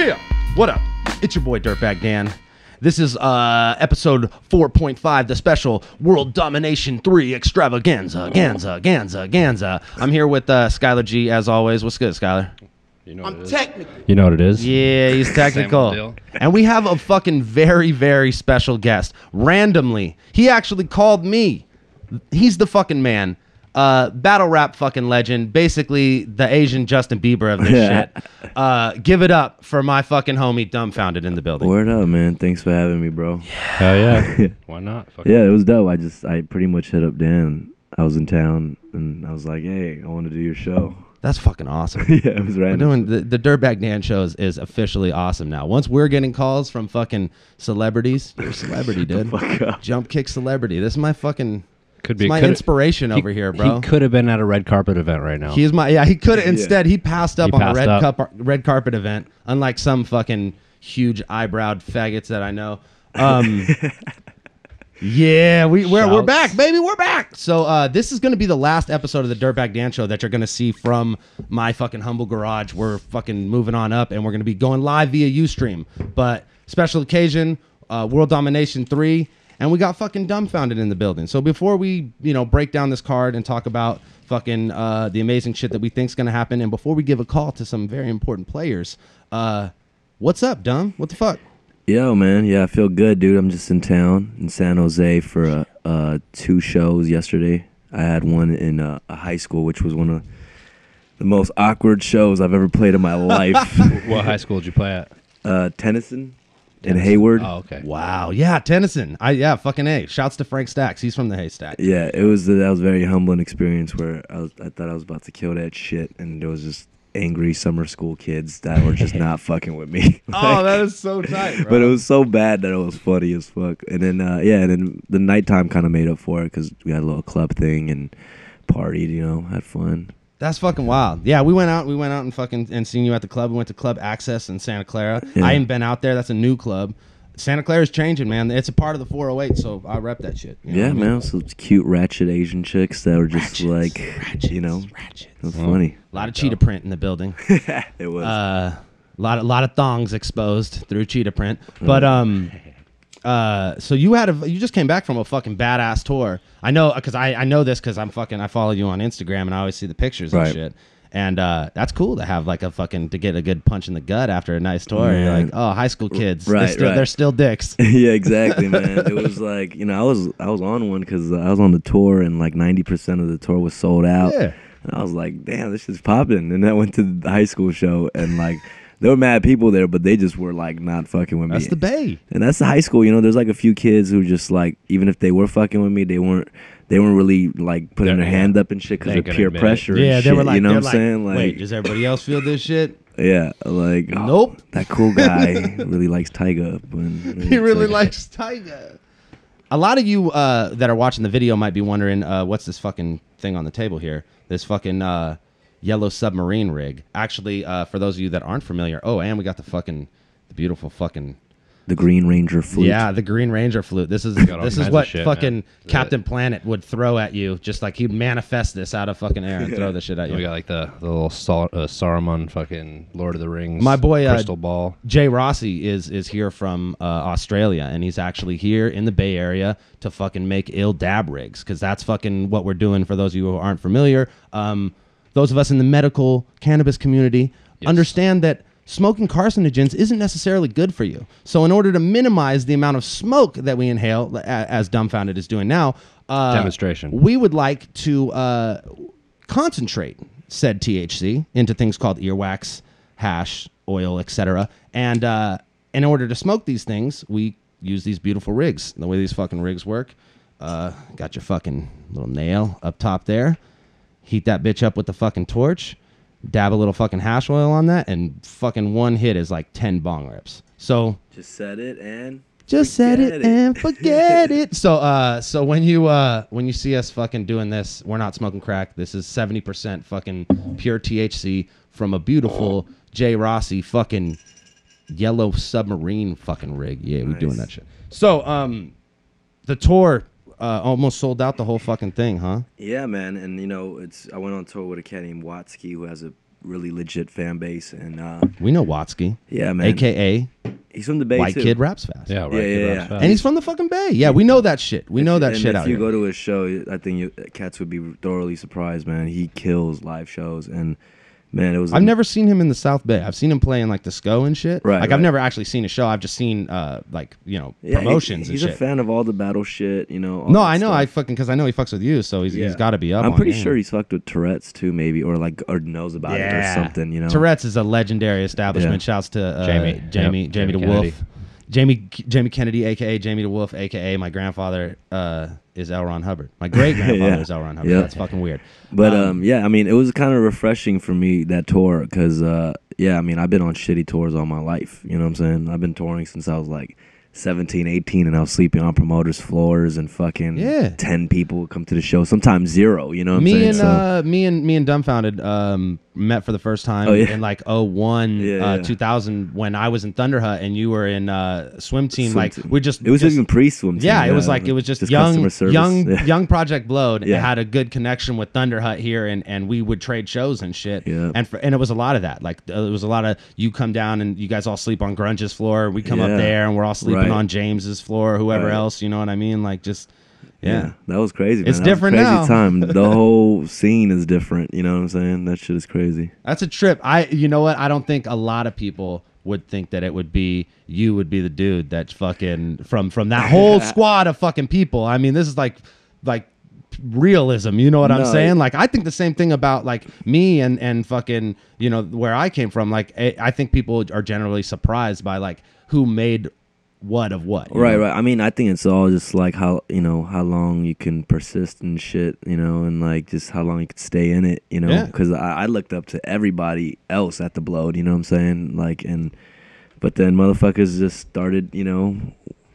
Yeah, what up? It's your boy Dirtbag Dan. This is episode 4.5, the special World Domination 3 Extravaganza. Ganza. I'm here with Skylar G, as always. What's good, Skylar? You know I'm technical. You know what it is? Yeah, he's technical. And we have a fucking very, very special guest. Randomly, he actually called me. He's the fucking man. Battle rap fucking legend. Basically, the Asian Justin Bieber of this shit. Give it up for my fucking homie Dumbfoundead in the building. Word up, man. Thanks for having me, bro. Hell yeah. Why not? Yeah, it was dope. I pretty much hit up Dan. I was in town, and I was like, hey, I want to do your show. That's fucking awesome. Yeah, it was random. We're doing the Dirtbag Dan Show is officially awesome now. Once we're getting calls from fucking celebrities, you're a celebrity, dude. Fuck up. Jump kick celebrity. This is my fucking... Could be my inspiration over here, bro. He could have been at a red carpet event right now. He's my he could have instead he passed up on a red carpet event, unlike some fucking huge eyebrowed faggots that I know. Yeah, we're back, baby. We're back. So this is going to be the last episode of the Dirtbag Dan Show that you're going to see from my fucking humble garage. We're fucking moving on up, and we're going to be going live via Ustream. But special occasion, World Domination 3. And we got fucking Dumbfoundead in the building. So before we, break down this card and talk about fucking the amazing shit that we think's gonna happen, and before we give a call to some very important players, what's up, Dumb? What the fuck? Yo, man. Yeah, I feel good, dude. I'm just in town in San Jose for 2 shows yesterday. I had one in a high school, which was one of the most awkward shows I've ever played in my life. What high school did you play at? Tennyson. In Hayward. Oh, okay. Wow. Yeah, Tennyson. Fucking A. Shouts to Frank Stacks. He's from the Haystack. Yeah, that was a very humbling experience where I thought I was about to kill that shit, and there was just angry summer school kids that were just not fucking with me. Oh, that is so tight, bro. But it was so bad that it was funny as fuck. And then and then the nighttime kind of made up for it because we had a little club thing and partied, had fun. That's fucking wild. Yeah, we went out and fucking seen you at the club. We went to Club Access in Santa Clara. Yeah. I ain't been out there. That's a new club. Santa Clara's changing, man. It's a part of the 408, so I rep that shit. Yeah, man. So cute ratchet Asian chicks that were just ratchets. it was funny. A lot of cheetah print in the building. It was. A lot of thongs exposed through cheetah print. But so you just came back from a fucking badass tour. I know because I know this because I follow you on Instagram and I always see the pictures and shit. And that's cool to have to get a good punch in the gut after a nice tour. You're like, oh, high school kids, they're still dicks. Yeah, exactly, man. It was like I was on one because I was on the tour and like 90% of the tour was sold out. Yeah. And I was like, damn, this is popping. And I went to the high school show and like. There were mad people there, but they just were like not fucking with me. That's the Bay. And that's the high school, there's like a few kids who just like, even if they were fucking with me, they weren't really like putting their hand up and shit because of peer pressure and shit. They were like, you know what I'm saying? Like, wait, does everybody else feel this shit? Yeah, like, nope. That cool guy really likes Tyga. He really likes Tyga. A lot of you that are watching the video might be wondering, what's this fucking thing on the table here? This fucking... yellow submarine rig. Actually, for those of you that aren't familiar, and we got the beautiful fucking... The Green Ranger flute. Yeah, the Green Ranger flute. This is what shit, fucking Captain Planet would throw at you. Just like he'd manifest this out of fucking air and throw the shit at you. We got like the little Saruman fucking Lord of the Rings. My boy crystal ball. Jay Rossi is here from Australia, and he's actually here in the Bay Area to fucking make ill dab rigs, because that's fucking what we're doing. For those of you who aren't familiar, those of us in the medical cannabis community understand that smoking carcinogens isn't necessarily good for you. So in order to minimize the amount of smoke that we inhale, as Dumbfoundead is doing now, demonstration, we would like to concentrate said THC into things called earwax, hash, oil, etc. And in order to smoke these things, we use these beautiful rigs. The way these fucking rigs work, got your fucking little nail up top there. Heat that bitch up with the fucking torch, dab a little fucking hash oil on that, and fucking one hit is like 10 bong rips. So just set it and forget it. So when you see us fucking doing this, we're not smoking crack. This is 70% fucking pure THC from a beautiful J. Rossi fucking yellow submarine fucking rig. Yeah, we're doing that shit. So the tour almost sold out the whole fucking thing, huh? Yeah, man. And I went on tour with a cat named Watsky who has a really legit fan base, and we know Watsky. Yeah, man. AKA he's from the Bay White too. Kid Raps Fast. Yeah, White Yeah, Kid yeah, Raps yeah. Fast. And he's from the fucking Bay. Yeah, we know that shit. We know that shit out here. If you go to his show, I think cats would be thoroughly surprised, man. He kills live shows, and man, it was. I've never seen him in the South Bay. I've seen him play in like the SCO and shit. Right, Like right. I've never actually seen a show. I've just seen promotions He's and a shit. fan of all the battle shit, you know. all No, that I know. stuff. Because I know he fucks with you, so he's Yeah. got to be up. I'm on pretty game. sure he's fucked with Tourette's too, maybe, or knows about it or something, you know. Tourette's is a legendary establishment. Yeah. Shouts to Jamie. Jamie Yep, the Jamie Wolf. Jamie Kennedy, aka Jamie the Wolf, aka my grandfather is L. Ron Hubbard. My great grandfather Yeah. is L. Ron Hubbard. Yeah. That's fucking weird. But yeah, I mean, it was kind of refreshing for me, that tour, because yeah, I mean, I've been on shitty tours all my life, you know what I'm saying? I've been touring since I was like 17, 18, and I was sleeping on promoters' floors, and fucking 10 people would come to the show, sometimes 0, you know what I'm saying? Me and Dumbfoundead met for the first time in like 01, 2000, when I was in Thunder Hut and you were in swim team. Swim team. It was even pre-swim team. Yeah, it was just young customer service. young Project Blowed. Yeah. It had a good connection with Thunder Hut here, and we would trade shows and shit. Yeah. And it was a lot of that. Like it was a lot of you come down and you guys all sleep on Grunge's floor. We come up there and we're all sleeping on James's floor, or whoever else. You know what I mean? Like just. Yeah, that was crazy, man. It's That was a different crazy now. time. The whole scene is different, you know what I'm saying? That shit is crazy. That's a trip. You know what? I don't think a lot of people would think that it would be you would be the dude that's fucking from that whole squad of fucking people. I mean, this is like realism, you know what I'm saying? Like I think the same thing about like me and fucking, you know, where I came from. Like I think people are generally surprised by like who made what of what. Right. I mean, I think it's all just like how long you can persist and shit, you know, and like just how long you can stay in it, you know, Yeah. because I looked up to everybody else at the Blowed, you know what I'm saying? Like, but then motherfuckers just started, you know,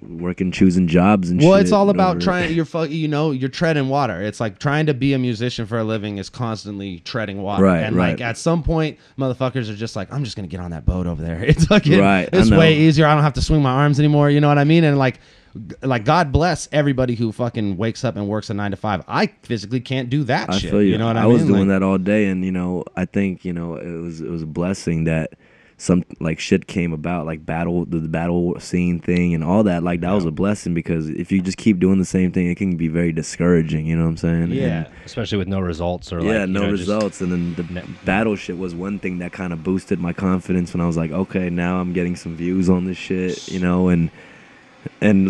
working, choosing jobs and shit. Well, it's all about over- trying. You're treading water. It's like trying to be a musician for a living is constantly treading water. Right, and right. like at some point, motherfuckers are just like, I'm just gonna get on that boat over there. It's like Right, I it's know. way easier. I don't have to swing my arms anymore. You know what I mean? And like God bless everybody who fucking wakes up and works a 9 to 5. I physically can't do that I shit. feel you. know what I I mean? was doing Like, that all day, and you know, I think it was a blessing that some like shit came about, like the battle scene thing and all that. Like that was a blessing, because if you just keep doing the same thing, it can be very discouraging. You know what I'm saying? Yeah. Especially with no results or No results. And then the battle shit was one thing that kind of boosted my confidence when I was like, okay, now I'm getting some views on this shit, you know, and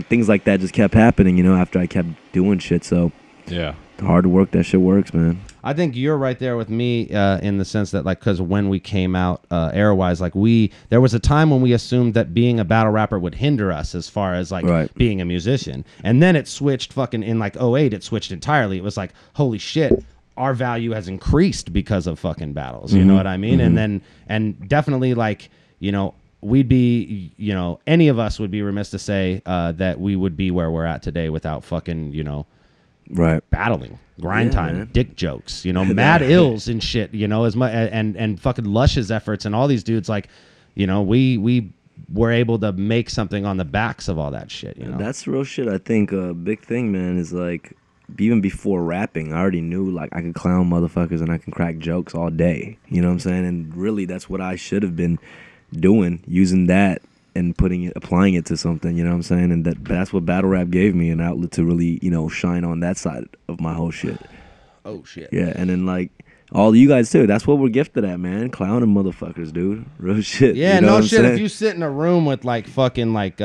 things like that just kept happening, you know, after I kept doing shit. So Yeah. hard work, that shit works, man. I think you're right there with me in the sense that, like, because when we came out era-wise, like, there was a time when we assumed that being a battle rapper would hinder us as far as, like, being a musician. And then it switched fucking in, like, 08, it switched entirely. It was like, holy shit, our value has increased because of fucking battles. You know what I mean? And definitely, like, you know, we'd be, you know, any of us would be remiss to say that we would be where we're at today without fucking, you know, battling, grind time, man. dick jokes, you know, Mad Ills and shit, you know, as much and fucking Lush's efforts and all these dudes, like, you know, we were able to make something on the backs of all that shit, you know. That's real shit. I think a big thing, man, is like even before rapping, I already knew like I could clown motherfuckers and I can crack jokes all day. You know what I'm saying? And really, that's what I should have been doing, using that and applying it to something, you know what I'm saying? And that's what battle rap gave me, an outlet to really, you know, shine on that side of my whole shit. Oh shit. Yeah, and then like all you guys too. That's what we're gifted at, man. Clowning motherfuckers, dude. Real shit. Yeah, you know no what I'm shit. saying? If you sit in a room with like fucking like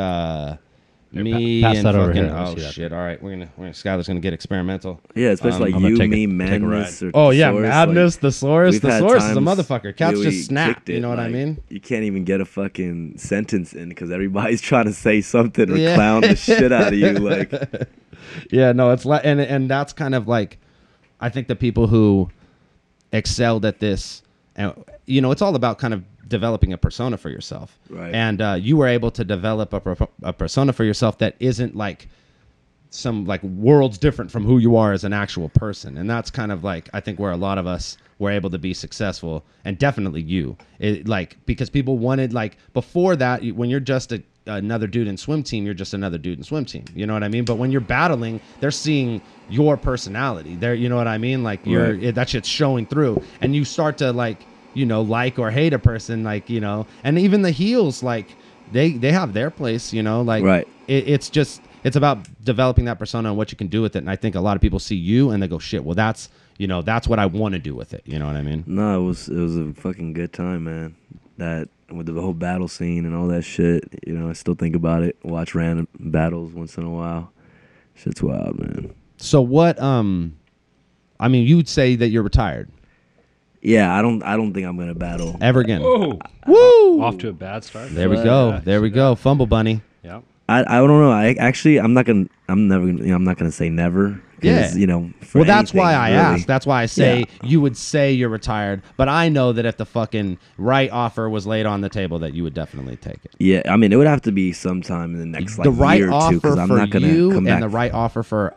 me pass and that over fucking here. Let's see that. shit. All right, we're gonna Skylar's gonna get experimental. Yeah, especially I'm like gonna you, me, take a Madness. Or Oh yeah, Thesaurus, Madness, like, Thesaurus. we've had Thesaurus is a times motherfucker. Cats where just we snap. kicked it, You know what I like, mean? You can't even get a fucking sentence in because everybody's trying to say something or Yeah. clown the shit out of you. Like, Yeah, no, it's like, and that's kind of like, I think the people who excelled at this, and you know, it's all about kind of developing a persona for yourself. Right. And you were able to develop a persona for yourself that isn't like some like worlds different from who you are as an actual person. And that's kind of like, I think where a lot of us were able to be successful, and definitely you, like, because people wanted, like, before that, when you're just another dude in swim team, you're just another dude in swim team. You know what I mean? But when you're battling, they're seeing your personality there. You know what I mean? Like that shit's showing through, and you start to like, like or hate a person, like, and even the heels, like they have their place, like right. It's about developing that persona and what you can do with it. And I think a lot of people see you and they go, shit, well, that's what I want to do with it. You know what I mean? No, it was a fucking good time, man. That with the whole battle scene and all that shit, I still think about it. Watch random battles once in a while. Shit's wild, man. So what, you would say that you're retired. Yeah, I don't think I'm gonna battle ever again. Oh, woo! Off to a bad start. There we go. Yeah, there we go. Fumble bunny. Yeah. I don't know. I'm not gonna say never. Yeah. Well, that's why I really asked. That's why I say you would say you're retired. But I know that if the fucking right offer was laid on the table, that you would definitely take it. Yeah, it would have to be sometime in the next the right year or offer two, because I'm not gonna you come back. and the right offer for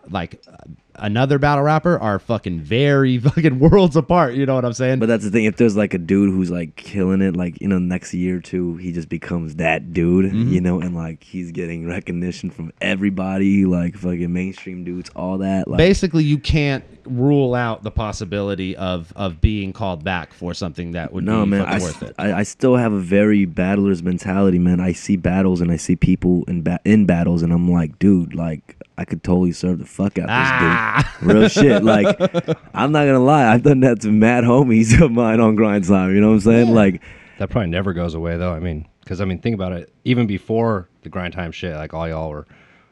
another battle rapper are fucking very fucking worlds apart. You know what I'm saying? But that's the thing. If there's like a dude who's like killing it, like next year or two, he just becomes that dude, and like he's getting recognition from everybody, like fucking mainstream dudes, all that. Like, basically, you can't rule out the possibility of being called back for something that would be fucking worth it. I still have a very battler's mentality, man. I see battles and I see people in battles, and I'm like, dude, like I could totally serve the fuck out this dude. Real shit. Like, I'm not gonna lie, I've done that to mad homies of mine on grind time. You know what I'm saying? Yeah. Like, that probably never goes away though. Because think about it. Even before the grind time shit, like all y'all were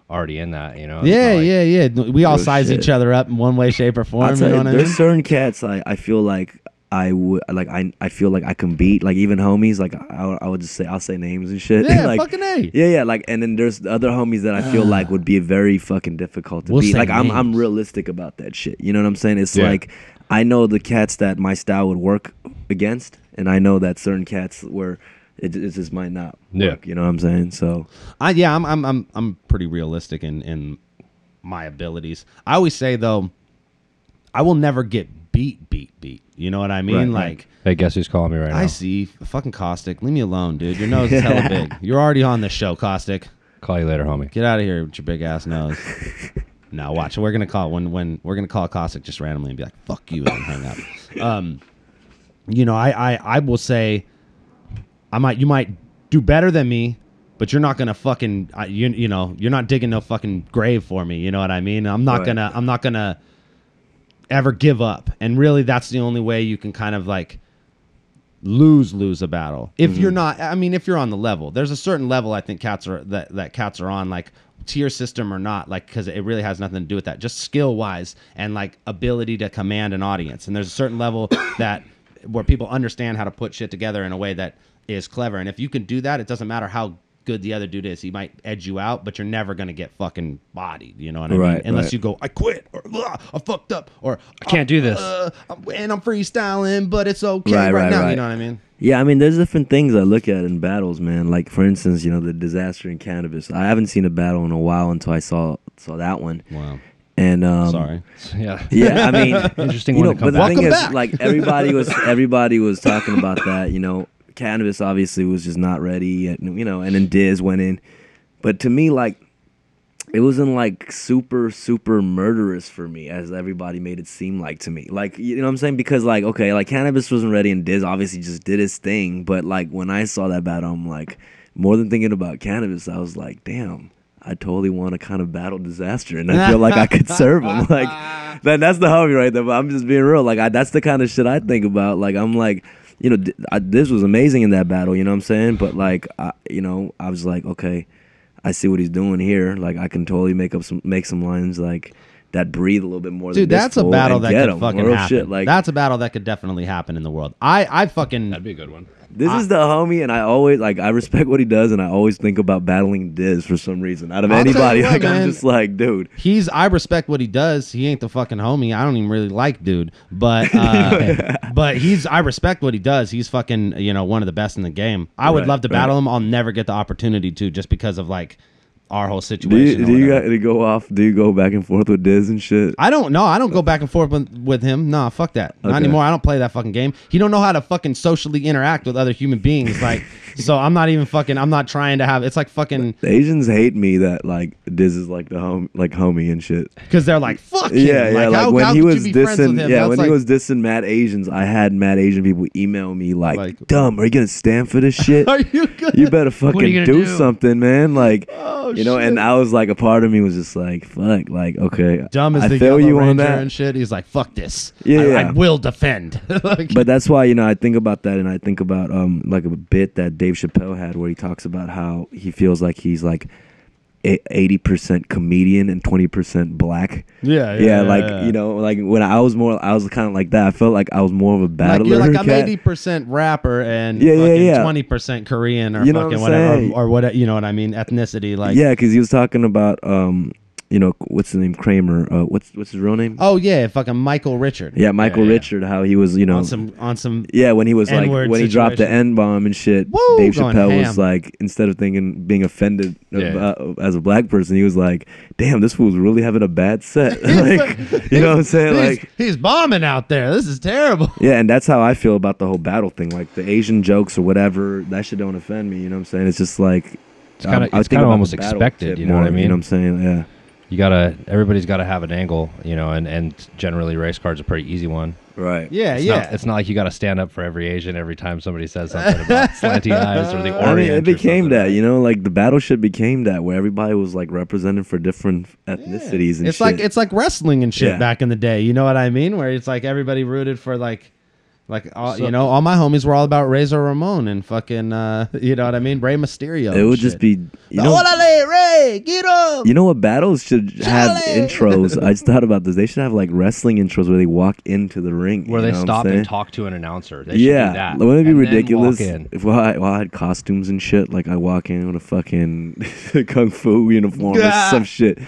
already in that. Yeah. We all size each other up in one way, shape, or form. There's certain cats I feel like I would I feel like I can beat, like even homies, like I would just say, I'll say names and shit. Yeah, like, fucking A. Yeah, like, and then there's other homies that I feel like would be very fucking difficult to beat. Like I'm realistic about that shit. You know what I'm saying? It's like I know the cats that my style would work against, and I know that certain cats where it just might not work. You know what I'm saying? So I'm pretty realistic in my abilities. I always say though, I will never get beat. You know what I mean? Right. Hey, guess who's calling me right now? I see. Fucking Caustic. Leave me alone, dude. Your nose is hella big. You're already on this show, Caustic. Call you later, homie. Get out of here with your big ass nose. No, watch. We're gonna call when we're gonna call Caustic just randomly and be like, "Fuck you," and hang up. I will say, you might do better than me, but you're not gonna fucking you're not digging no fucking grave for me. You know what I mean? I'm not gonna ever give up, and really that's the only way you can kind of like lose a battle if you're not, if you're on the level. There's a certain level I think cats are on, like tier system or not, like, because it really has nothing to do with that, just skill wise and like ability to command an audience. And there's a certain level that where people understand how to put shit together in a way that is clever, and if you can do that, it doesn't matter how good the other dude is. He might edge you out, but you're never gonna get fucking bodied. You know what I mean? Unless you go, I quit, or I fucked up, or I can't do this, and I'm freestyling, but it's okay right now. You know what I mean? Yeah, there's different things I look at in battles, man. Like for instance, the Dizaster and Cannabis. I haven't seen a battle in a while until I saw that one. Wow. And sorry. Yeah. Interesting one to come but the back. thing is, like everybody was talking about that. Cannabis obviously was just not ready, and then Diz went in. But to me, like, it wasn't like super murderous for me as everybody made it seem like to me. Like, you know what I'm saying? Because like, okay, like Cannabis wasn't ready and Diz obviously just did his thing. But like when I saw that battle, I'm like, more than thinking about Cannabis, I was like, damn, I totally want to kind of battle Dizaster, and I feel like I could serve him. Like, that's the homie right there. But I'm just being real. Like, that's the kind of shit I think about. Like, I'm like, this was amazing in that battle, you know what I'm saying? But like, I was like, okay, I see what he's doing here. Like, I can totally make some lines like that breathe a little bit more. Dude, that's a battle that could fucking happen. Shit, like, that's a battle that could definitely happen in the world. That'd be a good one. This is the homie, and I always I respect what he does, and I always think about battling Diz for some reason. Out of anybody, what, I'm just like, dude. I respect what he does. He ain't the fucking homie. I don't even really like dude, but but I respect what he does. He's fucking one of the best in the game. I would love to battle him. I'll never get the opportunity to, just because of like, our whole situation. Do you go off? Do you go back and forth with Diz and shit? I don't know. I don't go back and forth with him. Nah, fuck that. Not anymore. I don't play that fucking game. He don't know how to fucking socially interact with other human beings. Like, so I'm not even fucking. I'm not trying to have. It's like fucking. The Asians hate me that like Diz is like the homie and shit. Because they're like, fuck him. Yeah, yeah. Like when he was dissing, he was dissing mad Asians, I had mad Asian people email me like, "Dumb, are you gonna stand for this shit? Are you gonna? You better fucking do something, man." Like, oh, you know. And I was like, a part of me was just like, "Fuck," like, okay, Dumb as I the feel Yellow you on Ranger that and shit. He's like, fuck this. Yeah, I will defend. Like, but that's why, you know, I think about that, and I think about like a bit that Dave Chappelle had where he talks about how he feels like he's like 80% comedian and 20% black. Yeah. Like, you know, like when I was kind of like that. I felt like I was more of a battler. Like I'm 80% rapper and 20% Korean or you know fucking what whatever or what, you know what I mean, ethnicity. Like, yeah, because he was talking about you know, what's his name, Kramer. What's his real name? Oh yeah, fucking Michael Richard. Yeah, Michael Richard. How he was, you know, on some. Yeah, when he was like when he dropped the N-bomb and shit. Woo, Dave Chappelle was like, instead of being offended as a black person, he was like, "Damn, this fool's really having a bad set." Like, you know what I'm saying? Like, he's bombing out there. This is terrible. Yeah, and that's how I feel about the whole battle thing. Like the Asian jokes or whatever, that shit don't offend me. You know what I'm saying? It's just like it's kind of almost expected. You know what I mean? You know what I'm saying? Yeah. Everybody's gotta have an angle, you know, and generally race card's a pretty easy one. Right. Yeah, it's not like you gotta stand up for every Asian every time somebody says something about slanty eyes or the Orient. I mean, it became that, you know, like the battle shit became that where everybody was like represented for different ethnicities and it's shit. It's like wrestling and shit back in the day. You know what I mean? Where it's like everybody rooted for you know, all my homies were all about Razor Ramon and fucking, you know what I mean? Rey Mysterio. It would just be, you know, Orale, Rey, get up. You know what battles should have intros? I just thought about this. They should have like wrestling intros where they walk into the ring. Where they stop and talk to an announcer. They should do that. Wouldn't it be ridiculous if while I had costumes and shit, like I walk in with a fucking kung fu uniform or some shit.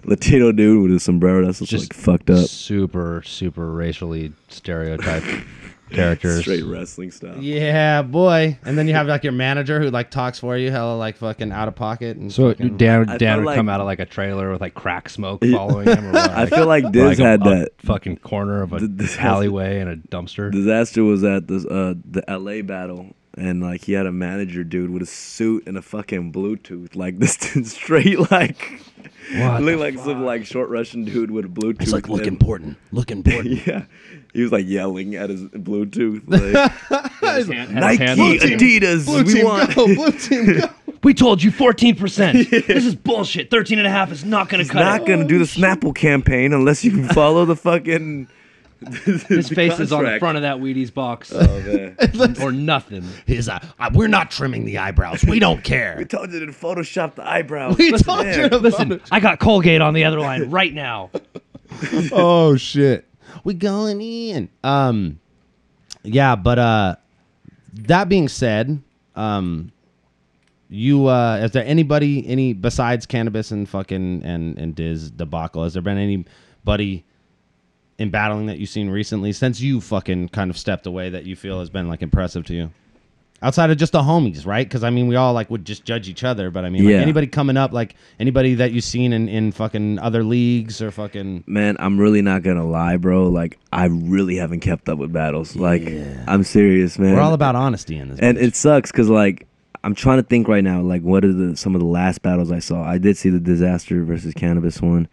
Latino dude with a sombrero that's just like fucked up. Super, super racially stereotyped characters. Straight wrestling style. Yeah, boy. And then you have like your manager who like talks for you, hella like fucking out of pocket. And so Dan would come out of like a trailer with like crack smoke following him. Or what, I feel like Diz had that fucking corner of a alleyway and a dumpster. Dizaster was at the LA battle. And like he had a manager dude with a suit and a fucking Bluetooth, like this straight like looked like some like short Russian dude with a Bluetooth. It's like look important. Yeah, he was like yelling at his Bluetooth. Like, Nike, Adidas, Blue team, go. We told you 14%. This is bullshit. 13.5 is not going to cut it. Not going to do the Snapple campaign unless you can follow the fucking. His face is on the front of that Wheaties box. Oh, man. Or nothing. We're not trimming the eyebrows. We don't care. We told you to Photoshop the eyebrows. Listen, I got Colgate on the other line right now. Oh, shit. We going in. Yeah, but that being said, is there anybody besides Cannabis and fucking and Diz debacle? Has there been anybody in battling that you've seen recently since you fucking kind of stepped away that you feel has been like impressive to you? Outside of just the homies, right? Because I mean, we all like would just judge each other, but I mean, like, anybody coming up, like anybody that you've seen in fucking other leagues or fucking. Man, I'm really not gonna lie, bro. Like, I really haven't kept up with battles. Like, I'm serious, man. We're all about honesty in this. And it sucks because like I'm trying to think right now, like what are some of the last battles I saw? I did see the Dizaster versus Cannabis one.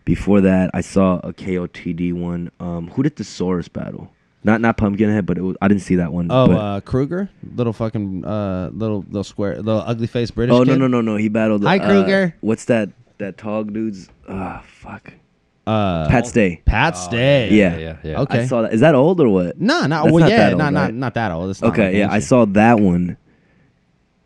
Before that, I saw a KOTD one. Who did the Saurus battle? Not Pumpkinhead, but I didn't see that one. Oh, Kruger, little fucking little square, little ugly faced British. Oh kid? No. He battled. Hi, Kruger. What's that tog dude's? Fuck. Pat Stay. Pat Stay. Yeah. Okay. I saw that. Is that old or what? No. Not Well, that yeah, old, right? not that old. It's Okay. Yeah, I saw that one.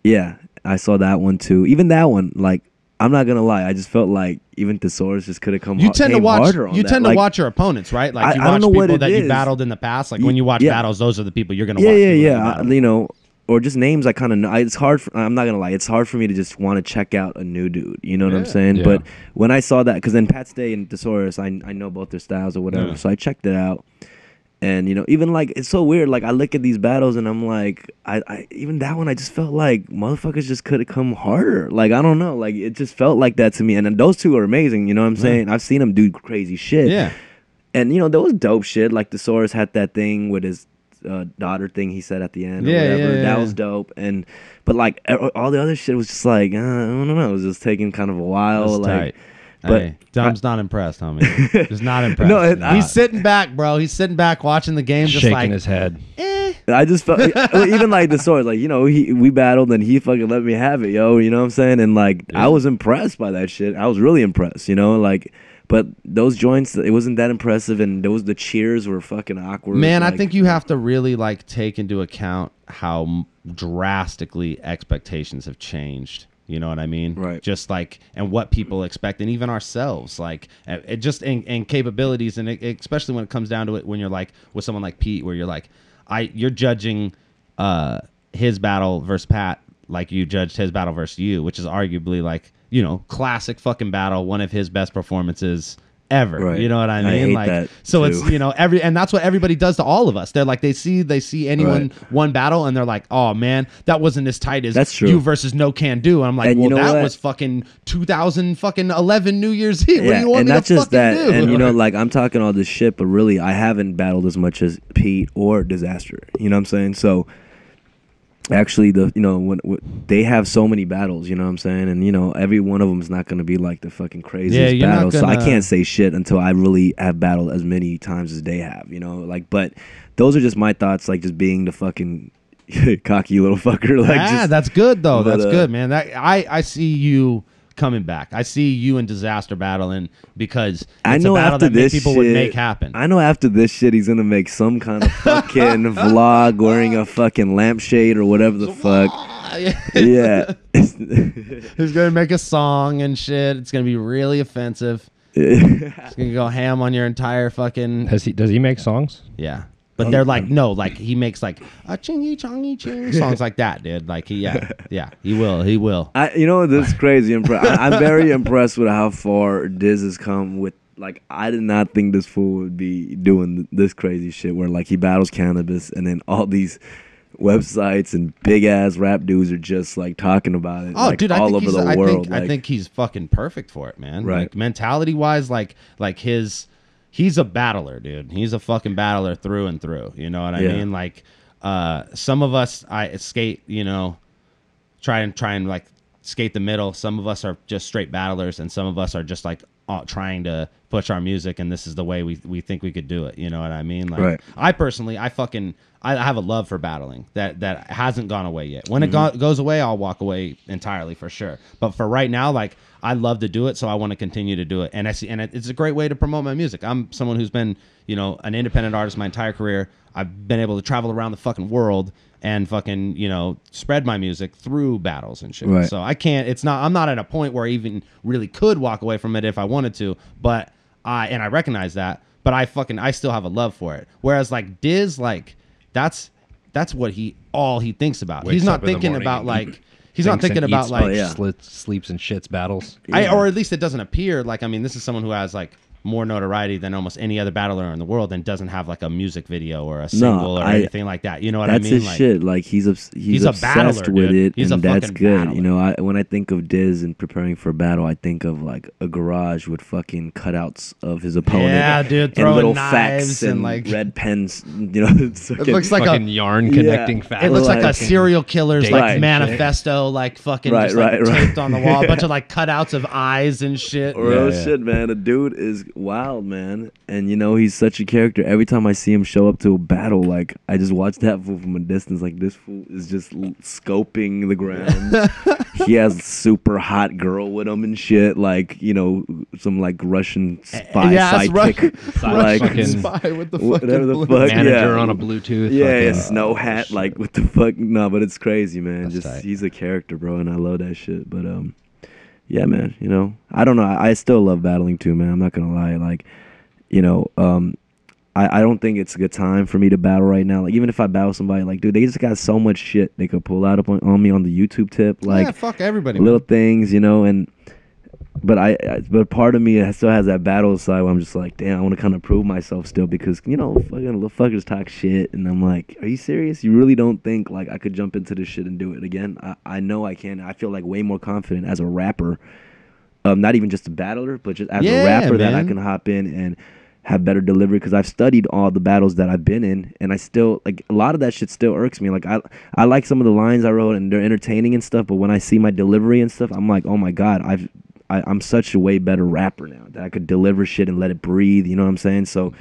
Yeah, I saw that one too. Even that one, like. I'm not gonna lie. I just felt like even Thesaurus just could have come. You tend to watch. You tend to watch your opponents, right? Like you watch people that you battled in the past. Like when you watch battles, those are the people you're gonna watch. Yeah. You know, or just names I kind of know. It's hard. I'm not gonna lie. It's hard for me to just want to check out a new dude. You know what I'm saying? Yeah. But when I saw that, because then Pat Stay and Thesaurus, I know both their styles or whatever. So I checked it out, And you know, even like it's so weird. Like I look at these battles and I'm like, I even that one I just felt like motherfuckers just could have come harder. Like I don't know, like it just felt like that to me. And then those two are amazing. You know what I'm saying? I've seen them do crazy shit. Yeah. And you know, there was dope shit. Like the Soros had that thing with his daughter thing he said at the end or whatever. That was dope. And but like all the other shit was just like I don't know. It was just taking kind of a while. That's like. tight. But hey, Dumb's not impressed, homie. He's not impressed. He's sitting back, bro. He's sitting back watching the game, just shaking like his head. I just felt even like the Soros, like you know, we battled and he fucking let me have it, yo. You know what I'm saying? And like I was impressed by that shit. I was really impressed, you know, like. But those joints, it wasn't that impressive, and the cheers were fucking awkward. Man, like, I think you have to really like take into account how drastically expectations have changed. You know what I mean? Right. Just like, and what people expect, and even ourselves, like, it just and capabilities, and especially when it comes down to it, when you're like with someone like Pete, where you're like, you're judging his battle versus Pat, like you judged his battle versus you, which is arguably like, you know, classic fucking battle, one of his best performances ever. Right. You know what I mean? I hate like that so too. it's, you know, and that's what everybody does to all of us. They're like they see anyone one battle and they're like, "Oh man, that wasn't as tight as That's true. you versus No Can Do." And I'm like, And "Well, you know that what? was fucking 2011 New Year's Eve. What do you want and me not to just fucking that, do?" and you know, like I'm talking all this shit, but really I haven't battled as much as Pete or Dizaster. You know what I'm saying? So actually, when they have so many battles, you know what I'm saying, and you know every one of them is not going to be like the fucking craziest battle. So I can't say shit until I really have battled as many times as they have, you know. Like, but those are just my thoughts, like just being the fucking cocky little fucker. Like, that's good though. That's good, man. That I see you coming back. I see you and Dizaster battling because it's I know a battle after that this people shit, would make happen. I know after this shit, he's gonna make some kind of fucking vlog wearing a fucking lampshade or whatever the fuck. Yeah, He's gonna make a song and shit. It's gonna be really offensive. It's gonna go ham on your entire fucking. Does he make songs? Yeah. But they're like, no, like he makes like a chingy chongy ching songs like that, dude. Like he will. You know, this is crazy. I'm very impressed with how far Diz has come with. Like, I did not think this fool would be doing this crazy shit where like he battles cannabis and then all these websites and big ass rap dudes are just like talking about it. Oh, like, dude, all over the world. I think he's fucking perfect for it, man. Right. Like mentality wise, like he's a battler, dude. He's a fucking battler through and through. You know what I mean? Like, some of us, I skate, you know, try and like skate the middle. Some of us are just straight battlers, and some of us are just like trying to push our music, and this is the way we think we could do it. You know what I mean? Like, right. I personally, I have a love for battling that hasn't gone away yet. When it goes away, I'll walk away entirely for sure. But for right now, like, I love to do it, so I want to continue to do it. And it's a great way to promote my music. I'm someone who's been, you know, an independent artist my entire career. I've been able to travel around the fucking world and fucking, you know, spread my music through battles and shit. Right. So I'm not at a point where I even really could walk away from it if I wanted to, but I recognize that, but I still have a love for it. Whereas like Diz, like that's what he thinks about. He's not thinking about like he's not thinking about like sleeps and shits battles. Or at least it doesn't appear like, I mean, this is someone who has like more notoriety than almost any other battler in the world and doesn't have like a music video or a single or anything like that. You know what I mean? That's his like, shit. Like he's obsessed battler, with dude. it, He's and a that's fucking good. battler. You know, when I think of Diz and preparing for a battle, I think of like a garage with fucking cutouts of his opponent. Yeah, dude, and little knives facts and like red pens. You know, it looks like fucking yarn connecting facts. It looks like a serial killer's like Right. manifesto, like fucking just like taped on the wall, a bunch of like cutouts of eyes and shit. Real shit, man. The dude is wild, man. And you know, he's such a character. Every time I see him show up to a battle, like I just watch that fool from a distance. Like this fool is just scoping the ground. He has super hot girl with him and shit. Like, you know, some like Russian spy sidekick, like fucking spy with the whatever the fucking fuck. manager on a Bluetooth. Yeah, fucking, snow hat. Like what the fuck? No, but it's crazy, man. That's Just tight. he's a character, bro, and I love that shit. But yeah, man. You know, I don't know. I still love battling too, man. I'm not gonna lie. Like, you know, I don't think it's a good time for me to battle right now. Like, even if I battle somebody, like, dude, they just got so much shit they could pull out on me on the YouTube tip. Like, fuck everybody. little Man. things, you know, and But part of me still has that battle side where I'm just like, damn, I want to kind of prove myself still because fucking little fuckers talk shit, and I'm like, are you serious? You really don't think like I could jump into this shit and do it again? I know I can. I feel like way more confident as a rapper, not even just a battler, but just as a rapper that I can hop in and have better delivery because I've studied all the battles that I've been in, and I still like a lot of that shit still irks me. Like I like some of the lines I wrote and they're entertaining and stuff, but when I see my delivery and stuff, I'm like, oh my god, I'm such a way better rapper now that I could deliver shit and let it breathe. You know what I'm saying? So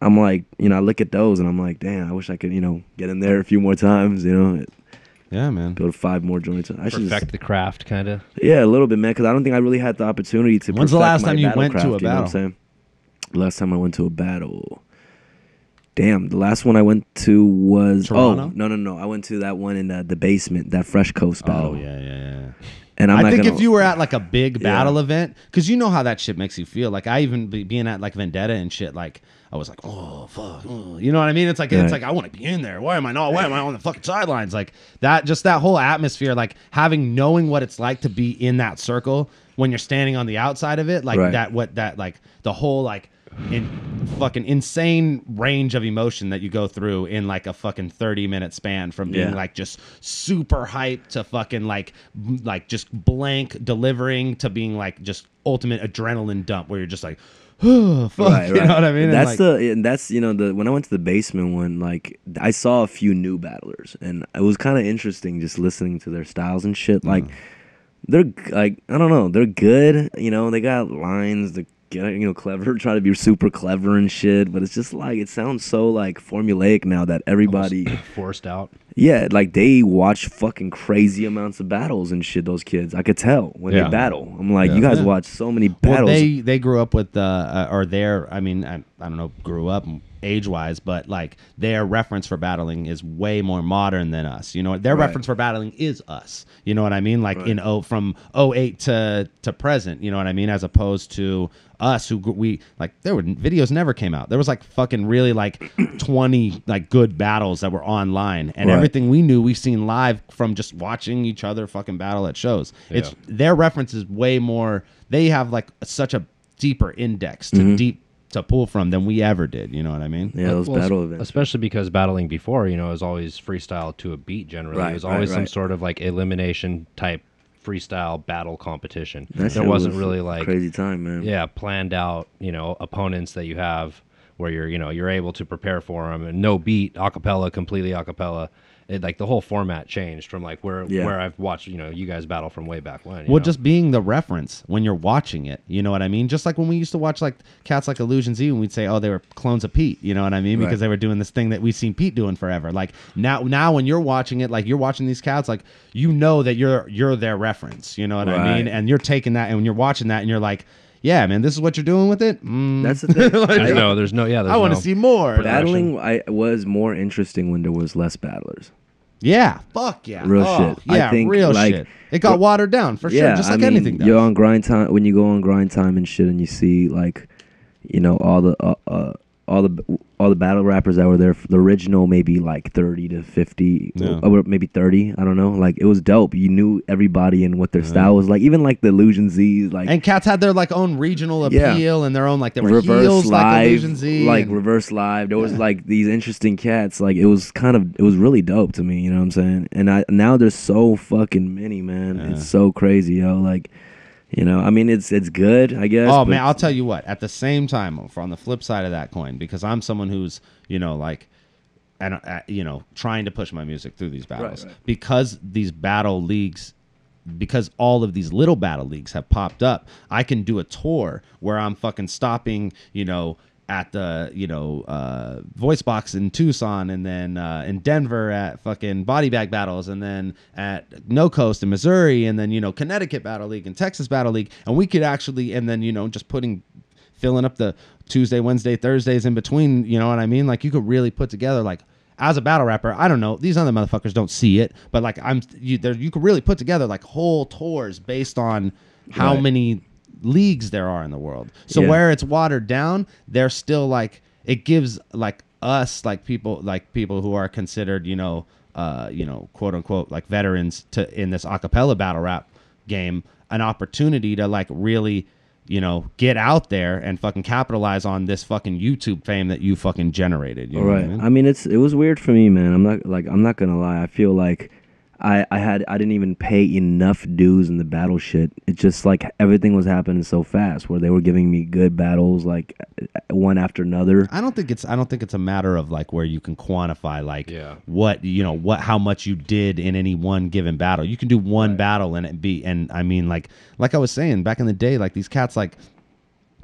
I'm like, I look at those and I'm like, damn, I wish I could, get in there a few more times. Yeah, man. Go to 5 more joints. I should perfect the craft, kind of. Yeah, a little bit, man, because I don't think I really had the opportunity to. When's the last time you went craft, to a battle? You know what I'm saying? Last time I went to a battle. Damn, the last one I went to was Toronto? Oh no. I went to that one in the basement, that Fresh Coast battle. Oh yeah. And I think if you were at like a big battle event, because you know how that shit makes you feel. Like I even being at like Vendetta and shit, like I was like, oh fuck, you know what I mean? It's like I want to be in there. Why am I on the fucking sidelines? Like that, just that whole atmosphere, like knowing what it's like to be in that circle when you're standing on the outside of it, like the whole like fucking insane range of emotion that you go through in like a fucking 30-minute span from being like just super hyped to fucking like just blank delivering to being like just ultimate adrenaline dump where you're just like, oh fuck, right. You know what I mean? That's when I went to the basement one, like I saw a few new battlers and it was kind of interesting just listening to their styles and shit. Like they're like, I don't know, they're good, they got lines, clever, try to be super clever and shit, but it's just like it sounds so like formulaic now that everybody forced out. Yeah, like they watch fucking crazy amounts of battles and shit. Those kids, I could tell when they battle. I'm like, you guys watch so many battles. Well, they grew up with I don't know, grew up age-wise, but like their reference for battling is way more modern than us. Their reference for battling is us. You know what I mean? Like from 08 to present. You know what I mean? As opposed to us, there were videos never came out. There was like fucking really like 20 like good battles that were online, and everything we knew we've seen live from just watching each other fucking battle at shows. It's their reference is way more. They have like such a deeper index to pull from than we ever did. You know what I mean? Yeah, those battle events. Especially because battling before, is always freestyle to a beat generally. It was always some sort of like elimination type freestyle battle competition. There wasn't really like crazy time, man. Yeah, planned out, opponents that you have where you're able to prepare for them and no beat, acapella, completely acapella. Like the whole format changed from like where I've watched you guys battle from way back when. Just being the reference when you're watching it, you know what I mean? Just like when we used to watch like cats like Illusion Z, and we'd say, oh, they were clones of Pete, you know what I mean? Because they were doing this thing that we've seen Pete doing forever. Like now when you're watching it, like you're watching these cats, like that you're their reference, you know what I mean? And you're taking that and when you're watching that and you're like, yeah, man, this is what you're doing with it. That's the thing. I know there's no. I want to see more. Battling was more interesting when there was less battlers. Yeah, fuck yeah. Real shit. Yeah, I think, real shit. It got watered down for sure, just like anything does. You're on grind time when you go on grind time and shit, and you see like, all the battle rappers that were there, the original maybe like 30 to 50, or maybe 30. I don't know. Like it was dope. You knew everybody and what their style was like. Even like the Illusion Z's, like and cats had their like own regional appeal and their own like there were reverse heels live, like Illusion Z, like reverse live. There was like these interesting cats. Like it was really dope to me. You know what I'm saying? And now there's so fucking many, man. It's so crazy, yo. Like. I mean, it's good, I guess. Oh, man, I'll tell you what. At the same time, on the flip side of that coin, because I'm someone who's, trying to push my music through these battles. Right. Because these battle leagues, because all of these little battle leagues have popped up, I can do a tour where I'm fucking stopping, at the voice box in Tucson, and then in Denver at fucking body bag battles, and then at No Coast in Missouri, and then Connecticut Battle League and Texas Battle League, and we could actually, and then just filling up the Tuesday, Wednesday, Thursdays in between, you know what I mean? Like you could really put together like. As a battle rapper, I don't know. These other motherfuckers don't see it, but like you could really put together like whole tours based on how many leagues there are in the world. So where it's watered down, they're still like it gives like us like people who are considered quote unquote like veterans in this acapella battle rap game an opportunity to like really, you know, get out there and fucking capitalize on this fucking YouTube fame that you fucking generated. You know what I mean? I mean, it was weird for me, man. I'm not gonna lie. I feel like I didn't even pay enough dues in the battle shit. It's just like everything was happening so fast, where they were giving me good battles like one after another. I don't think it's a matter of like where you can quantify like what, you know, how much you did in any one given battle. You can do one battle and I mean like I was saying back in the day, like these cats like,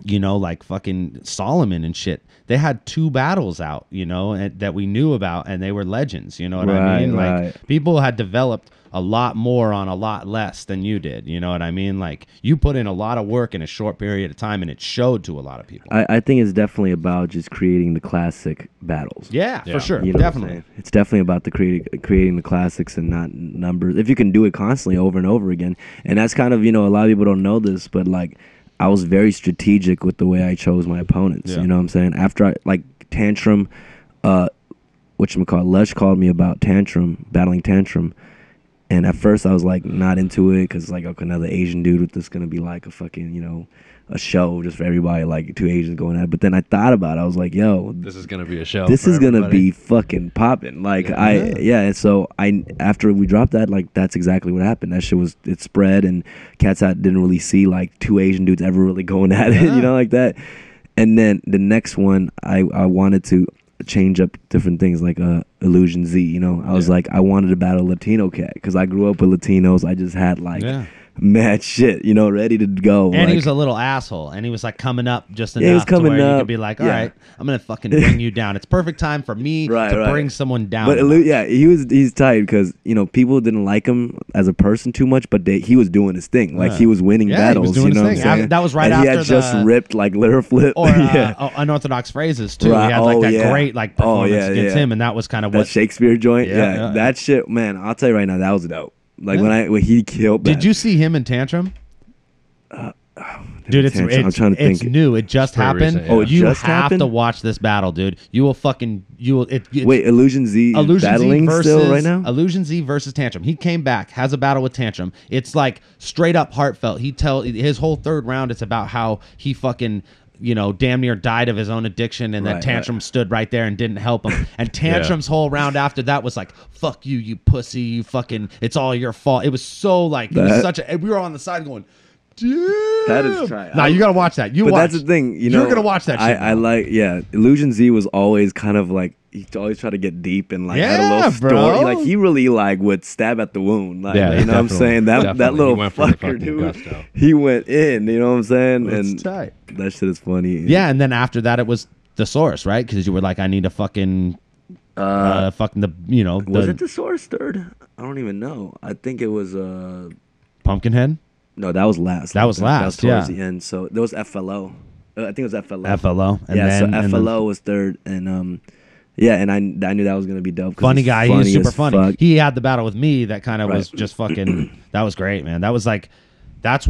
you know, like fucking Solomon and shit. They had 2 battles out, you know, and that we knew about, and they were legends. You know what I mean? Like people had developed a lot more on a lot less than you did. You know what I mean? Like you put in a lot of work in a short period of time, and it showed to a lot of people. I think it's definitely about just creating the classic battles. Yeah, for sure. You know definitely. It's definitely about the creating the classics and not numbers. If you can do it constantly over and over again, and that's kind of, you know, a lot of people don't know this, but like, I was very strategic with the way I chose my opponents. You know what I'm saying? After Tantrum, Lush called me about battling Tantrum. And at first I was like not into it because like, okay, another Asian dude with this gonna be like a fucking, you know, a show just for everybody, like 2 Asians going at it. But then I thought about it. I was like, yo, this is gonna be a show. This is gonna be fucking popping. Like and so after we dropped that, like that's exactly what happened. That shit it spread, and cats out didn't really see like 2 Asian dudes ever really going at it, you know, like that. And then the next one, I wanted to change up different things, like Illusion Z, you know. I was like, I wanted to battle Latino cat because I grew up with Latinos. I just had like mad shit, you know, ready to go. And he was a little asshole, and he was like coming up just enough to where you could be like, all right, I'm gonna fucking bring you down. It's perfect time for me to bring someone down. But he's tight because, you know, people didn't like him as a person too much, but he was doing his thing. Like he was winning battles. He was doing you know his thing. That was right after he had just ripped like litter flip or unorthodox phrases too. He had like that great like performance against him, and that was kind of what Shakespeare joint. That shit, man. I'll tell you right now, that was dope. Like when he killed. Did you see him in Tantrum? Dude, I'm trying to think. It's new. It just happened. Recent, you just have to watch this battle, dude. You will fucking wait. Illusion Z battling still right now. Illusion Z versus Tantrum. He came back, has a battle with Tantrum. It's like straight up heartfelt. His whole third round. It's about how he fucking, you know, damn near died of his own addiction, and then Tantrum stood right there and didn't help him. And Tantrum's whole round after that was like, fuck you, you pussy, you fucking, it's all your fault. It was so like, it was such a, we were on the side going, dude. That is trying. Nah, you gotta watch that. But that's the thing, you know. You're gonna watch that shit. I like, Illusion Z was always kind of like, he always tried to get deep and like had a little story. Like he really like would stab at the wound. Like, you know what I'm saying? That little fucker, dude. He went in, you know what I'm saying? And tight. That shit is funny. Yeah, and then after that it was the source, right? Because you were like, I need a fucking fucking the, you know. Was it the source third? I don't even know. I think it was Pumpkinhead? No, that was last. That was last, towards the end. So there was FLO. I think it was FLO. FLO. And so FLO was third, and and I knew that was gonna be dope. Funny guy, he was super funny. Fuck. He had the battle with me that kind of was just fucking. That was great, man. That was like, that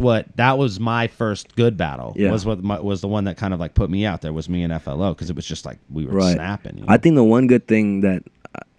was my first good battle. Yeah. Was the one that kind of like put me out there, was me and FLO, because it was just like we were snapping. You know? I think the one good thing that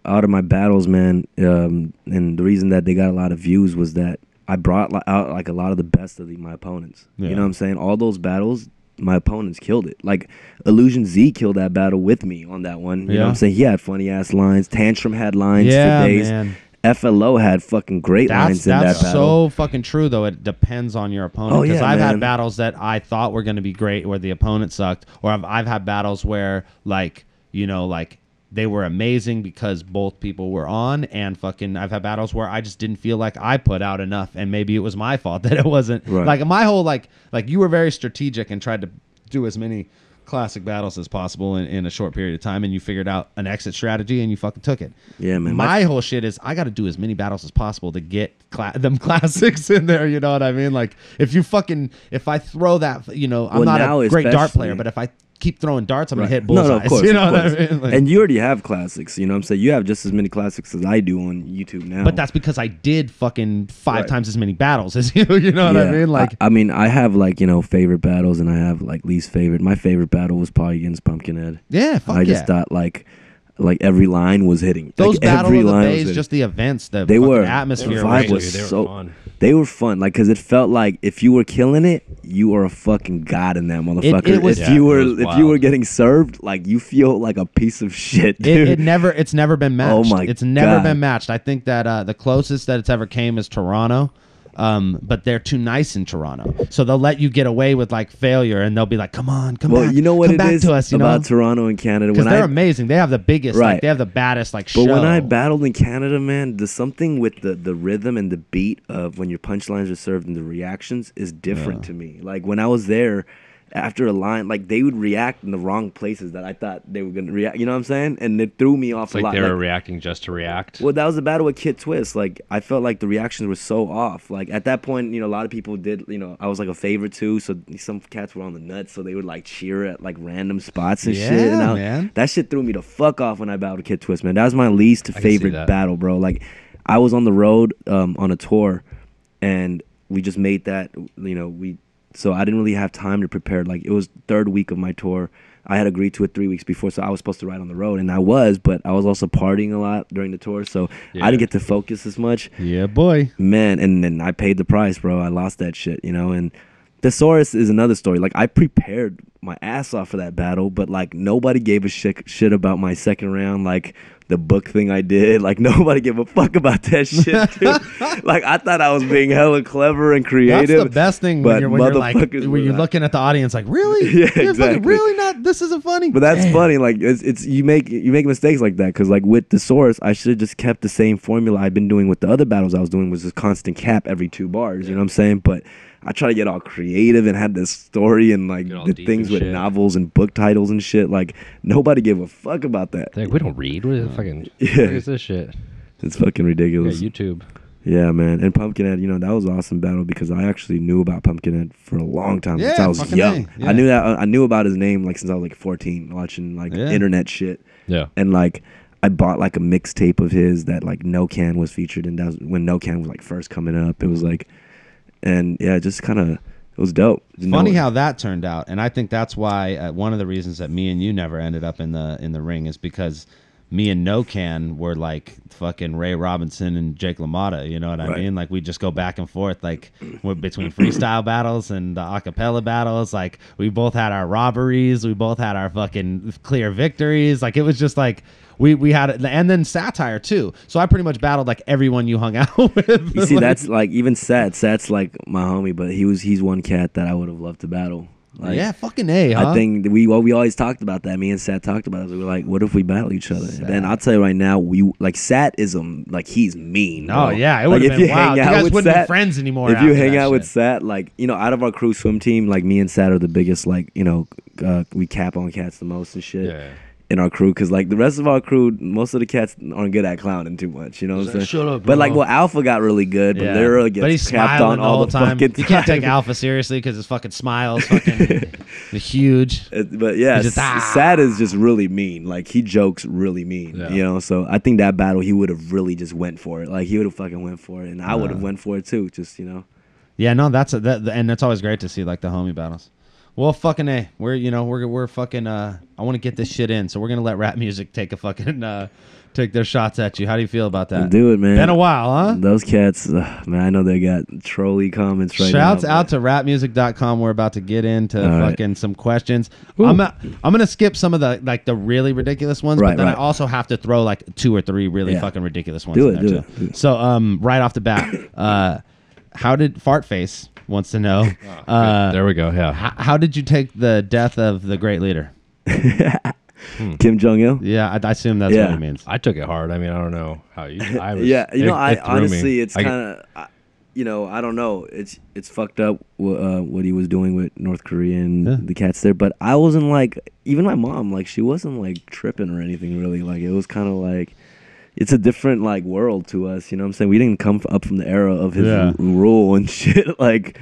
out of my battles, man, and the reason that they got a lot of views was that I brought out like a lot of the best of my opponents. Yeah. You know what I'm saying? All those battles, my opponents killed it. Like Illusion Z killed that battle with me on that one. You know what I'm saying? He had funny ass lines. Tantrum had lines for days. Man. FLO had fucking great lines in that battle. That's so fucking true, though. It depends on your opponent. Because I've had battles that I thought were going to be great where the opponent sucked. Or I've had battles where, like, you know, like, they were amazing because both people were on, and fucking I've had battles where I just didn't feel like I put out enough, and maybe it was my fault that it wasn't. Like my whole like you were very strategic and tried to do as many classic battles as possible in a short period of time, and you figured out an exit strategy and you fucking took it. Yeah, man. My whole shit is I got to do as many battles as possible to get them classics in there. You know what I mean? Like if I throw that, you know, I'm not a great dart player, but if I keep throwing darts, I'm gonna hit bullseyes. No, of course, you know what I mean? Like, and you already have classics. You know what I'm saying? You have just as many classics as I do on YouTube now. But that's because I did fucking 5 times as many battles as you. You know what I mean? Like, I mean, I have like, you know, favorite battles, and I have like least favorite. My favorite battle was probably against Pumpkinhead. Yeah, fuck I just thought like, like every line was hitting. Those like, Battle every of the line Bays, just the events, the they were atmosphere. The vibe was they were fun. Like, cause it felt like if you were killing it, you were a fucking god in that motherfucker. If you were getting served, like you feel like a piece of shit. Dude. It's never been matched. Oh my It's never been matched. I think that the closest that it's ever came is Toronto. But they're too nice in Toronto, so they'll let you get away with like failure, and they'll be like, "Come on, come back." You know what come it back is to us, about Toronto and Canada? Because they're amazing. They have the biggest, right. Like, they have the baddest, like, show. But when I battled in Canada, man, there's something with the rhythm and the beat of when your punchlines are served and the reactions is different to me. Like when I was there. After a line, like they would react in the wrong places that I thought they were gonna react. You know what I'm saying? And it threw me off a lot. They were reacting just to react. Well, that was the battle with Kid Twist. Like I felt like the reactions were so off. Like at that point, a lot of people did. I was like a favorite too. So some cats were on the nuts, so they would like cheer at like random spots and shit. And man. That shit threw me the fuck off when I battled Kid Twist, man. That was my least favorite battle, bro. Like I was on the road on a tour, and we just made that. So I didn't really have time to prepare. Like it was third week of my tour. I had agreed to it 3 weeks before, so I was supposed to ride on the road, and I was, but I was also partying a lot during the tour, so I didn't get to focus as much. Yeah, boy. Man, and then I paid the price, bro. I lost that shit, and Thesaurus is another story. Like I prepared my ass off for that battle, but like nobody gave a shit about my second round. Like the book thing I did, like nobody gave a fuck about that shit, dude. Like I thought I was being hella clever and creative. That's the best thing when you're looking at the audience like, really? Yeah, exactly. Really not? This isn't funny. But that's funny. Like it's you make mistakes like that because like with the source, I should have just kept the same formula I've been doing with the other battles I was doing, was just constant cap every 2 bars. You know what I'm saying? But I try to get all creative and had this story and like the things with novels and book titles and shit. Like nobody gave a fuck about that. Like we don't read. What is fucking? What is this shit? It's fucking ridiculous. Yeah, YouTube. Yeah, man. And Pumpkinhead, that was an awesome battle because I actually knew about Pumpkinhead for a long time since I was young. Yeah. I knew about his name like since I was like 14, watching like internet shit. Yeah. And like I bought like a mixtape of his that like No Can was featured in. That was when No Can was like first coming up. It was like. And yeah, just kind of, it was dope. Funny how that turned out, and I think that's why one of the reasons that me and you never ended up in the ring is because me and No Can were like fucking Ray Robinson and Jake LaMotta. You know what I mean? Like we just go back and forth, like between freestyle battles and the acapella battles. Like we both had our robberies, we both had our fucking clear victories. Like it was just like. We had it, and then satire too. So I pretty much battled like everyone you hung out with. You see, that's like even Sat's like my homie, but he's one cat that I would have loved to battle. Like, yeah, fucking A, huh? I think we always talked about that. Me and Sat talked about it. We were like, what if we battle each other? And I'll tell you right now, we like Sat is like he's mean. Bro. Oh yeah, it would have been wild. You guys wouldn't be friends anymore. If you hang out with Sat, like out of our crew swim team, like me and Sat are the biggest. Like we cap on cats the most and shit. Yeah. In our crew, because like the rest of our crew, most of the cats aren't good at clowning too much, you know what I'm saying? Shut up, bro. But like, Alpha got really good, but Lyra gets capped on all the time. You can't take Alpha seriously because his fucking smile's fucking huge. But yeah, Sad is just really mean. Like he jokes really mean, So I think that battle he would have really just went for it. Like he would have fucking went for it, and I would have went for it too. Just Yeah, no, and it's always great to see like the homie battles. Well, fucking A, we're fucking. I want to get this shit in, so we're gonna let rap music take a fucking take their shots at you. How do you feel about that? Do it, man. Been a while, huh? Those cats, man. I know they got trolly comments right now. Shouts out to rapmusic.com. We're about to get into fucking some questions. I'm gonna skip some of the really ridiculous ones, but then I also have to throw like 2 or 3 really fucking ridiculous ones. Do it. So right off the bat, how did Fartface wants to know? There we go. Yeah. How did you take the death of the great leader? Kim Jong-il? Yeah, I assume that's what he means. I took it hard. I mean, I don't know how you. I was, I honestly, it's kind of, I don't know. It's fucked up what he was doing with North Korea and the cats there. But I wasn't like, even my mom, like she wasn't like tripping or anything really. Like it was kind of like. It's a different like world to us, you know what I'm saying? We didn't come up from the era of his rule and shit. Like,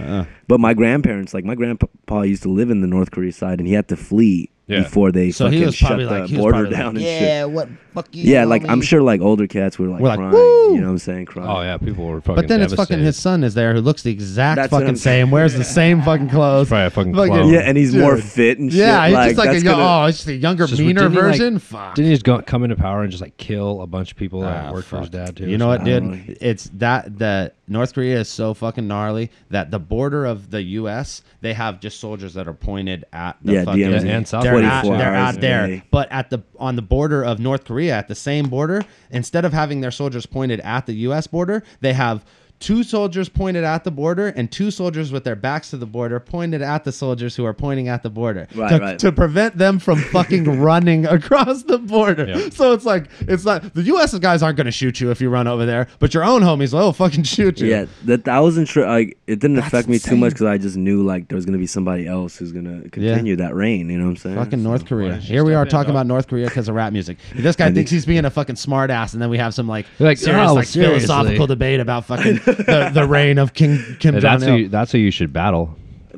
but my grandparents, like my grandpa used to live in the North Korea side, and he had to flee before they fucking shut the border down and shit. Yeah, what fuck you? Yeah, like I'm sure like older cats were like crying. Woo! You know what I'm saying? Crying. Oh yeah, people were fucking. But then it's fucking his son is there who looks the exact fucking same, wears the same fucking clothes. Probably a fucking clone. Yeah, and he's more fit and shit. Yeah, he's just like it's just a younger, meaner version. Fuck. Didn't he just come into power and just like kill a bunch of people that worked for his dad too? You know what, dude? It's that North Korea is so fucking gnarly that the border of the U.S. they have just soldiers that are pointed at the fucking DMZ. And South they're Korea. out there. But on the border of North Korea, at the same border, instead of having their soldiers pointed at the U.S. border, they have 2 soldiers pointed at the border and 2 soldiers with their backs to the border pointed at the soldiers who are pointing at the border to prevent them from fucking running across the border. Yep. So it's not the U.S. guys aren't going to shoot you if you run over there, but your own homies will fucking shoot you. Yeah, that wasn't true. Like it didn't affect me too much because I just knew like there was going to be somebody else who's going to continue that reign. You know what I'm saying? Fucking North Korea. Here we are talking about North Korea because of rap music. This guy thinks he's being a fucking smart ass, and then we have some serious philosophical debate about fucking the reign of Kim Jong-il. That's who you should battle,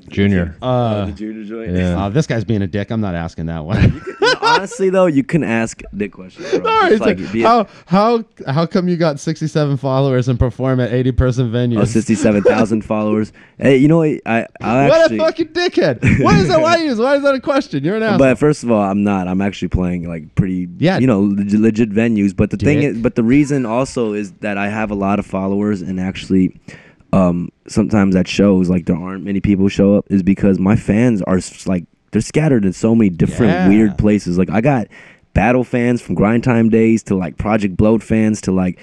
Junior. The Junior joint. Yeah. This guy's being a dick. I'm not asking that one. Honestly, though, you can ask dick questions. Bro. How come you got 67 followers and perform at 80-person venues? Oh, 67,000 followers. Hey, you know what? What a fucking dickhead. What is that? Why is that a question? You're an asshole. But first of all, I'm not. I'm actually playing like pretty, legit venues. But the thing is, the reason also is that I have a lot of followers and actually sometimes at shows like there aren't many people who show up is because my fans are like they're scattered in so many different weird places. Like I got battle fans from Grind Time days to like Project Bloat fans to like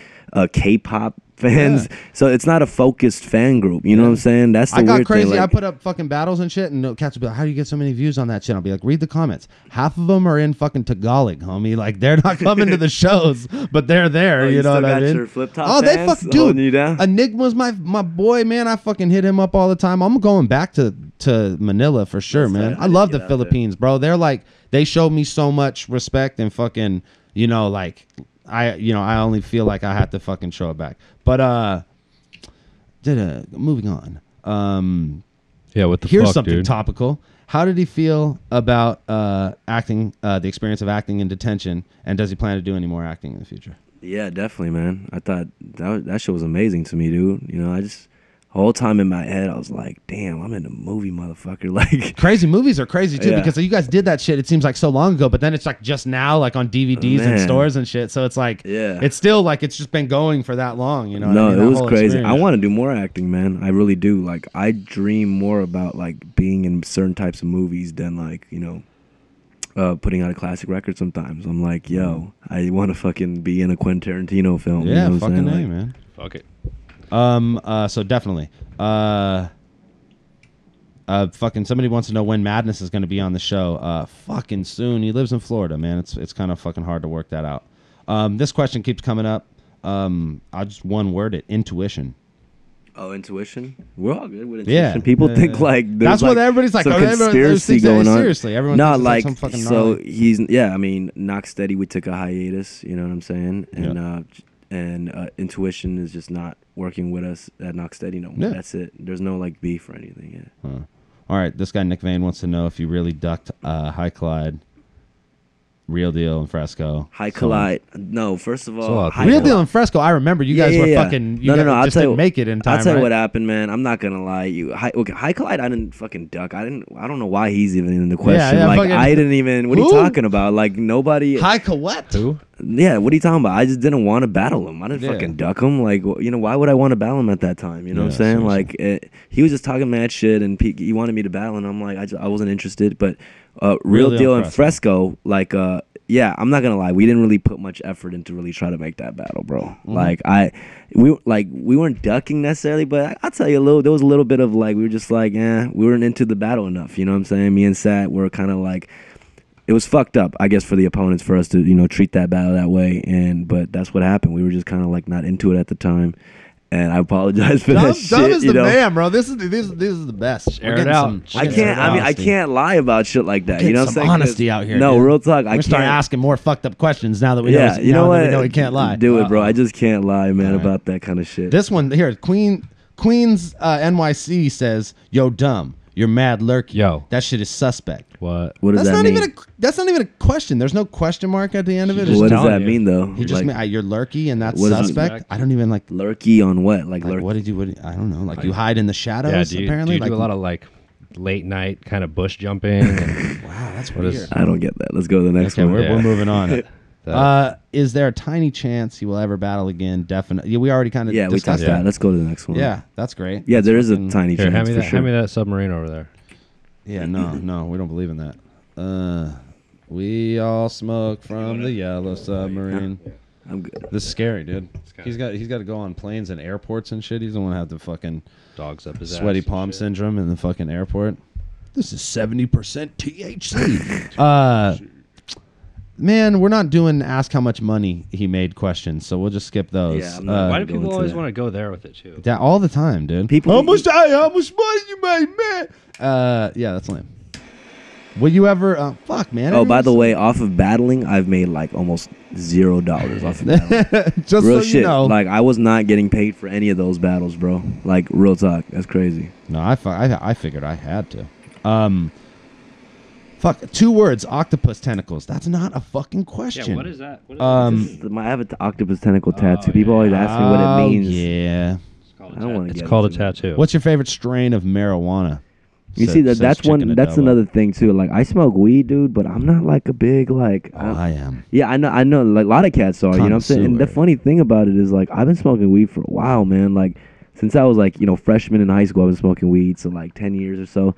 K-pop fans. So it's not a focused fan group. You know what I'm saying? That's the weird thing. I got crazy. Like, I put up fucking battles and shit, and cats will be like, "How do you get so many views on that shit?" I'll be like, "Read the comments. Half of them are in fucking Tagalog, homie. Like they're not coming to the shows, but they're there. You know what I mean?" Your flip top they fuck, dude. Enigma's my boy, man. I fucking hit him up all the time. I'm going back to Manila for sure, man. I love the Philippines, bro. They're like they showed me so much respect and fucking I only feel like I had to fucking show it back. But moving on. Here's something topical. How did he feel about acting, the experience of acting in detention, and does he plan to do any more acting in the future? Yeah, definitely, man. I thought that show was amazing to me, dude. You know, I just the whole time in my head, I was like, damn, I'm in a movie, motherfucker. Like crazy movies are crazy too because you guys did that shit. It seems like so long ago, but then it's like just now, like on DVDs and stores and shit. So it's like, it's still like it's just been going for that long. You know? No, it was crazy. I want to do more acting, man. I really do. Like I dream more about like being in certain types of movies than like putting out a classic record. Sometimes I'm like, yo, I want to fucking be in a Quentin Tarantino film. Yeah, you know fucking like, man. Fuck it. So definitely. Fucking somebody wants to know when Madness is going to be on the show. Fucking soon. He lives in Florida, man. It's kind of fucking hard to work that out. This question keeps coming up. I'll just one word it: intuition. Oh, intuition. We're all good with intuition. People think like there's that's what everybody's like. Some conspiracy going on. Seriously, everyone. No, like some fucking so he's I mean, Knock Steady. We took a hiatus. You know what I'm saying? And intuition is just not working with us at Knock Steady no more. That's it. There's no like beef or anything. All right, this guy Nick Vane wants to know if you really ducked High Collide, Real Deal, and Fresco. High Collide. No, first of all, Real Deal and Fresco. I remember you guys were fucking. You no. Just didn't make it in time. I'll tell you what happened, man. I'm not gonna lie. High Collide. I didn't fucking duck. I don't know why he's even in the question. I didn't even. What are you talking about? Like nobody. High Collide. Who? Yeah, what are you talking about? I just didn't want to battle him. I didn't fucking duck him. Like, why would I want to battle him at that time? You know what I'm saying? Seriously. Like, he was just talking mad shit, and he wanted me to battle, and I'm like, I wasn't interested. But Real Deal and Fresco, like, I'm not gonna lie, we didn't really put much effort into really try to make that battle, bro. Mm-hmm. We weren't ducking necessarily, but I'll tell you there was a little bit of like, we were just like, we weren't into the battle enough. You know what I'm saying? Me and Sat were kind of like. It was fucked up, I guess, for the opponents for us to, treat that battle that way. But that's what happened. We were just kind of like not into it at the time. And I apologize for that shit. Dumb is the man, bro. This is the best. Air it out. I can't lie about shit like that. You know what I'm saying? Honesty out here. No, dude. Real talk. We're gonna start asking more fucked up questions now that we know. You know what? We know we can't lie. Do it, bro. I just can't lie, man, about that kind of shit. This one here, Queens NYC says, "Yo, Dumb. You're mad lurky. Yo. That shit is suspect. What? What does that mean? That's not even a question. There's no question mark at the end of it. What does that mean, though? He just you're lurky and that's suspect. I don't even like lurky on what? Like what did you? I don't know. Like you hide in the shadows. Yeah, apparently, do you do a lot of like late night kind of bush jumping? And wow, that's weird. I don't get that. Let's go to the next one. We're moving on. Is there a tiny chance he will ever battle again? Definitely. Yeah, we already kind of we talked that. Let's go to the next one. Yeah, that's great. Yeah, there is a tiny chance. Hand me that submarine over there. Yeah, no, we don't believe in that. We all smoke from the yellow submarine. Yeah. I'm good. This is scary, dude. He's got to go on planes and airports and shit. He doesn't want to have the fucking dogs up his sweaty palm syndrome in the fucking airport. This is 70% THC. Man, we're not doing ask how much money he made questions, so we'll just skip those. Yeah, why do people always want to go there with it too? That all the time, dude. How much money you made, man? Yeah, that's lame. Will you ever? Fuck, man. Oh, by the way, off of battling, I've made like almost $0 off of battling. Just real so shit. You know. Like I was not getting paid for any of those battles, bro. Like real talk. That's crazy. No, I figured I had to. Fuck, 2 words, octopus tentacles. That's not a fucking question. Yeah, what is that? I have an octopus tentacle tattoo. People always ask me what it means. Yeah. I don't want to. It's called a tattoo. What's your favorite strain of marijuana? You see that's another thing too. Like I smoke weed, dude, but I'm not like a big like. I am. Yeah, I know. Like a lot of cats are. You know what I'm saying? And the funny thing about it is like I've been smoking weed for a while, man. Like since I was like freshman in high school, I've been smoking weed, so like 10 years or so.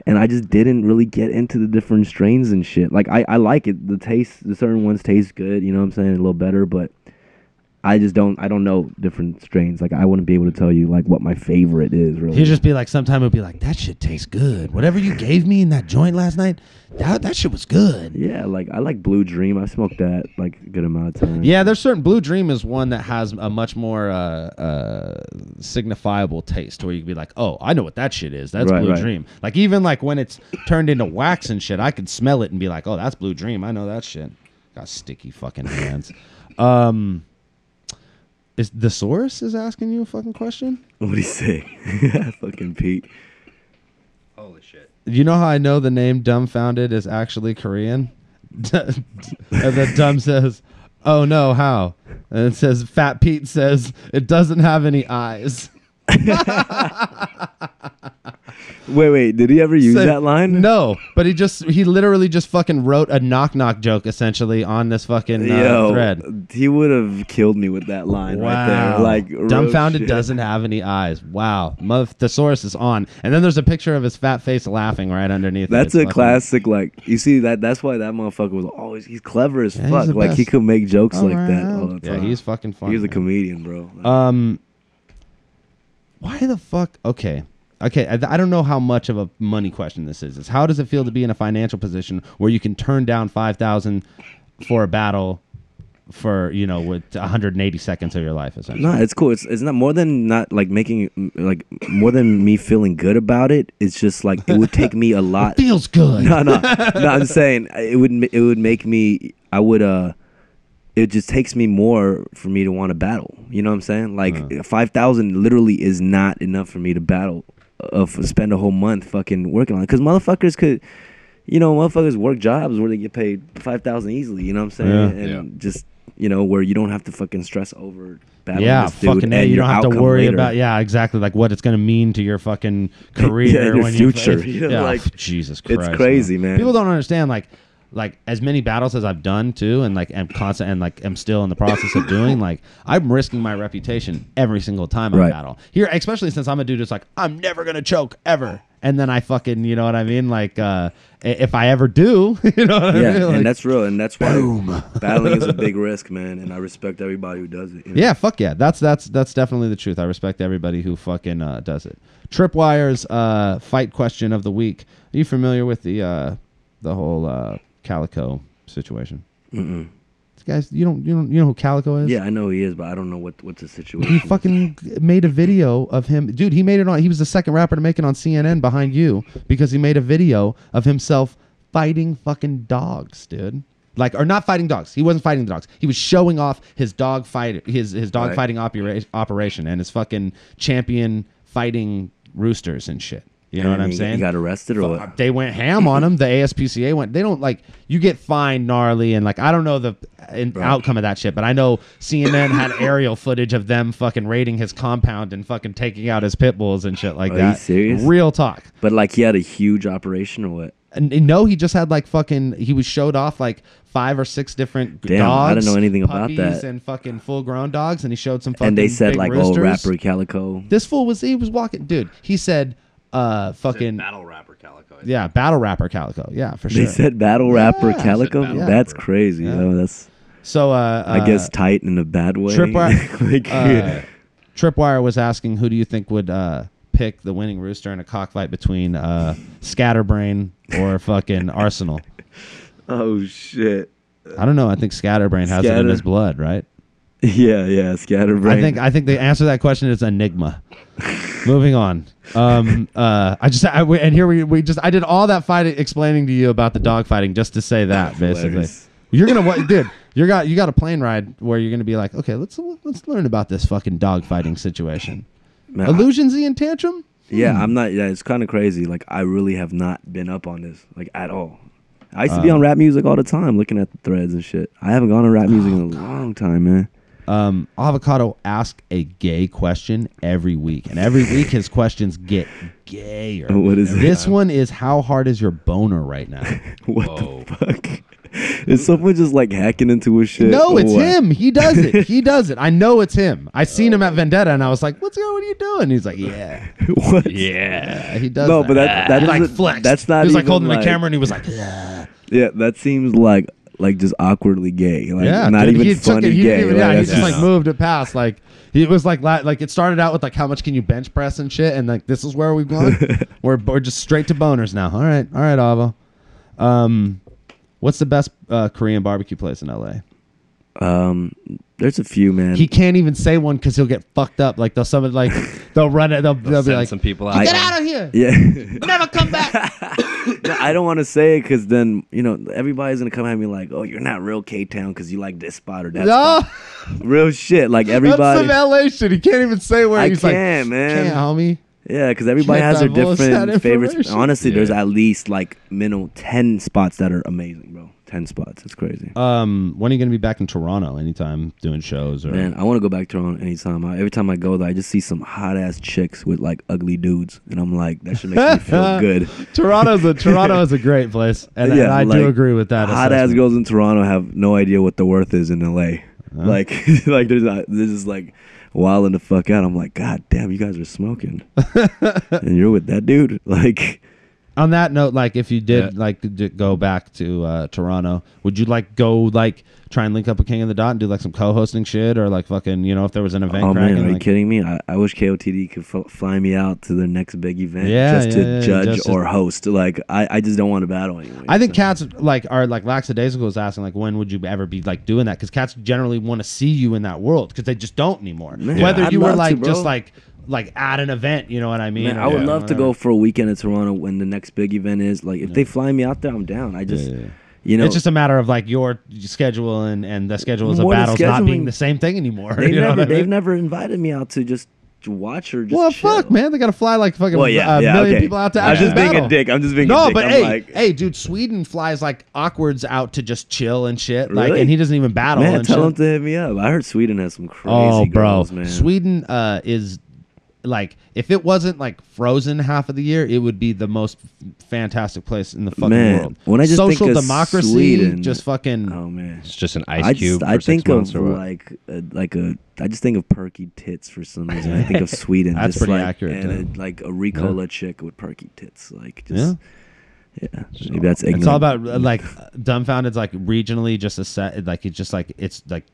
And I just didn't really get into the different strains and shit. Like, I like it. The certain ones taste good, you know what I'm saying? A little better, but I don't know different strains. Like, I wouldn't be able to tell you, like, what my favorite is, really. He'd just be like, sometime it'd be like, that shit tastes good. Whatever you gave me in that joint last night, that shit was good. Yeah, like, I like Blue Dream. I smoked that, like, a good amount of time. Yeah, there's certain Blue Dream is one that has a much more signifiable taste, where you can be like, oh, I know what that shit is. That's Blue Dream. Like, even, like, when it's turned into wax and shit, I could smell it and be like, oh, that's Blue Dream. I know that shit. Got sticky fucking hands. Is the source is asking you a fucking question? What'd he say? Fucking Pete. Holy shit. You know how I know the name Dumbfoundead is actually Korean? And then Dumb says, oh no, how? And it says, Fat Pete says, it doesn't have any eyes. Wait, did he ever use that line? No, but he literally just fucking wrote a knock joke essentially on this fucking thread. He would have killed me with that line right there. Like Dumbfoundead doesn't have any eyes. Wow, thesaurus is on, and then there's a picture of his fat face laughing right underneath. That's a classic. Like you see that's why that motherfucker was always he's clever as fuck. Like he could make jokes like that all the time. Yeah, he's fucking funny. He's a comedian, bro. Why the fuck? Okay, I don't know how much of a money question this is. It's how does it feel to be in a financial position where you can turn down $5,000 for a battle for with 180 seconds of your life? Essentially, no, it's cool. It's not more than not like making like more than me feeling good about it. It's just like it would take me a lot. It feels good. No. I'm saying it would make me. It just takes me more for me to want to battle. You know what I'm saying? Like 5,000 literally is not enough for me to battle. Spend a whole month fucking working on it, because motherfuckers could, motherfuckers work jobs where they get paid 5,000 easily. You know what I'm saying? And just where you don't have to fucking stress over battling this dude. Fucking you don't have to worry about exactly like what it's gonna mean to your fucking career your future. Like Jesus Christ, it's crazy, man. People don't understand like as many battles as I've done too, and like am constant and like am still in the process of doing, like I'm risking my reputation every single time I battle here, especially since I'm a dude who's like, I'm never gonna choke ever, and then I fucking, you know what I mean, like if I ever do, you know what I mean? Like, and that's real, and that's why battling is a big risk, man, and I respect everybody who does it. Yeah, fuck yeah, that's definitely the truth. I respect everybody who fucking does it. Tripwire's fight question of the week. Are you familiar with the whole Calico situation? Mm-mm. Guys, you know who Calico is? Yeah, I know who he is, but I don't know what's the situation. He fucking made a video of him, dude. He made it on. He was the second rapper to make it on CNN behind you, because he made a video of himself fighting fucking dogs, dude. Like, or not fighting dogs. He wasn't fighting the dogs. He was showing off his dog fight, his dog fighting operation, and his fucking champion fighting roosters and shit. You know what I'm saying? He got arrested or what? They went ham on him. The ASPCA went. They don't like you get fined gnarly and like I don't know the outcome of that shit, but I know CNN had aerial footage of them fucking raiding his compound and fucking taking out his pit bulls and shit like that. Are you serious? Real talk. But like he had a huge operation or what? And no, he just had like fucking. He was showed off like 5 or 6 different dogs. I didn't know anything about that. And fucking full grown dogs, and he showed some fucking. And they said big like, roosters. oh, rapper Calico. This fool was walking, dude. He said, fucking battle rapper Calico. Yeah, battle rapper Calico. Yeah, for sure. They said battle rapper Calico. Battle That's rapper. crazy. Yeah. Yo, that's. So I guess tight in a bad way. Tripwire, Tripwire was asking who do you think would pick the winning rooster in a cockfight between Scatterbrain or fucking Arsenal? Oh shit. I don't know. I think Scatterbrain has it in his blood, right? Yeah, Scatterbrain. I think the answer to that question is enigma. Moving on. I did all that fighting explaining to you about the dog fighting just to say that basically. Hilarious. You're gonna what, dude? You got a plane ride where you're gonna be like, okay, let's learn about this fucking dog fighting situation. Man, Illusions and Tantrum. Yeah, I'm not. Yeah, it's kind of crazy. Like I really have not been up on this like at all. I used to be on rap music all the time, looking at the threads and shit. I haven't gone on rap music in a long time, man. Avocado asks a gay question every week, and every week his questions get gayer. What is this one? Is how hard is your boner right now? What the fuck? Is someone just like hacking into his shit? No, it's him. He does it. He does it. I know it's him. I seen him at Vendetta, and I was like, "What are you doing?" He's like, "Yeah, What? yeah." He does. No, that. but that he like doesn't- flexed. That's not. He was like even, holding like, the camera, and he was like, "Yeah." Yeah, that seems like just awkwardly gay. Like Yeah, not dude, even he took funny it, he gay. didn't even, Like, yeah, he that's just like moved it past. Like he was like it started out with like how much can you bench press and shit, and like this is where we've gone. we're just straight to boners now. All right, Avo. What's the best Korean barbecue place in LA? There's a few, man. He can't even say one because he'll get fucked up. Like they'll run it. They'll be Send like, some people out. "Get out of here! Yeah. Never come back." No, I don't want to say it because then everybody's gonna come at me like, "Oh, you're not real K-Town because you like this spot or that No, spot." Real shit. Like everybody. that's some LA shit. He can't even say where. I He's can't, like, man. "Can't, homie." Yeah, because everybody Can't has their divulge that different favorites. information. Honestly, there's Yeah. at least like minimum 10 spots that are amazing, bro. 10 spots. It's crazy. When are you gonna be back in Toronto? Anytime doing shows or? Man, I want to go back to Toronto anytime. Every time I go there, I just see some hot ass chicks with like ugly dudes, and I'm like, that should make me feel good. Toronto is a great place, and I like, do agree with that. Hot ass assessment. girls in Toronto have no idea what the worth is in LA. Like, like they're just like wilding the fuck out. I'm like, God damn, you guys are smoking, and you're with that dude. Like, On that note, like if you did go back to Toronto, would you try and link up with King of the Dot and do like some co-hosting shit or like fucking if there was an event? oh cracking, man, are you like, kidding me? I wish KOTD could fly me out to their next big event just to yeah, judge just or host. Like, I just don't want to battle anymore. I think cats are like lackadaisical is asking like when would you ever be like doing that because cats generally want to see you in that world because they just don't anymore. Man, Whether I'd you were love like to, just bro. like at an event, you know what I mean? Man, Or I would love to whatever. go for a weekend in Toronto when the next big event is. Like, if they fly me out there, I'm down. I just, It's just a matter of like your schedule and the schedules of More than battles not being scheduling. the same thing anymore. they've never invited me out to just watch or just Well, chill. fuck, man, they gotta fly like fucking yeah, million okay. people out to I'm actually just being battle. a dick. I'm just being a No, dick. but I'm hey, dude, Sweden flies like awkwards out to just chill and shit. Like, Really? and he doesn't even battle. Man, and tell shit. him to hit me up. I heard Sweden has some crazy Oh, bro, girls, man. Sweden is like if it wasn't like frozen half of the year, it would be the most fantastic place in the fucking world. When I just social think of democracy, Sweden, just fucking. Oh man, It's just an ice cube I for 6 think months of or what? I just think of perky tits for some reason. I think of Sweden. That's just pretty like, accurate, And like a Ricola chick with perky tits. Like just yeah. Maybe that's ignorant. It's all about like Dumbfounded's like regionally just a set. Like it's like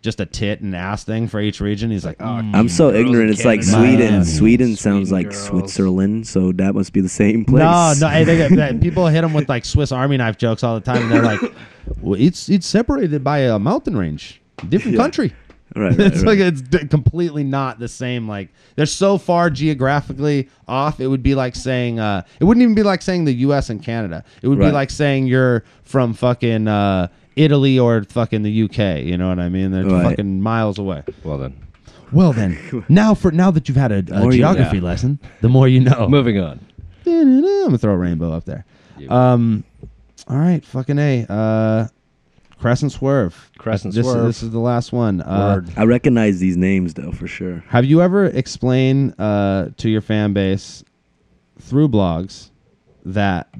just a tit and ass thing for each region. He's like, I'm so Girls ignorant. in It's like Canada. Sweden. Man. Sweden sounds like girls. Switzerland, so that must be the same place. no. Hey, people hit them with like Swiss Army knife jokes all the time, and they're like, well, it's separated by a mountain range, different country. Right, It's right. like it's completely not the same. Like they're so far geographically off. It would be like saying it wouldn't even be like saying the U.S. and Canada. It would be Right. like saying you're from fucking Italy or fucking the UK. You know what I mean? They're Right. fucking miles away. Well then, Well then, now that you've had a Or you- geography lesson, the more you know. moving on. I'm gonna throw a rainbow up there. All right, fucking A. Crescent Swerve. This is the last one. I recognize these names though for sure. Have you ever explained to your fan base through blogs that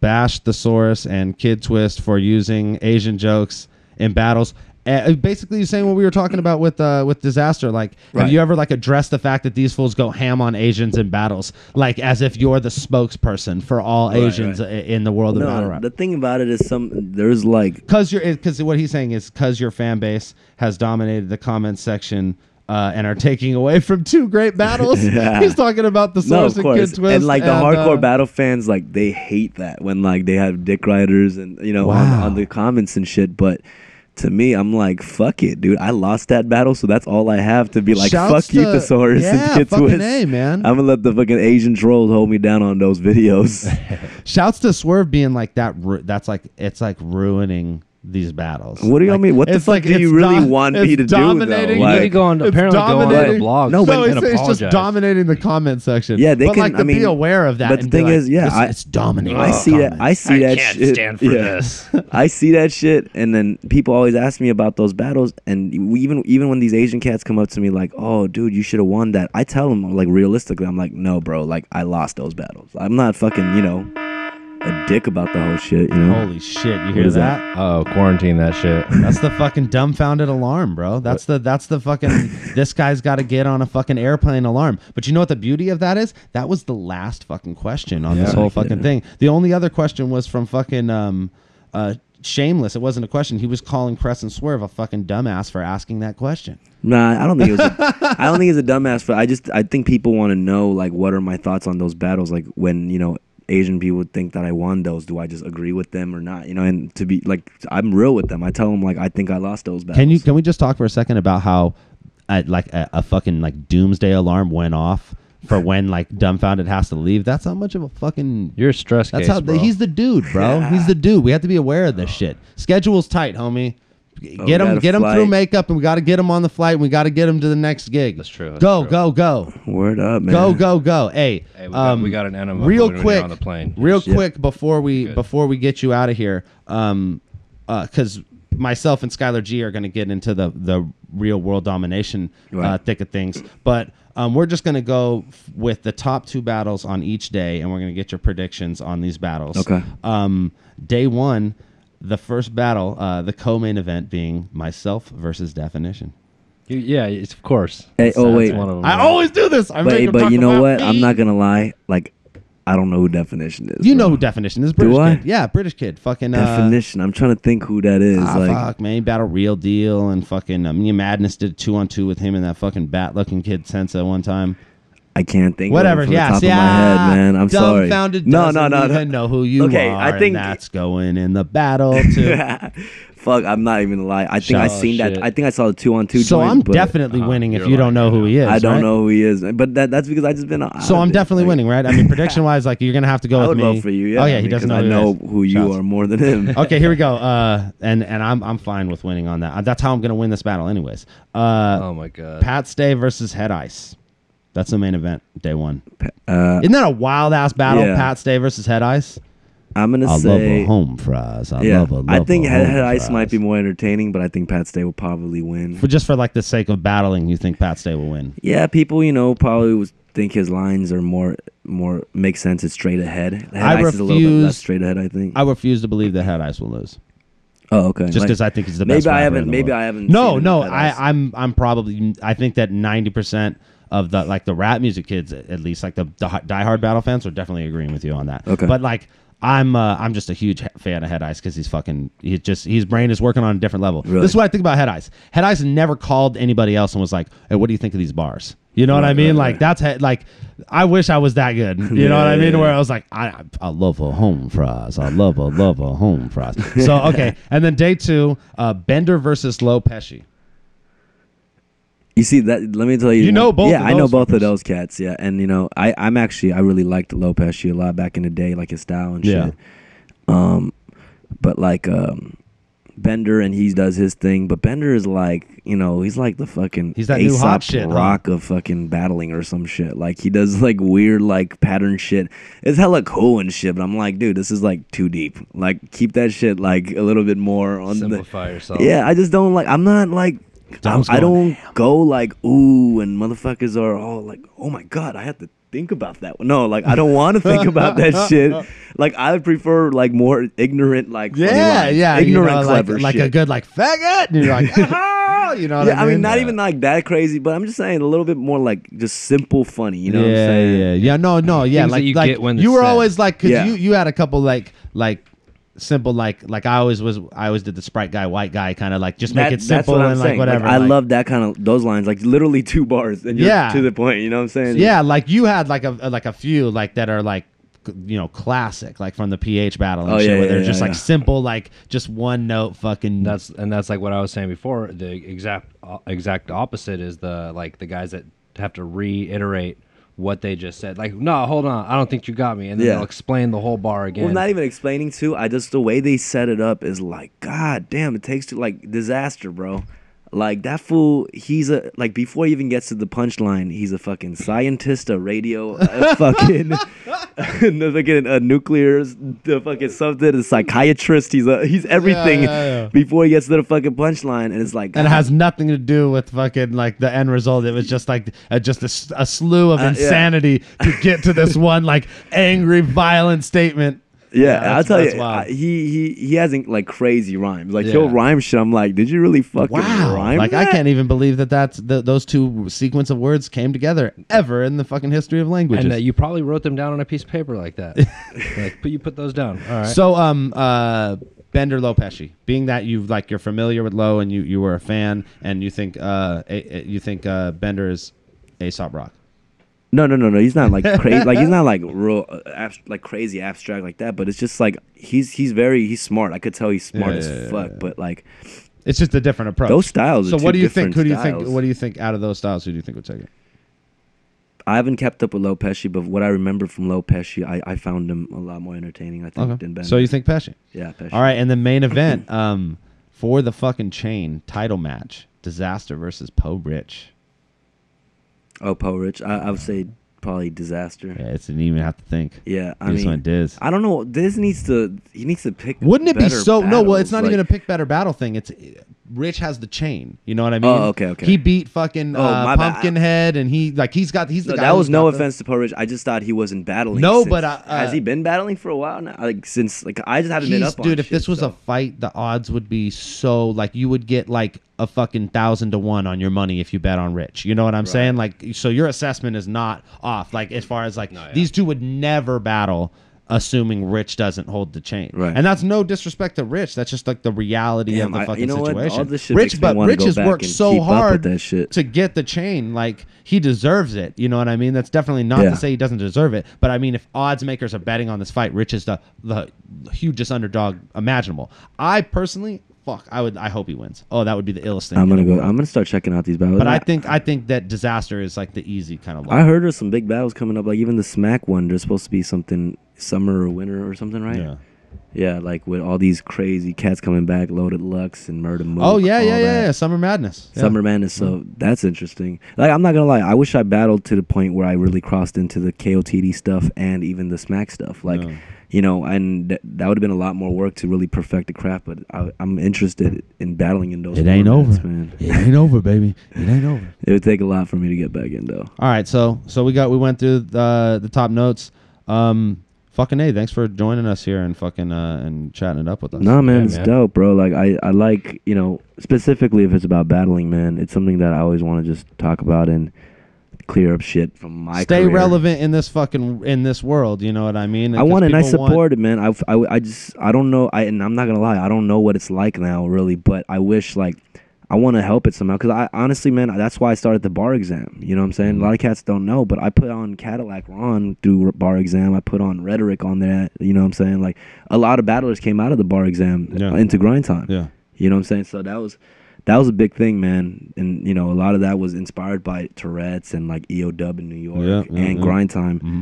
Bash Thesaurus and Kid Twist for using Asian jokes in battles? Basically, you're saying what we were talking about with Dizaster. Like, have you ever like addressed the fact that these fools go ham on Asians in battles, like as if you're the spokesperson for all Asians in the world of battle rap? The thing about it is there's like because what he's saying is because your fan base has dominated the comment section. And are taking away from two great battles. He's talking about the Source and Kid Twist. And like the hardcore battle fans, like they hate that when like they have dick riders and on the comments and shit. But to me, I'm like, fuck it, dude. I lost that battle, so that's all I have to be like, fuck you, Thesaurus and Kid Twist. A, man. I'm gonna let the fucking Asian trolls hold me down on those videos. Shouts to Swerve being like that. That's like it's like ruining these battles. What do you mean? What the fuck do you really want me to do though? Apparently go on the blog. It's just dominating the comment section. Yeah, they but can. Like, be aware of that. But the thing is, it's dominating. I see that. I see that shit. I can't stand for this. I see that shit, and then people always ask me about those battles, and even when these Asian cats come up to me like, "Oh, dude, you should have won that," I tell them like realistically, I'm like, "No, bro, like I lost those battles. I'm not fucking a dick about the whole shit, Holy shit, you hear that? Oh, quarantine that shit. That's the fucking dumbfounded alarm, bro. That's the fucking this guy's got to get on a fucking airplane alarm. But you know what the beauty of that is? That was the last fucking question on this whole fucking thing. The only other question was from fucking Shameless. It wasn't a question. He was calling Crescent Swerve a fucking dumbass for asking that question. Nah, I don't think it was. I don't think he's a dumbass. But I think people want to know like what are my thoughts on those battles, like when Asian people think that I won those. Do I just agree with them or not? And to be like, I'm real with them. I tell them like I think I lost those battles. Can we just talk for a second about how a fucking like doomsday alarm went off for when like Dumbfoundead has to leave? That's how much of a fucking you're a stress that's case, how bro. He's the dude, bro. He's the dude. We have to be aware of this shit. Schedule's tight, homie. Get him through makeup, and we got to get him on the flight, and we got to get him to the next gig. That's true. Go. Word up, man. Go. Hey, we got an enema real quick on the plane. Real quick before we get you out of here, because myself and Skylar G are going to get into the real world domination thick of things, but we're just going to go with the top two battles on each day, and we're going to get your predictions on these battles. Okay. Day one. The first battle, the co-main event being myself versus Definition. It's of course. Hey, wait. One of them, I always do this. But you know what? I'm not gonna lie. Like, I don't know who Definition is. You know who Definition is? British Do I? kid. Yeah, British kid. Fucking Definition. I'm trying to think who that is. Fuck, man. He battled Real Deal and fucking me and Madness did 2-on-2 with him and that fucking bat-looking kid Sensa one time. I can't think. Whatever. Of it from the top of my head, man. I'm sorry. Dumbfounded No. even know who you are. I think and that's going in the battle too. Fuck, I'm not even gonna lie. I think I seen that. I think I saw the 2-on-2. So I'm definitely winning if you don't know who he is. I don't know who he is, but that's because I just been. So I'm definitely winning, right? I mean, prediction wise, like you're gonna have to go with me. I would vote for you. Yeah. Oh yeah, he doesn't know. I know who you are more than him. Okay, here we go. And I'm fine with winning on that. That's how I'm gonna win this battle, anyways. Oh my god. Pat Stay versus Head Ice. That's the main event, day one. Isn't that a wild ass battle? Yeah. Pat Stay versus Head Ice. I'm gonna say love a home fries. I think Head Ice might be more entertaining, but I think Pat Stay will probably win. Just for like the sake of battling, you think Pat Stay will win? Yeah, people probably would think his lines are more make sense. It's straight ahead. Head Ice is a little bit less straight ahead, I think. I refuse to believe that Head Ice will lose. Oh, okay. Just because I think he's the best. I haven't. No. I'm probably. I think that 90% of the rap music kids, at least like the diehard battle fans, are definitely agreeing with you on that. Okay. But like I'm just a huge fan of Head Ice because his brain is working on a different level. Really? This is what I think about Head Ice. Head Ice never called anybody else and was like, "Hey, what do you think of these bars?" You know what I mean? Like that's like I wish I was that good. You know what I mean? Where I was like, I love a home fries. I love a home fries. So okay, and then day two, Bender versus Low Pesci. You see that? Let me tell you. You know both. Yeah, I know both of those cats. Yeah, and I really liked Low Pesci a lot back in the day, like his style and shit. But like Bender, and he does his thing, but Bender is like, you know, he's like the fucking he's that new hot shit, Rock of fucking battling or some shit. Like he does like weird like pattern shit. It's hella cool and shit, but I'm like, dude, this is like too deep. Like keep that shit like a little bit more on simplify yourself. Yeah, I just don't like. I'm not like. I don't go like ooh, and motherfuckers are all like, oh my god, I have to think about that one. No, like I don't want to think about that shit. Like I would prefer like more ignorant, like ignorant, you know, clever like shit. A good like faggot. And you're like, oh, you know. What I mean, not even like that crazy, but I'm just saying a little bit more like just simple, funny. You know what I'm saying? No, yeah. Things Like you were always like, cause you had a couple like simple like I always did the Sprite guy, white guy kind of like just make it simple and like whatever. Like, I love that kind of those lines, like literally 2 bars and you're to the point. You know what I'm saying? Yeah, like you had like a few like that are like, you know, classic, like from the PH battle and shit, where they're just like simple, like just one note fucking. That's like what I was saying before. The exact opposite is the guys that have to reiterate what they just said. Like, no, hold on, I don't think you got me, and then they'll explain the whole bar again. Well, not even explaining too. I just the way they set it up is like, god damn, it takes to like Dizaster, bro. Like that fool, he's a like before he even gets to the punchline, he's a fucking scientist, a radio, fucking a nuclear, the fucking something, a psychiatrist. He's everything before he gets to the fucking punchline, and it's like, and it has nothing to do with fucking like the end result. It was just like just a slew of insanity to get to this one like angry, violent statement. Yeah, I'll tell you, he hasn't like crazy rhymes. Like he'll rhyme shit. I'm like, did you really fucking rhyme? Like that? I can't even believe that's those 2 sequence of words came together ever in the fucking history of languages. And you probably wrote them down on a piece of paper like that. Like, you put those down. All right. So Bender Low Pesci, being that you're familiar with Low and you were a fan and you think Bender is Aesop Rock. No. He's not like crazy. Like he's not like real, like crazy abstract like that. But it's just like he's smart. I could tell he's smart as fuck. But like, it's just a different approach. Those styles. So what do you think? Who do you think? What do you think out of those styles? Who do you think would take it? I haven't kept up with Low Pesci, but what I remember from Low Pesci, I found him a lot more entertaining. I think than Bender. So you think Pesci? Yeah, Pesci. All right, and the main event for the fucking chain title match: Dizaster versus Poe Rich. Oh, Poe Rich. I would say probably Dizaster. Yeah, it's didn't even have to think. Yeah, I mean, Diz. I don't know. Diz needs to pick. Wouldn't it be so? Battles. No, well, it's not like, even a pick better battle thing. It's Rich has the chain. You know what I mean? Oh, okay. He beat fucking Pumpkinhead, and he's the guy. That was no offense to Poe Rich. I just thought he wasn't battling. No, but has he been battling for a while now? Like since I just haven't been up on. Dude, if shit, this was a fight, the odds would be so like you would get like a fucking 1,000 to 1 on your money if you bet on Rich. You know what I'm saying? Like, so your assessment is not off. Like as far as like these two would never battle. Assuming Rich doesn't hold the chain, right? And that's no disrespect to Rich. That's just like the reality of the fucking situation. All this shit Rich has worked so hard to get the chain. Like he deserves it. You know what I mean? That's definitely not to say he doesn't deserve it. But I mean, if odds makers are betting on this fight, Rich is the hugest underdog imaginable. I personally. I hope he wins. Oh, that would be the illest thing. I'm gonna start checking out these battles. But I think that Dizaster is like the easy kind of. I heard there's some big battles coming up. Like even the Smack one, there's supposed to be something summer or winter or something, right? Yeah. Yeah, like with all these crazy cats coming back, Loaded Lux and Murder Mook. Oh yeah. Summer Madness. Yeah. Summer Madness. So that's interesting. Like I'm not gonna lie, I wish I battled to the point where I really crossed into the KOTD stuff and even the Smack stuff. Like. Yeah. You know, and that would have been a lot more work to really perfect the craft. But I'm interested in battling in those. It ain't over, man. It ain't over, baby. It ain't over. It would take a lot for me to get back in, though. All right, so we went through the top notes. Fucking A, thanks for joining us here and fucking and chatting it up with us. No, man, it's dope, bro. Like I like, you know, specifically if it's about battling, man. It's something that I always want to just talk about and clear up shit from my Stay career. relevant in this world, you know what I mean? I want it and I support it, man. I don't know, and I'm not gonna lie, I don't know what it's like now really, but I wish like I want to help it somehow because I honestly, man, that's why I started the bar exam. You know what I'm saying? A lot of cats don't know, but I put on Cadillac Ron through bar exam. I put on Rhetoric on there. You know what I'm saying? Like a lot of battlers came out of the bar exam into grind time. Yeah. You know what I'm saying? So that was a big thing, man. And, you know, a lot of that was inspired by Tourette's and, like, EO Dub in New York and Grind Time. Mm-hmm.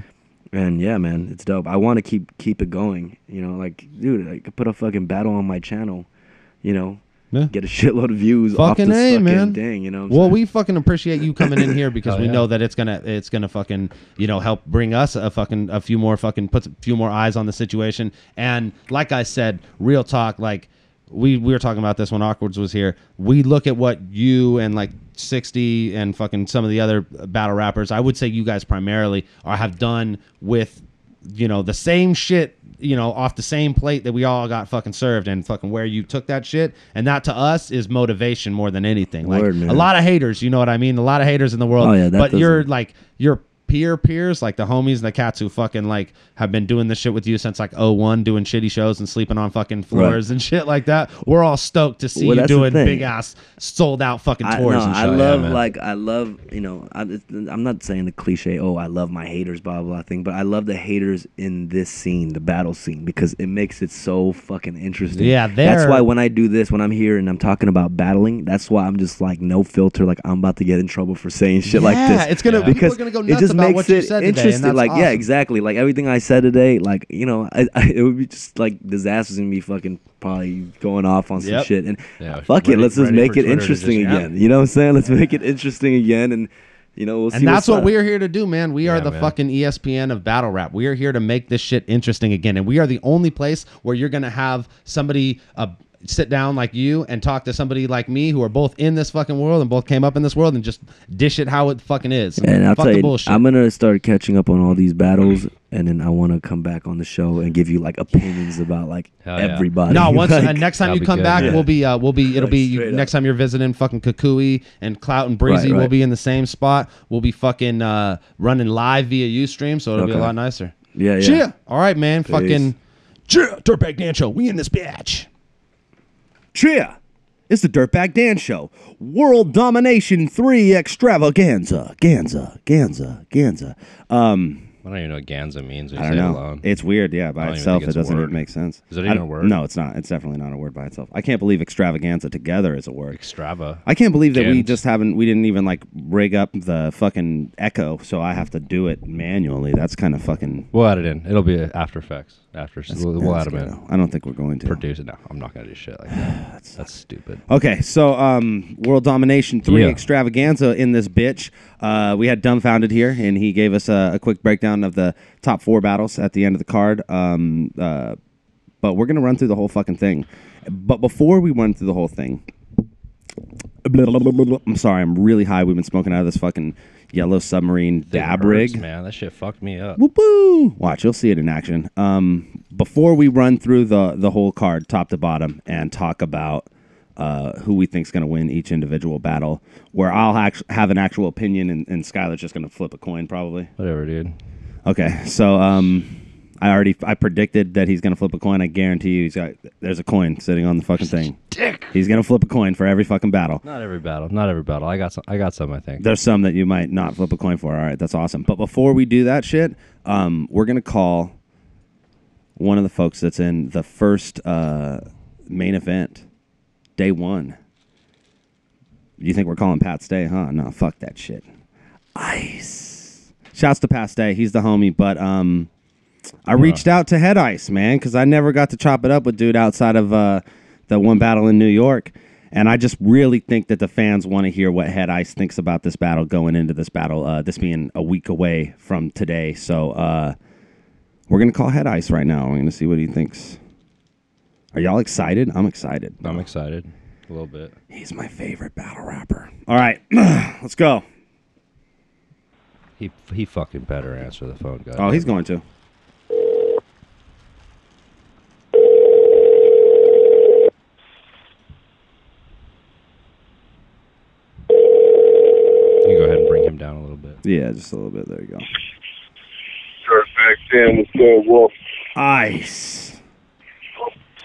And, yeah, man, it's dope. I want to keep it going. You know, like, dude, I could put a fucking battle on my channel you know, get a shitload of views off the fucking thing, you know what I'm saying? We fucking appreciate you coming in here because we know that it's gonna fucking, you know, help bring us a few more eyes on the situation. And like I said, real talk, like we were talking about this when Awkwards was here. We look at what you and like 60 and fucking some of the other battle rappers, I would say you guys primarily have done with, you know, the same shit, you know, off the same plate that we all got fucking served, and fucking where you took that shit. And that to us is motivation more than anything. Like a lot of haters, you know what I mean? A lot of haters in the world. But you're like, you're peers, like the homies and the cats who fucking like have been doing this shit with you since like 01, doing shitty shows and sleeping on fucking floors and shit like that. We're all stoked to see you doing big ass sold out fucking tours and shit. I love, you know, I'm not saying the cliche, I love my haters, blah, blah, thing, but I love the haters in this scene, the battle scene, because it makes it so fucking interesting. Yeah, that's why when I do this, when I'm here and I'm talking about battling, that's why I'm just like no filter, like I'm about to get in trouble for saying shit like this. It's gonna because people are gonna go nuts about what you said today, and that's like awesome. Yeah, exactly. Like everything I said today, like, you know, it would be just like Dizaster's gonna be fucking probably going off on some shit, and fuck it, let's just make it interesting again. You know what I'm saying? Let's make it interesting again, and you know, we'll see. And that's what we're here to do, man. We are the fucking ESPN of battle rap. We are here to make this shit interesting again, and we are the only place where you're gonna have somebody sit down like you and talk to somebody like me who are both in this fucking world and both came up in this world and just dish it how it fucking is. And I'll tell you, I'm gonna start catching up on all these battles, and then I want to come back on the show and give you like opinions about like everybody. No, next time you come back, it'll be next time you're visiting fucking Kukui and Clout and Breezy, we'll be in the same spot. We'll be fucking running live via Ustream, so it'll be a lot nicer. Yeah. All right, man. Peace. Fucking Dirtbag Dan Show. We in this bitch. Cheer! It's the Dirtbag Dan Show. World Domination 3 Extravaganza. Ganza. I don't even know what Ganza means. I don't know. It's weird, by itself. It doesn't even make sense. Is it even a word? No, it's not. It's definitely not a word by itself. I can't believe extravaganza together is a word. Extrava. I can't believe that we didn't even like rig up the fucking echo, so I have to do it manually. That's kind of fucking... We'll add it in. It'll be After Effects. We'll add them in. I don't think we're going to. Produce it. No, I'm not going to do shit like that. That's stupid. Okay, so World Domination 3 Extravaganza in this bitch. We had Dumbfoundead here, and he gave us a quick breakdown of the top 4 battles at the end of the card. But we're going to run through the whole fucking thing. But before we run through the whole thing... I'm sorry, I'm really high. We've been smoking out of this fucking yellow submarine dab rig. Man, that shit fucked me up. Whoop-woo. Watch, you'll see it in action. Before we run through the whole card, top to bottom, and talk about who we think's going to win each individual battle, where I'll have an actual opinion, and Skylar's just going to flip a coin, probably. Whatever, dude. Okay, so I predicted that he's going to flip a coin. I guarantee you there's a coin sitting on the fucking thing. Dick. He's going to flip a coin for every fucking battle. Not every battle. I got some, I think. There's some that you might not flip a coin for. All right, that's awesome. But before we do that shit, we're going to call one of the folks that's in the first main event, day 1. You think we're calling Pat Stay, huh? No, fuck that shit. Ice. Shouts to Pat Stay. He's the homie, but I reached out to Head Ice, man, because I never got to chop it up with dude outside of the one battle in New York. And I just really think that the fans want to hear what Head Ice thinks about this battle going into this battle, this being a week away from today. So we're going to call Head Ice right now. We're going to see what he thinks. Are y'all excited? I'm excited. I'm excited. A little bit. He's my favorite battle rapper. All right, let's go. He fucking better answer the phone, guys. Oh, he's going to. You go ahead and bring him down a little bit. Yeah, just a little bit. There you go. Dirtbag Dan, what's good, Wolf? Ice.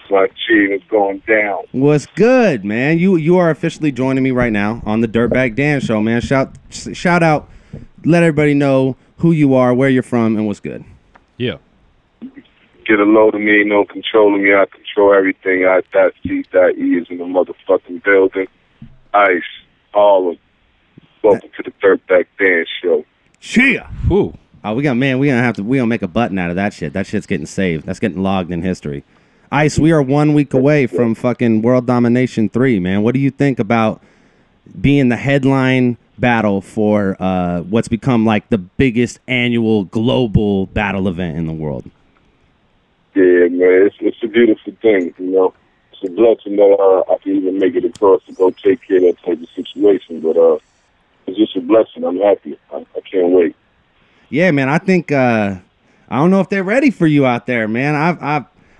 My G is going down. What's good, man? You are officially joining me right now on the Dirtbag Dan Show, man. Shout out. Let everybody know who you are, where you're from, and what's good. Yeah. Get a load of me, no controlling me. I control everything. I.C.E is in the motherfucking building. Ice, all of. Welcome to the Dirtbag Dan Show. Cheer. Ooh. Oh, we gonna make a button out of that shit. That shit's getting saved. That's getting logged in history. Ice, we are 1 week away from fucking World Domination 3, man. What do you think about being the headline battle for what's become like the biggest annual global battle event in the world? Yeah, man, it's a beautiful thing, you know. It's a blessing that I can even make it across to go take care of that type of situation. But it's just a blessing. I'm happy. I can't wait. Yeah, man. I think I don't know if they're ready for you out there, man.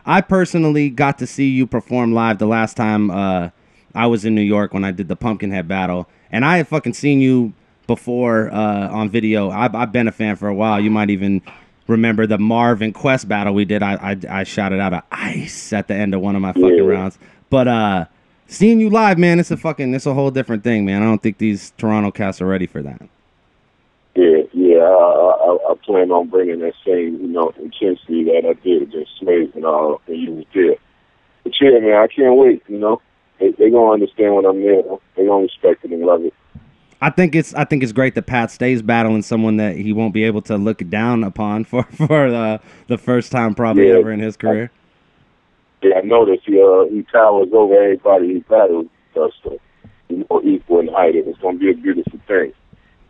I personally got to see you perform live the last time I was in New York when I did the Pumpkinhead battle, and I had fucking seen you before on video. I've been a fan for a while. You might even remember the Marv and Quest battle we did. I shouted out Ice at the end of one of my fucking rounds. But seeing you live, man, it's a whole different thing, man. I don't think these Toronto cats are ready for that. Yeah. I plan on bringing that same, you know, intensity that I did against Slaves and you was there. But yeah, man, I can't wait. You know, they gonna understand when I'm there. They gonna respect it and love it. I think it's great that Pat stays battling someone that he won't be able to look down upon for the first time probably ever in his career. I noticed he towers over everybody he battles. So, you know, equal in height. It's gonna be a beautiful thing.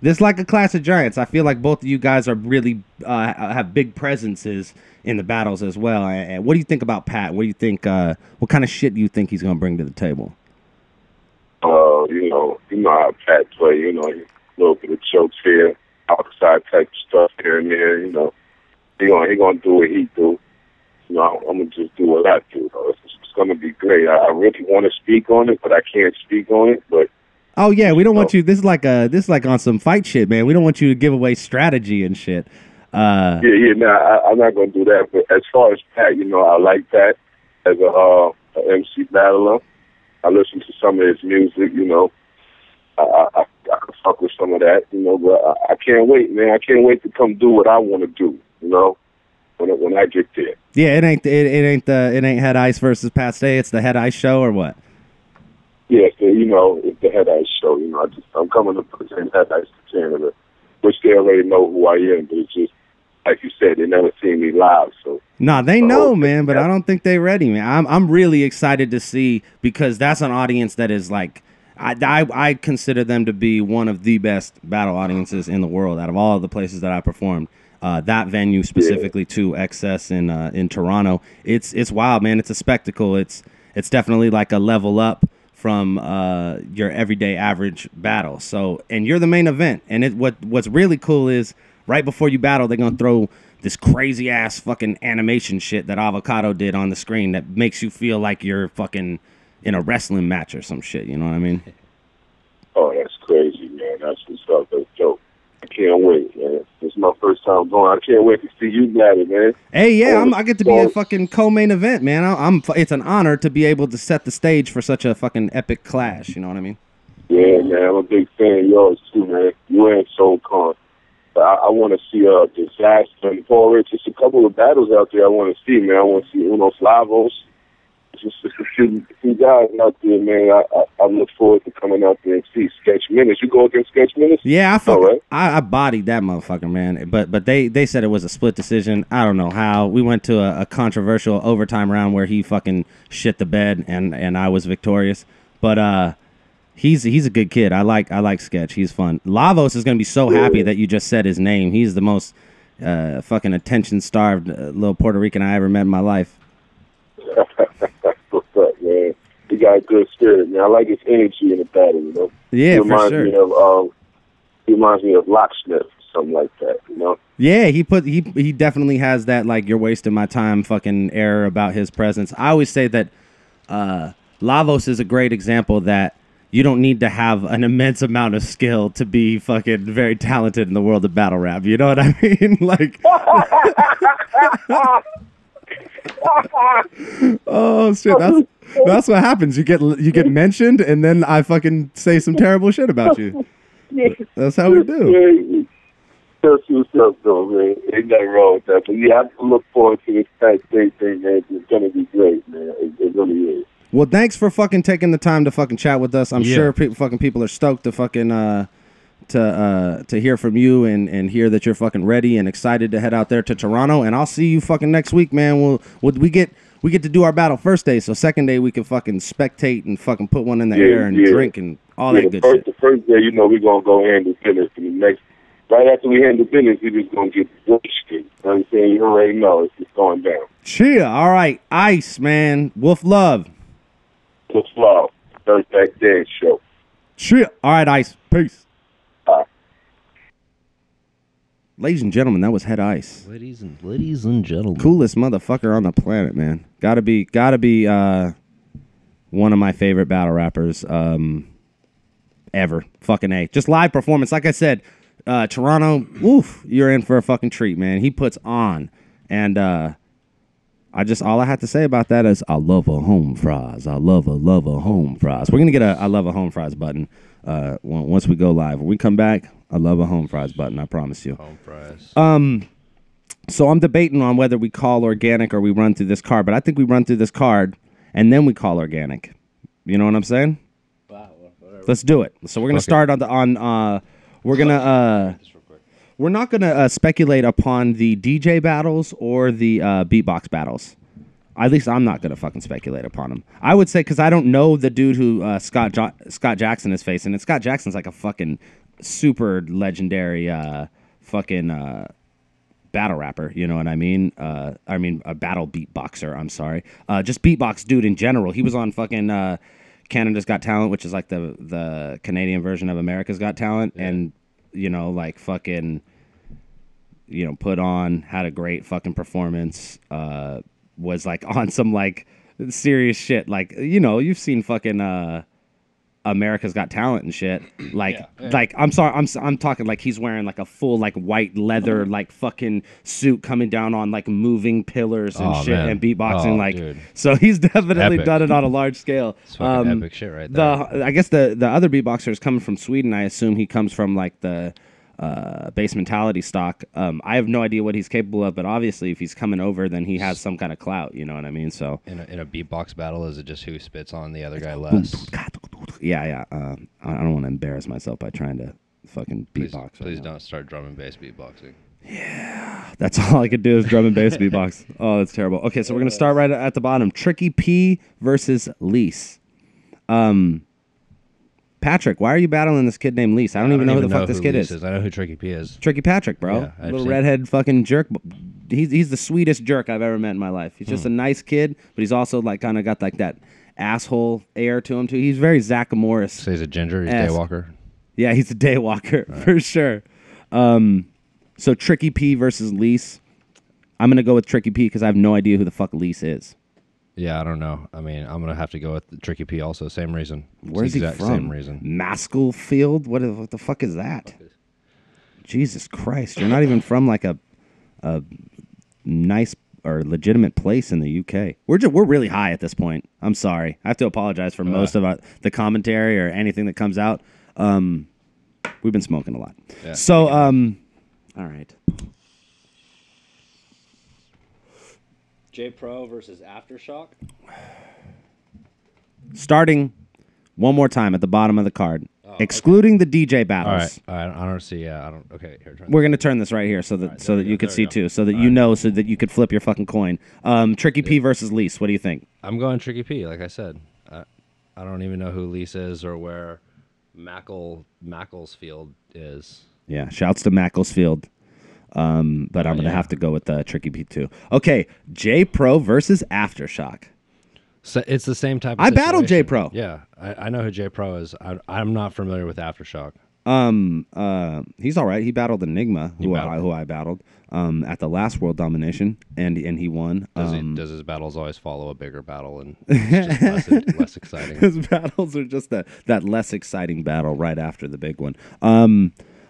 This is like a clash of giants. I feel like both of you guys are really have big presences in the battles as well. And what do you think about Pat? What do you think? What kind of shit do you think he's gonna bring to the table? You know how Pat play. You know, a little bit of jokes here, outside type stuff here and there. You know, he gonna do what he do. You know, I'm gonna just do what I do. It's gonna be great. I really want to speak on it, but I can't speak on it. But oh yeah, we don't want you. This is like on some fight shit, man. We don't want you to give away strategy and shit. I'm not gonna do that. But as far as Pat, you know, I like Pat as a MC battler. I listen to some of his music. You know, I can fuck with some of that. You know, but I can't wait, man. I can't wait to come do what I want to do. You know, when I get there. Yeah, it ain't Head Ice versus Pat Stay. It's the Head Ice show or what? Yeah, so, you know, it's the Head Ice show. You know, I'm coming to present Head Ice to Canada, which they already know who I am. But it's just, like you said, they never seen me live. So nah, they know, man, but I don't think they're ready, man. I'm really excited to see, because that's an audience that is like, I consider them to be one of the best battle audiences in the world out of all of the places that I performed. That venue specifically to XS in Toronto, it's wild, man. It's a spectacle. It's definitely like a level up from your everyday average battle. So, and you're the main event. And what's really cool is right before you battle, they're gonna throw this crazy ass fucking animation shit that Avocado did on the screen that makes you feel like you're fucking in a wrestling match or some shit. You know what I mean? Oh, that's crazy, man. That's what's up. That's dope. I can't wait, man. This is my first time going. I can't wait to see you battle, man. Hey, yeah, I get to be a fucking co-main event, man. It's an honor to be able to set the stage for such a fucking epic clash. You know what I mean? Yeah, man. I'm a big fan of yours too, man. You and Soul Con. I want to see Dizaster and Hora. Just a couple of battles out there I want to see, man. I want to see Uno Slavos. Just a few guys out there, man. I look forward to coming out there and see Sketch Minutes. You go against Sketch Minutes? Yeah, I bodied that motherfucker, man. But they said it was a split decision. I don't know how. We went to a controversial overtime round where he fucking shit the bed and I was victorious. But he's a good kid. I like Sketch. He's fun. Lavos is gonna be so happy that you just said his name. He's the most fucking attention starved little Puerto Rican I ever met in my life. What's up, man? He got a good spirit, man. I like his energy in the battle, you know. Yeah, for sure. He reminds me of Locksmith, something like that, you know. Yeah, he definitely has that like you're wasting my time fucking air about his presence. I always say that Lavos is a great example that you don't need to have an immense amount of skill to be fucking very talented in the world of battle rap. You know what I mean? Like. Oh shit! That's what happens. You get mentioned, and then I fucking say some terrible shit about you. That's how we do. That's what's up, though, man. Ain't nothing wrong with that. But yeah, I look forward to this Pat Day thing, man. It's gonna be great, man. It really is. Well, thanks for fucking taking the time to fucking chat with us. I'm sure people are stoked to fucking to hear from you and hear that you're fucking ready and excited to head out there to Toronto. And I'll see you fucking next week, man. We we get to do our battle first day, so second day we can fucking spectate and fucking put one in the air and drink and all that good shit. The first day, we're going to go handle business. And the next, right after we handle business, we're just going to get wasted. You know what I'm saying? You already know it's just going down. Cheer. All right. Ice, man. Wolf love. Wolf love. Dirtbag Dan Show. Cheer. All right, Ice. Peace. Bye. Ladies and gentlemen, that was Head Ice. Ladies and gentlemen. Coolest motherfucker on the planet, man. Gotta be one of my favorite battle rappers ever. Fucking A. Just live performance. Like I said, Toronto, oof, you're in for a fucking treat, man. He puts on. And all I have to say about that is I love a home fries. I love a home fries. We're gonna get a I love a home fries button once we go live. When we come back, I love a home fries button, I promise you. Home fries. So I'm debating on whether we call organic or we run through this card, but I think we run through this card and then we call organic. You know what I'm saying? Wow, whatever. Let's do it. So we're gonna start we're not gonna speculate upon the DJ battles or the beatbox battles. At least I'm not gonna fucking speculate upon them. I would say because I don't know the dude who Scott Jackson is facing, and Scott Jackson's like a fucking super legendary fucking battle rapper, you know what I mean? A battle beatboxer, I'm sorry. Just beatbox dude in general. He was on fucking Canada's Got Talent, which is like the Canadian version of America's Got Talent, and you know, like fucking, you know, put on, had a great fucking performance, was like on some like serious shit. Like, you know, you've seen fucking America's Got Talent and shit. Like, like I'm sorry, I'm talking like he's wearing like a full like white leather like fucking suit coming down on like moving pillars and shit, man. And beatboxing dude. So he's definitely done it on a large scale. It's fucking epic shit right there. I guess the other beatboxer is coming from Sweden. I assume he comes from like the Base Mentality stock. I have no idea what he's capable of, but obviously if he's coming over, then he has some kind of clout. You know what I mean? So in a beatbox battle, is it just who spits on the other guy less? Yeah. I don't want to embarrass myself by trying to fucking beatbox. Please don't start drum and bass beatboxing. Yeah, that's all I could do is drum and bass beatbox. Oh, that's terrible. Okay, so we're gonna start right at the bottom. Tricky P versus Lise. Patrick, why are you battling this kid named Lise? I don't even know who the fuck this kid is. I know who Tricky P is. Tricky Patrick, bro. Yeah, little redhead fucking jerk. He's the sweetest jerk I've ever met in my life. He's just a nice kid, but he's also like kind of got like that asshole air to him too. He's very Zach Morris. So he's a ginger. He's a daywalker. Yeah, he's a daywalker for sure. So Tricky P versus Lise. I'm gonna go with Tricky P because I have no idea who the fuck Lise is. Yeah, I don't know. I mean, I'm gonna have to go with Tricky P also. Same reason. Where's he from? Same reason. Maskellfield? What the fuck is that? Jesus Christ! You're not even from like a nice or legitimate place in the UK. We're really high at this point. I'm sorry. I have to apologize for most of the commentary or anything that comes out. We've been smoking a lot. Yeah. So all right. J Pro versus Aftershock. Starting one more time at the bottom of the card, excluding the DJ battles. All right. I don't see. Yeah, I don't. Okay, here. We're gonna turn this right here so that you could see too, so that you know, so that you could flip your fucking coin. Tricky P versus Lise. What do you think? I'm going Tricky P. Like I said, I don't even know who Lise is or where Macclesfield is. Yeah, shouts to Macclesfield. But I'm going to have to go with Tricky P too. Okay, J Pro versus Aftershock. So it's the same type of I situation. battled J Pro. Yeah, I know who J Pro is. I'm not familiar with Aftershock. He's all right. He battled Enigma, who I battled at the last World Domination, and he won. Does his battles always follow a bigger battle and it's just less exciting? His battles are just that less exciting battle right after the big one.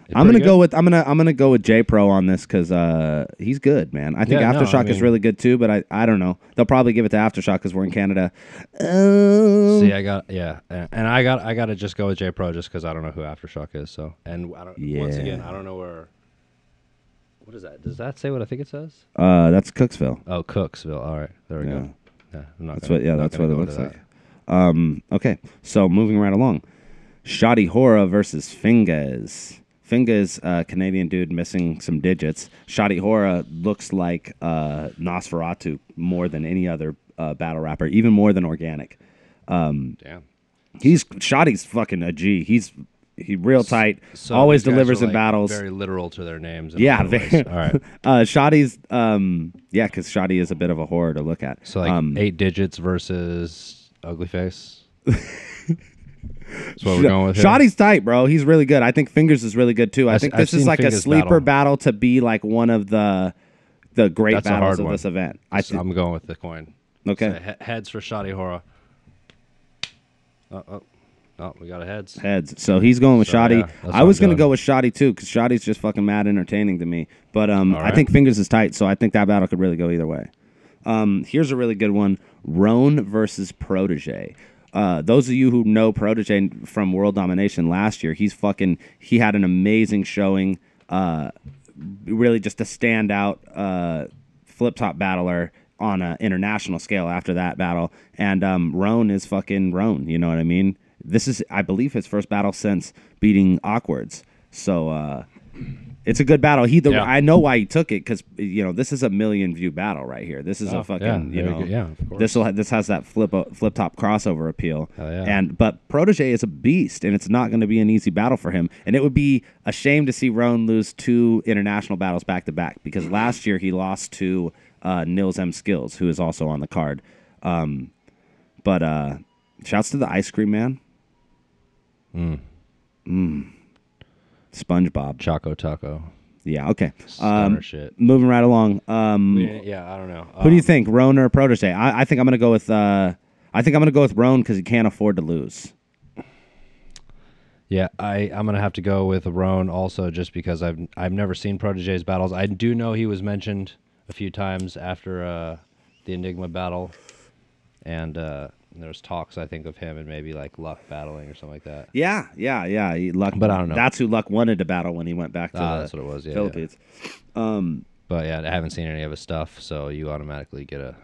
I'm gonna go with J Pro on this because he's good, man. I think Aftershock is really good too, but I don't know. They'll probably give it to Aftershock because we're in Canada. See, I got to just go with J Pro just because I don't know who Aftershock is. So, and once again, I don't know where. What is that? Does that say what I think it says? That's Cooksville. Oh, Cooksville. All right, there we go. Yeah, that's what it looks like. Okay, so moving right along, Shaadi Hora versus Fingaz. Fingaz, Canadian dude missing some digits. Shaadi Hora looks like Nosferatu more than any other battle rapper, even more than Organik. Damn. Shaadi's fucking a G. He real tight. So always these guys delivers are, in battles. Very literal to their names. Yeah. All right. Shaadi's because Shaadi is a bit of a horror to look at. So 8 digits versus ugly face. That's what we're going with here. Shaadi's tight, bro. He's really good. I think Fingaz is really good too. I think this is like a sleeper battle to be like one of the great battles of this event. I'm going with the coin. Okay. So heads for Shaadi Hora. Oh, we got a heads. Heads. So he's going with Shaadi. Yeah, I was going to go with Shaadi too, because Shaadi's just fucking mad entertaining to me. But I think Fingaz is tight, so I think that battle could really go either way. Here's a really good one. Rone versus Protege. Those of you who know Protege from World Domination last year, he had an amazing showing. Really just a standout flip-top battler on an international scale after that battle. And Rone is fucking Rone, you know what I mean? This is, I believe, his first battle since beating Awkwards. So it's a good battle. I know why he took it, because this is a 1 million view battle right here. This is a fucking of course. This has that flip top crossover appeal. Yeah. But Protege is a beast, and it's not going to be an easy battle for him. And it would be a shame to see Rone lose 2 international battles back to back, because last year he lost to Nils M. Skills, who is also on the card. But shouts to the Ice Cream Man. SpongeBob. Choco Taco. Yeah, okay. Stoner shit. Moving right along. I don't know. Who do you think, Rone or Protege? I think I'm gonna go with Rone, because he can't afford to lose. Yeah, I'm gonna have to go with Rone also, just because I've never seen Protege's battles. I do know he was mentioned a few times after the Enigma battle, and there was talks, I think, of him and maybe like Luck battling or something like that. Yeah. Luck, but I don't know. That's who Luck wanted to battle when he went back to that's what it was. Yeah, Philippines. Yeah. But yeah, I haven't seen any of his stuff, so you automatically get a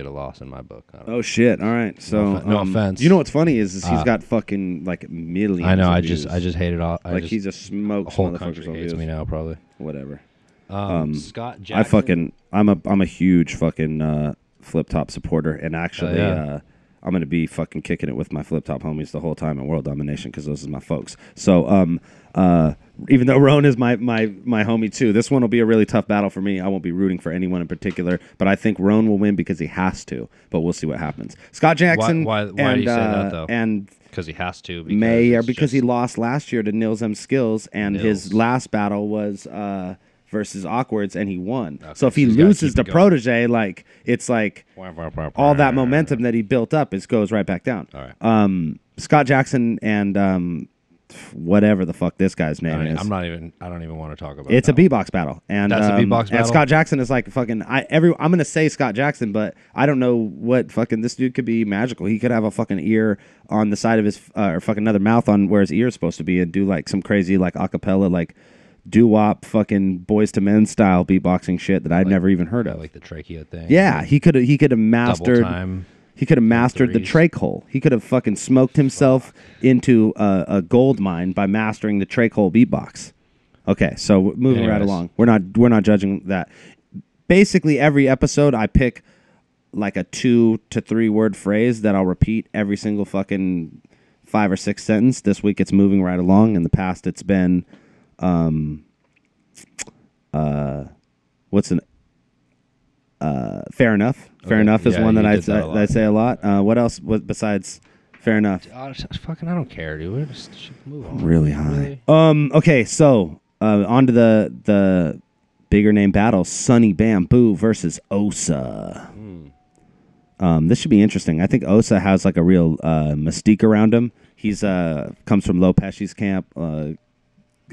loss in my book. Oh shit! All right, so no offense. You know what's funny is he's got fucking like millions. I know. Of I views. just hate it all. He just smokes. Whole country hates me now, probably. Whatever. Scott Jackson. I'm a huge fucking flip top supporter, and actually I'm gonna be fucking kicking it with my flip top homies the whole time in World Domination, because those are my folks. So even though Rone is my homie too, this one will be a really tough battle for me. I won't be rooting for anyone in particular, but I think Rone will win because he has to. But we'll see what happens. Scott Jackson. Why do you say that though? And because he has to. Because he lost last year to Nils M. Skills, and his last battle was versus Awkwards, and he won. Okay, so if he loses to Protege, like it's like all that momentum that he built up goes right back down. All right. Scott Jackson and whatever the fuck this guy's name is. I don't even want to talk about it. It's a beatbox battle. And that's a beatbox battle. And Scott Jackson is like fucking I'm gonna say Scott Jackson, but I don't know what fucking this dude could be magical. He could have a fucking ear on the side of his or fucking another mouth on where his ear is supposed to be, and do like some crazy like acapella like doo-wop fucking Boys to Men style beatboxing shit that I'd never even heard of. Like the trachea thing. Yeah, he could have mastered. Double time. He could have mastered the trach hole. He could have fucking smoked himself into a gold mine by mastering the trach hole beatbox. Okay, so moving right along. We're not judging that. Basically, every episode I pick like a 2 to 3 word phrase that I'll repeat every single fucking 5 or 6 sentence. This week it's moving right along. In the past it's been fair enough. Fair enough is one that I say a lot. What else besides fair enough? I don't care, dude. We just should move on. Really high. Okay, so on to the bigger name battle: Sunny Bamboo versus Osa. This should be interesting. I think Osa has like a real mystique around him. He's comes from Low Pesci's camp.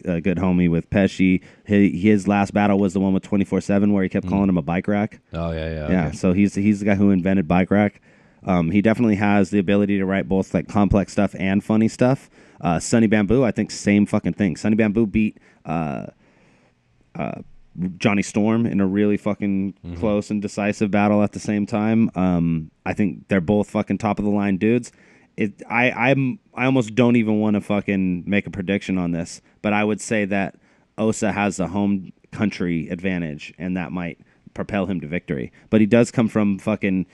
A good homie with Pesci. His last battle was the one with 24/7 where he kept calling him a bike rack. Oh yeah. Okay. So he's the guy who invented bike rack. He definitely has the ability to write both like complex stuff and funny stuff. Sunny Bamboo, I think same fucking thing. Sunny Bamboo beat Johnny Storm in a really fucking close and decisive battle at the same time. I think they're both fucking top of the line dudes. I almost don't even want to fucking make a prediction on this, but I would say that Osa has the home country advantage, and that might propel him to victory. But he does come from fucking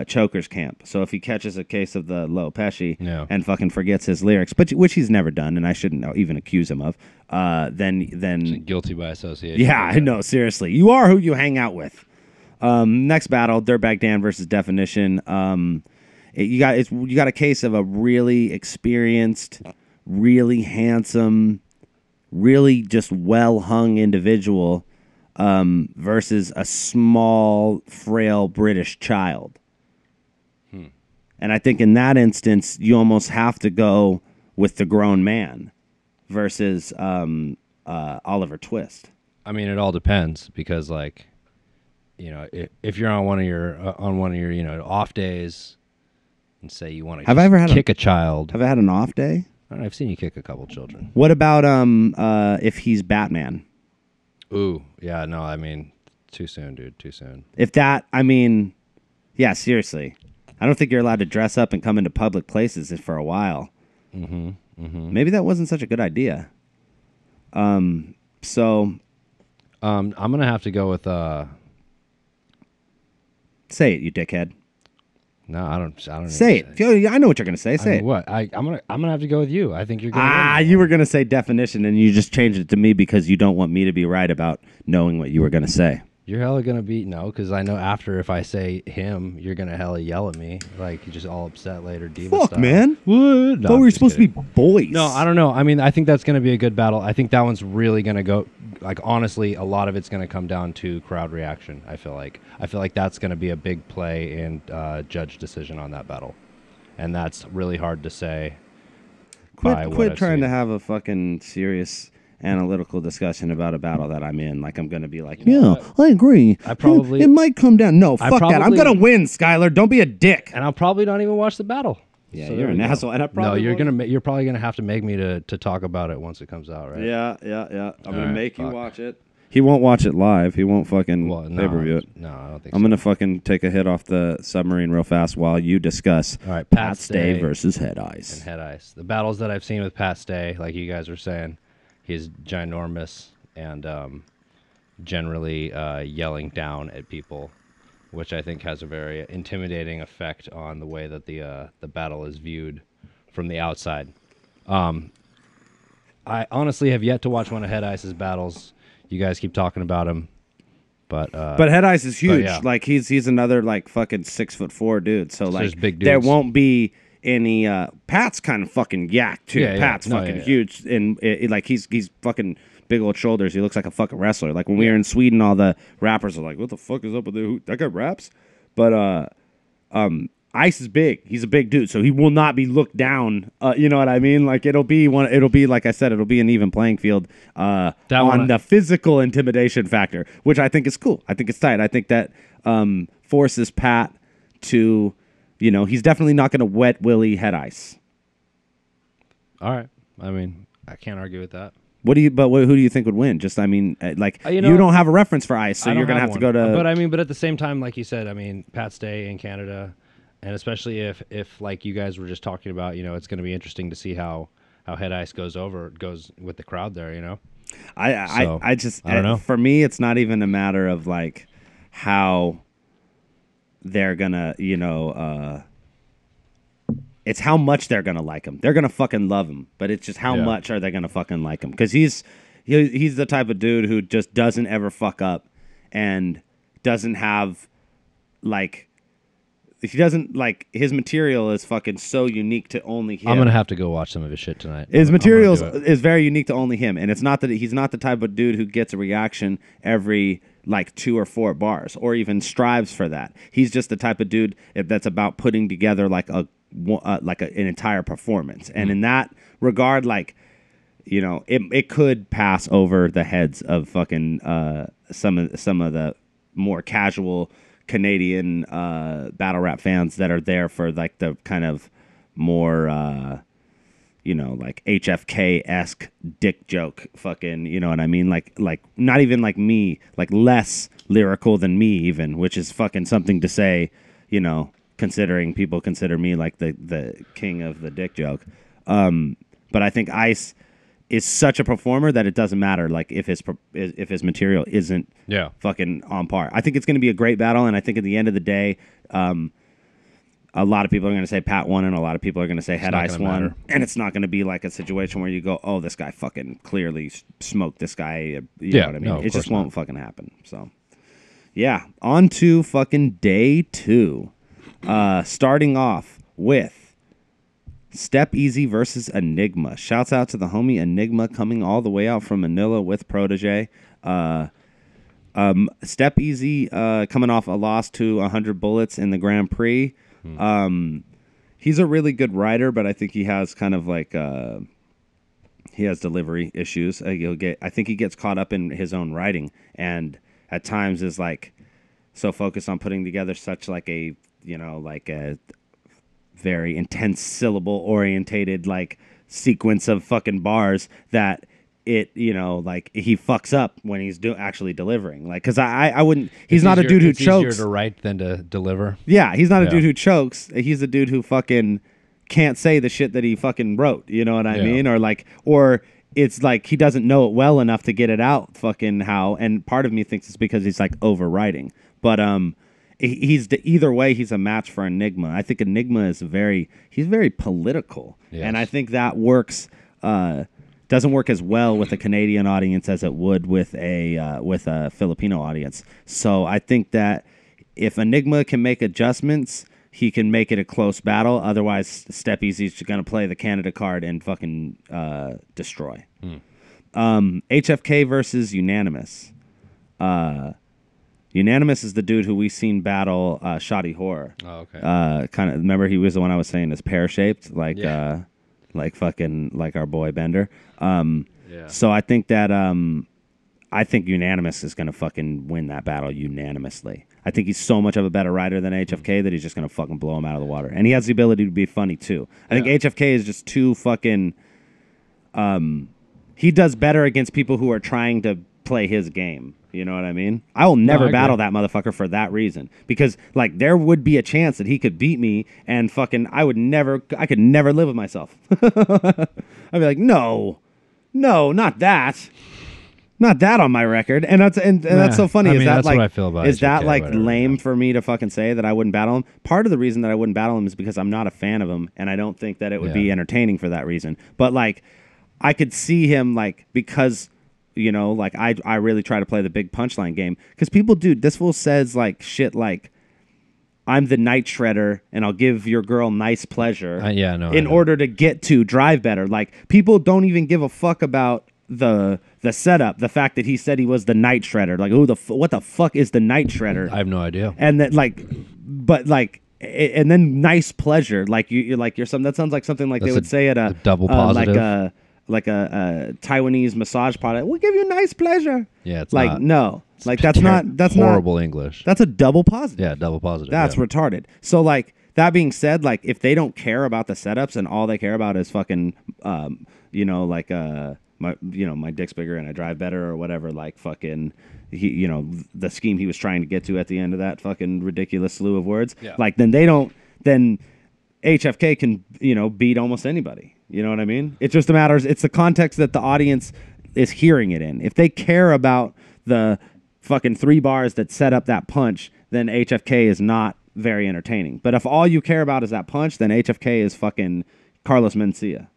Choker's camp. So if he catches a case of the low pesci and fucking forgets his lyrics, which he's never done, and I shouldn't even accuse him of, then guilty by association. Yeah, I know. Seriously, you are who you hang out with. Next battle, Dirtbag Dan versus Definition. You got a case of a really experienced, really handsome, really just well-hung individual versus a small, frail British child. And I think in that instance, you almost have to go with the grown man versus Oliver Twist. I mean, it all depends because, like, you know, if you're on one of your off days, and say you want to kick a child. Have I had an off day? I don't know, I've seen you kick a couple children. What about if he's Batman? Ooh, yeah, no, I mean, too soon, dude, too soon. If that, I mean, yeah, seriously. I don't think you're allowed to dress up and come into public places for a while. Maybe that wasn't such a good idea. So, I'm gonna have to go with say it, you dickhead. No, I don't. Say it. I know what you're gonna say. Say it. What? I'm gonna have to go with you. I think you're gonna. You were gonna say Definition, and you just changed it to me because you don't want me to be right about knowing what you were gonna say. You're hella gonna be because I know after if I say him, you're gonna hella yell at me like you're just all upset later. Diva Fuck, style. man. What? No, thought we were supposed to be boys. No, I don't know. I mean, I think that's gonna be a good battle. I think that one's really gonna go. Like honestly, a lot of it's gonna come down to crowd reaction. I feel like that's gonna be a big play in judge decision on that battle, and that's really hard to say. Quit trying to have a fucking serious analytical discussion about a battle that I'm in. Like I'm gonna be like, I agree. It might come down. No, fuck that. I'm gonna win, Skylar. Don't be a dick. And I'll probably not even watch the battle. Yeah, so you're an asshole. And I probably you're probably gonna have to make me to talk about it once it comes out, right? Yeah. I'm gonna make you watch it. He won't watch it live. He won't fucking pay-per-view it. No, I don't think so. I'm gonna fucking take a hit off the submarine real fast while you discuss. All right, Pat Stay versus Head Ice. And Head Ice. The battles that I've seen with Pat Stay, like you guys were saying, he's ginormous and generally yelling down at people, which I think has a very intimidating effect on the way that the battle is viewed from the outside. I honestly have yet to watch one of Head Ice's battles. You guys keep talking about him, but Head Ice is huge. Yeah. Like he's another like fucking 6'4" dude. So like big dudes. There won't be any. Pat's kind of fucking yak too. Yeah, Pat's fucking huge and like he's fucking big old shoulders. He looks like a fucking wrestler. Like when we were in Sweden, all the rappers are like, "What the fuck is up with that guy raps?" But Ice is big. He's a big dude, so he will not be looked down. You know what I mean? Like it'll be like I said, it'll be an even playing field on the physical intimidation factor, which I think is cool. I think it's tight. I think that forces Pat to, he's definitely not going to wet Willie Head Ice. All right. I mean, I can't argue with that. Who do you think would win? Just, I mean, you don't have a reference for Ice, so you're going to have to go to. But at the same time, like you said, I mean, Pat Stay in Canada. And especially if like you guys were just talking about, it's going to be interesting to see how Head Ice goes with the crowd there, I just I don't know. For me, it's not even a matter of like how they're gonna, it's how much they're gonna like him. They're gonna fucking love him, but it's just how much are they gonna fucking like him? Because he's the type of dude who just doesn't ever fuck up and doesn't have like. He doesn't his material is fucking so unique to only him. I'm gonna have to go watch some of his shit tonight. His material is very unique to only him, and it's not that he's not the type of dude who gets a reaction every 2 or 4 bars, or even strives for that. He's just the type of dude that's about putting together an entire performance, and in that regard, it could pass over the heads of fucking some of the more casual Canadian battle rap fans that are there for the kind of more HFK-esque dick joke fucking, you know what I mean? Like not even like me, less lyrical than me even, which is fucking something to say, considering people consider me like the king of the dick joke. But I think Ice is such a performer that it doesn't matter like if his material isn't fucking on par. I think it's going to be a great battle, and I think at the end of the day, a lot of people are going to say Pat won, and a lot of people are going to say Head Ice won, and it's not going to be like a situation where you go, oh, this guy fucking clearly smoked this guy. You know what I mean? It just won't fucking happen. So, yeah, on to fucking day 2. Starting off with Step Easy versus Enigma. Shouts out to the homie Enigma coming all the way out from Manila with Protege. Step Easy coming off a loss to 100 Bullets in the Grand Prix. He's a really good writer, but I think he has kind of like he has delivery issues. I think he gets caught up in his own writing, and at times is like so focused on putting together such like a very intense syllable orientated like sequence of fucking bars that it, like he fucks up when he's actually delivering. Like, because I wouldn't. He's not a dude who chokes. It's easier to write than to deliver. Yeah, he's not a dude who chokes. He's a dude who fucking can't say the shit that he fucking wrote. You know what I mean? Or it's like he doesn't know it well enough to get it out. Fucking how? And part of me thinks it's because he's like overwriting. But either way, he's a match for Enigma. I think Enigma is he's very political, and I think that works. Doesn't work as well with a Canadian audience as it would with a Filipino audience. So I think that if Enigma can make adjustments, he can make it a close battle. Otherwise, Step Easy's going to play the Canada card and fucking destroy. HFK versus Unanimous. Unanimous is the dude who we seen battle Shaadi Hora. Oh, okay. Kind of remember he was the one I was saying is pear shaped, like fucking like our boy Bender. So I think that I think Unanimous is gonna fucking win that battle unanimously. I think he's so much of a better writer than HFK that he's just gonna fucking blow him out of the water. And he has the ability to be funny too. I think HFK is just too fucking he does better against people who are trying to play his game. You know what I mean? I will never battle that motherfucker for that reason. Because, like, there would be a chance that he could beat me and fucking I could never live with myself. I'd be like, no, not that. Not that on my record. And that's so funny. That's what I feel about is that HFK, like whatever, lame for me to fucking say that I wouldn't battle him? Part of the reason that I wouldn't battle him is because I'm not a fan of him and I don't think that it would be entertaining for that reason. But, like, I could see him, like, because... like I really try to play the big punchline game because people, dude, this fool says like shit like I'm the night shredder and I'll give your girl nice pleasure in order to get to drive better. Like people don't even give a fuck about the setup, the fact that he said he was the night shredder. Like what the fuck is the night shredder? I have no idea. And that and then nice pleasure, like you're some that sounds like something like they would say at a double positive. Like a Taiwanese massage product. We'll give you nice pleasure. Yeah, it's like not. No, like that's horrible English. That's a double positive. Yeah, double positive. That's retarded. So like that being said, like if they don't care about the setups and all they care about is fucking, my dick's bigger and I drive better or whatever. Like fucking, the scheme he was trying to get to at the end of that fucking ridiculous slew of words. Yeah. Like then HFK can beat almost anybody. You know what I mean? It just matters. It's the context that the audience is hearing it in. If they care about the fucking 3 bars that set up that punch, then HFK is not very entertaining. But if all you care about is that punch, then HFK is fucking Carlos Mencia.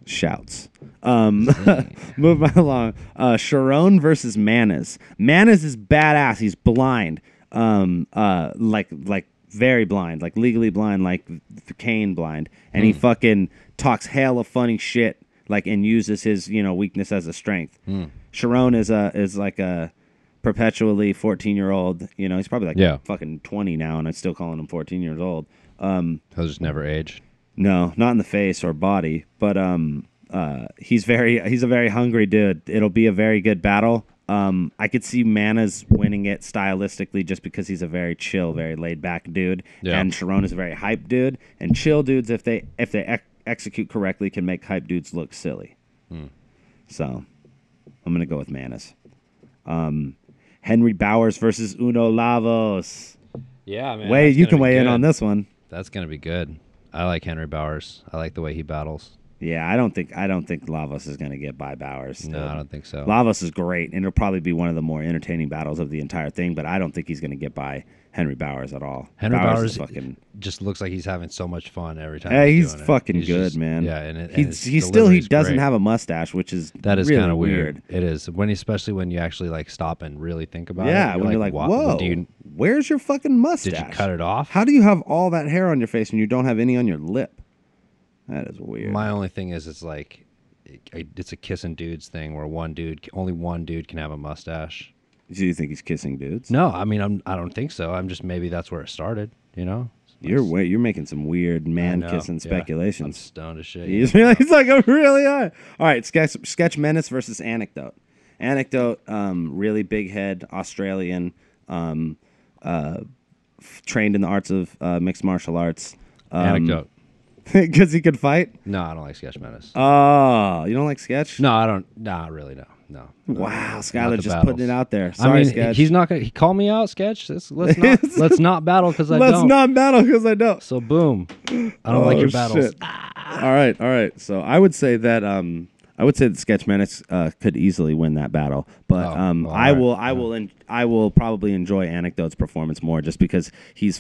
Shouts. Move right along. Rone versus Manas. Manas is badass. He's blind. Like very blind, like legally blind, like Kane blind, and he fucking talks hella funny shit, like and uses his weakness as a strength. Sharon is like a perpetually 14-year-old. He's probably like fucking 20 now, and I'm still calling him 14 years old. He'll just never age. No, not in the face or body, but he's a very hungry dude. It'll be a very good battle. I could see Manas winning it stylistically just because he's a very chill, very laid back dude, and Sharon is a very hype dude. And chill dudes, if they execute correctly, can make hype dudes look silly. So I'm gonna go with Manas. Henry Bowers versus Uno Lavos. Yeah, man. You can weigh in on this one. That's gonna be good. I like Henry Bowers. I like the way he battles. Yeah, I don't think Lavos is going to get by Bowers. No, I don't think so. Lavos is great, and it'll probably be one of the more entertaining battles of the entire thing. But I don't think he's going to get by Henry Bowers at all. Henry Bowers is fucking just looks like he's having so much fun every time. Hey, he's doing fucking it. good, just, man. Yeah, and he doesn't have a mustache, which is that is really kind of weird. It is especially when you actually like stop and really think about it. Yeah, when you're like, whoa, where's your fucking mustache? Did you cut it off? How do you have all that hair on your face and you don't have any on your lip? That is weird. My only thing is, it's like, it's a kissing dudes thing where only one dude can have a mustache. Do you think he's kissing dudes? No, I mean, I don't think so. I'm just, maybe that's where it started, you know? You're making some weird man kissing speculations. I'm stoned as shit. He's like, I'm really high. All right, sketch menace versus anecdote. Anecdote, really big head, Australian, trained in the arts of mixed martial arts. Anecdote. Because he could fight? No, I don't like Sketch Menace. Oh, you don't like Sketch? No, I don't. Nah, really, no. Wow, Skylar just putting it out there. Sorry, I mean, Sketch. he's not gonna. He called me out, Sketch. Let's not battle because I don't. Let's not battle because I don't. So boom, I don't like your battles. All right. So I would say that Sketch Menace could easily win that battle, but I will probably enjoy Anecdote's performance more just because he's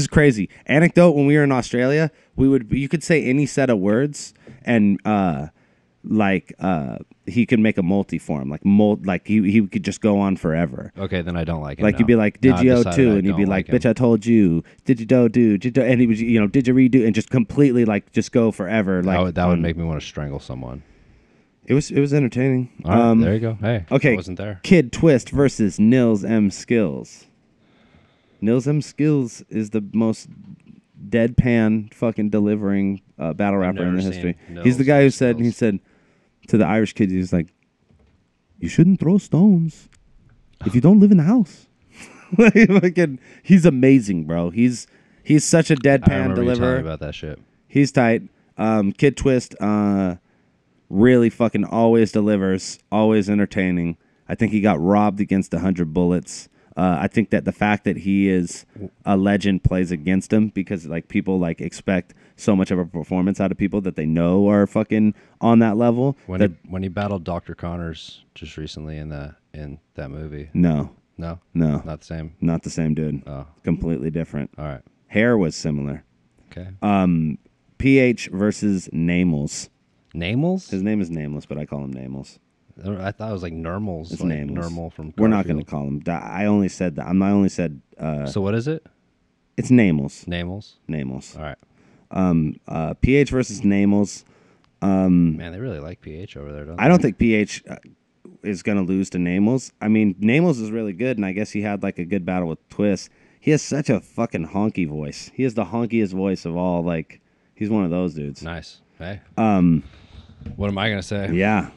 crazy. Anecdote, when we were in Australia, you could say any set of words and he could make a multi-form, like he could just go on forever. Okay, then I don't like it. Like, you'd be like, did you too? And he'd be like, bitch, I told you. Did you do? And he was, did you redo? And just completely just go forever. Like that would make me want to strangle someone. It was entertaining. All right, there you go. Hey, okay, I wasn't there. Kid Twist versus Nils M. Skills. Nils M. Skills is the most deadpan fucking delivering battle rapper in the history. He's the guy who said to the Irish kid, he's like, you shouldn't throw stones if you don't live in the house. He's amazing, bro. He's such a deadpan deliverer. About that shit. He's tight. Kid Twist, really fucking always delivers, always entertaining. I think he got robbed against 100 bullets. I think that the fact that he is a legend plays against him because people expect so much of a performance out of people that they know are fucking on that level. When he battled Dr. Connors just recently in that movie. No, not the same. Not the same dude. Oh, completely different. All right. Hair was similar. Okay. PH versus Namels. Namels? His name is Nameless, but I call him Namels. I thought it was like Nermals. It's like Namels. Nermal from Garfield. We're not going to call him. I only said that. I only said. So what is it? It's Namels. Namels. All right. PH versus Namels. Man, they really like PH over there, don't they? I don't think PH is going to lose to Namels. I mean, Namels is really good, and I guess he had a good battle with Twist. He has such a fucking honky voice. He has the honkiest voice of all. He's one of those dudes. Nice. Hey. What am I going to say? Yeah.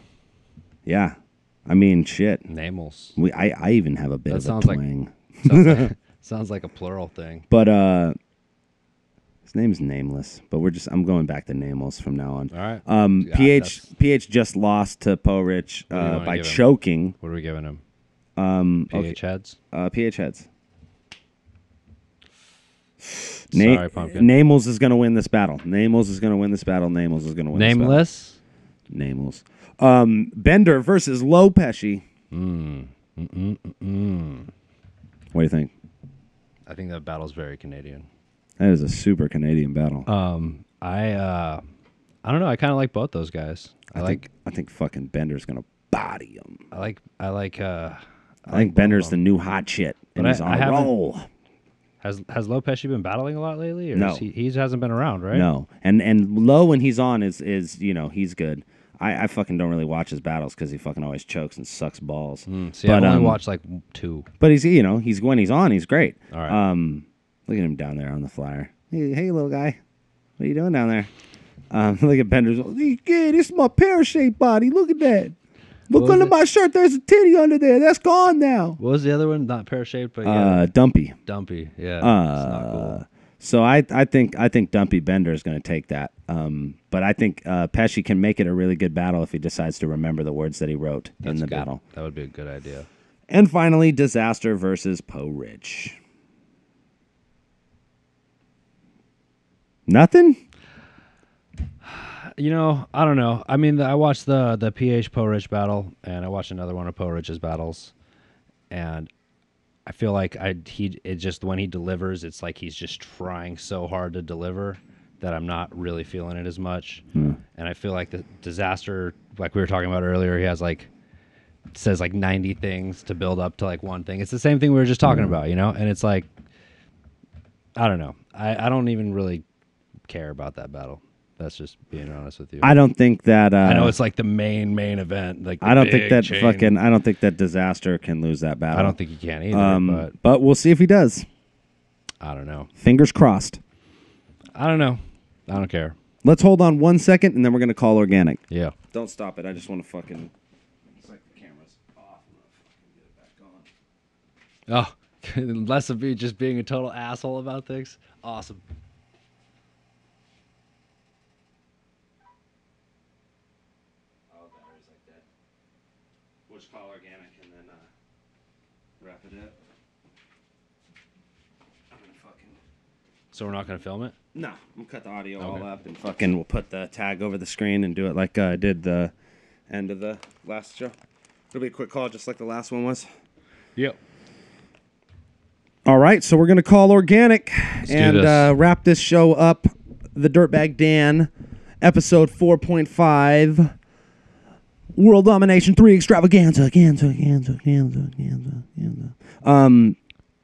I mean, shit. Namels. I even have a bit of a twang. Sounds like a plural thing. But his name's Nameless. But I'm going back to Namels from now on. All right. PH just lost to Po Rich by choking. What are we giving him? PH heads? PH heads. Sorry, Pumpkin. Namels is going to win this battle. Nameless? Namels. Bender versus Low Pesci. What do you think? I think that battle's very Canadian. That is a super Canadian battle. I don't know. I kind of like both those guys. I think fucking Bender's gonna body him. I think Bender's the new hot shit, and he's on a roll. Has Low Pesci been battling a lot lately? Or no, he hasn't been around, right? No, and Low when he's on is he's good. I fucking don't really watch his battles because he fucking always chokes and sucks balls. See, I only watched 2. But he's when he's on, he's great. All right. Look at him down there on the flyer. Hey, little guy, what are you doing down there? Look at Bender's. Yeah, this is my pear-shaped body. Look at that. Look under my shirt. There's a titty under there. That's gone now. What was the other one? Not pear-shaped, but yeah. Dumpy. Dumpy. Yeah. It's not cool. So I think Dumpy Bender is going to take that. But I think Pesci can make it a really good battle if he decides to remember the words that he wrote in the battle. That would be a good idea. And finally, Dizaster versus Po Rich. Nothing? I don't know. I mean, I watched the PH Poe Rich battle, and I watched another one of Poe Rich's battles, and I feel like it just when he delivers, it's like he's just trying so hard to deliver that I'm not really feeling it as much. And I feel like the Dizaster, like we were talking about earlier, he has says 90 things to build up to one thing. It's the same thing we were just talking about, and it's like, I don't know. I don't even really care about that battle. That's just being honest with you. I don't think that. I know it's the main event. I don't think that I don't think that Dizaster can lose that battle. I don't think he can either. But we'll see if he does. I don't know. Fingers crossed. I don't know. I don't care. Let's hold on 1 second, and then we're gonna call Organik. Yeah. Don't stop it. I just want to fucking. It's like the camera's off. I'm gonna fucking get it back on. Oh, less of me just being a total asshole about things. Awesome. Call Organik and then wrap it up. I'm gonna fucking. So we're not gonna film it? No, we'll cut the audio all up and fucking we'll put the tag over the screen and do it like I did the end of the last show. It'll be a quick call, just like the last one was. Yep. All right, so we're gonna call Organik and wrap this show up. The Dirtbag Dan, episode 4.5. World Domination 3 Extravaganza.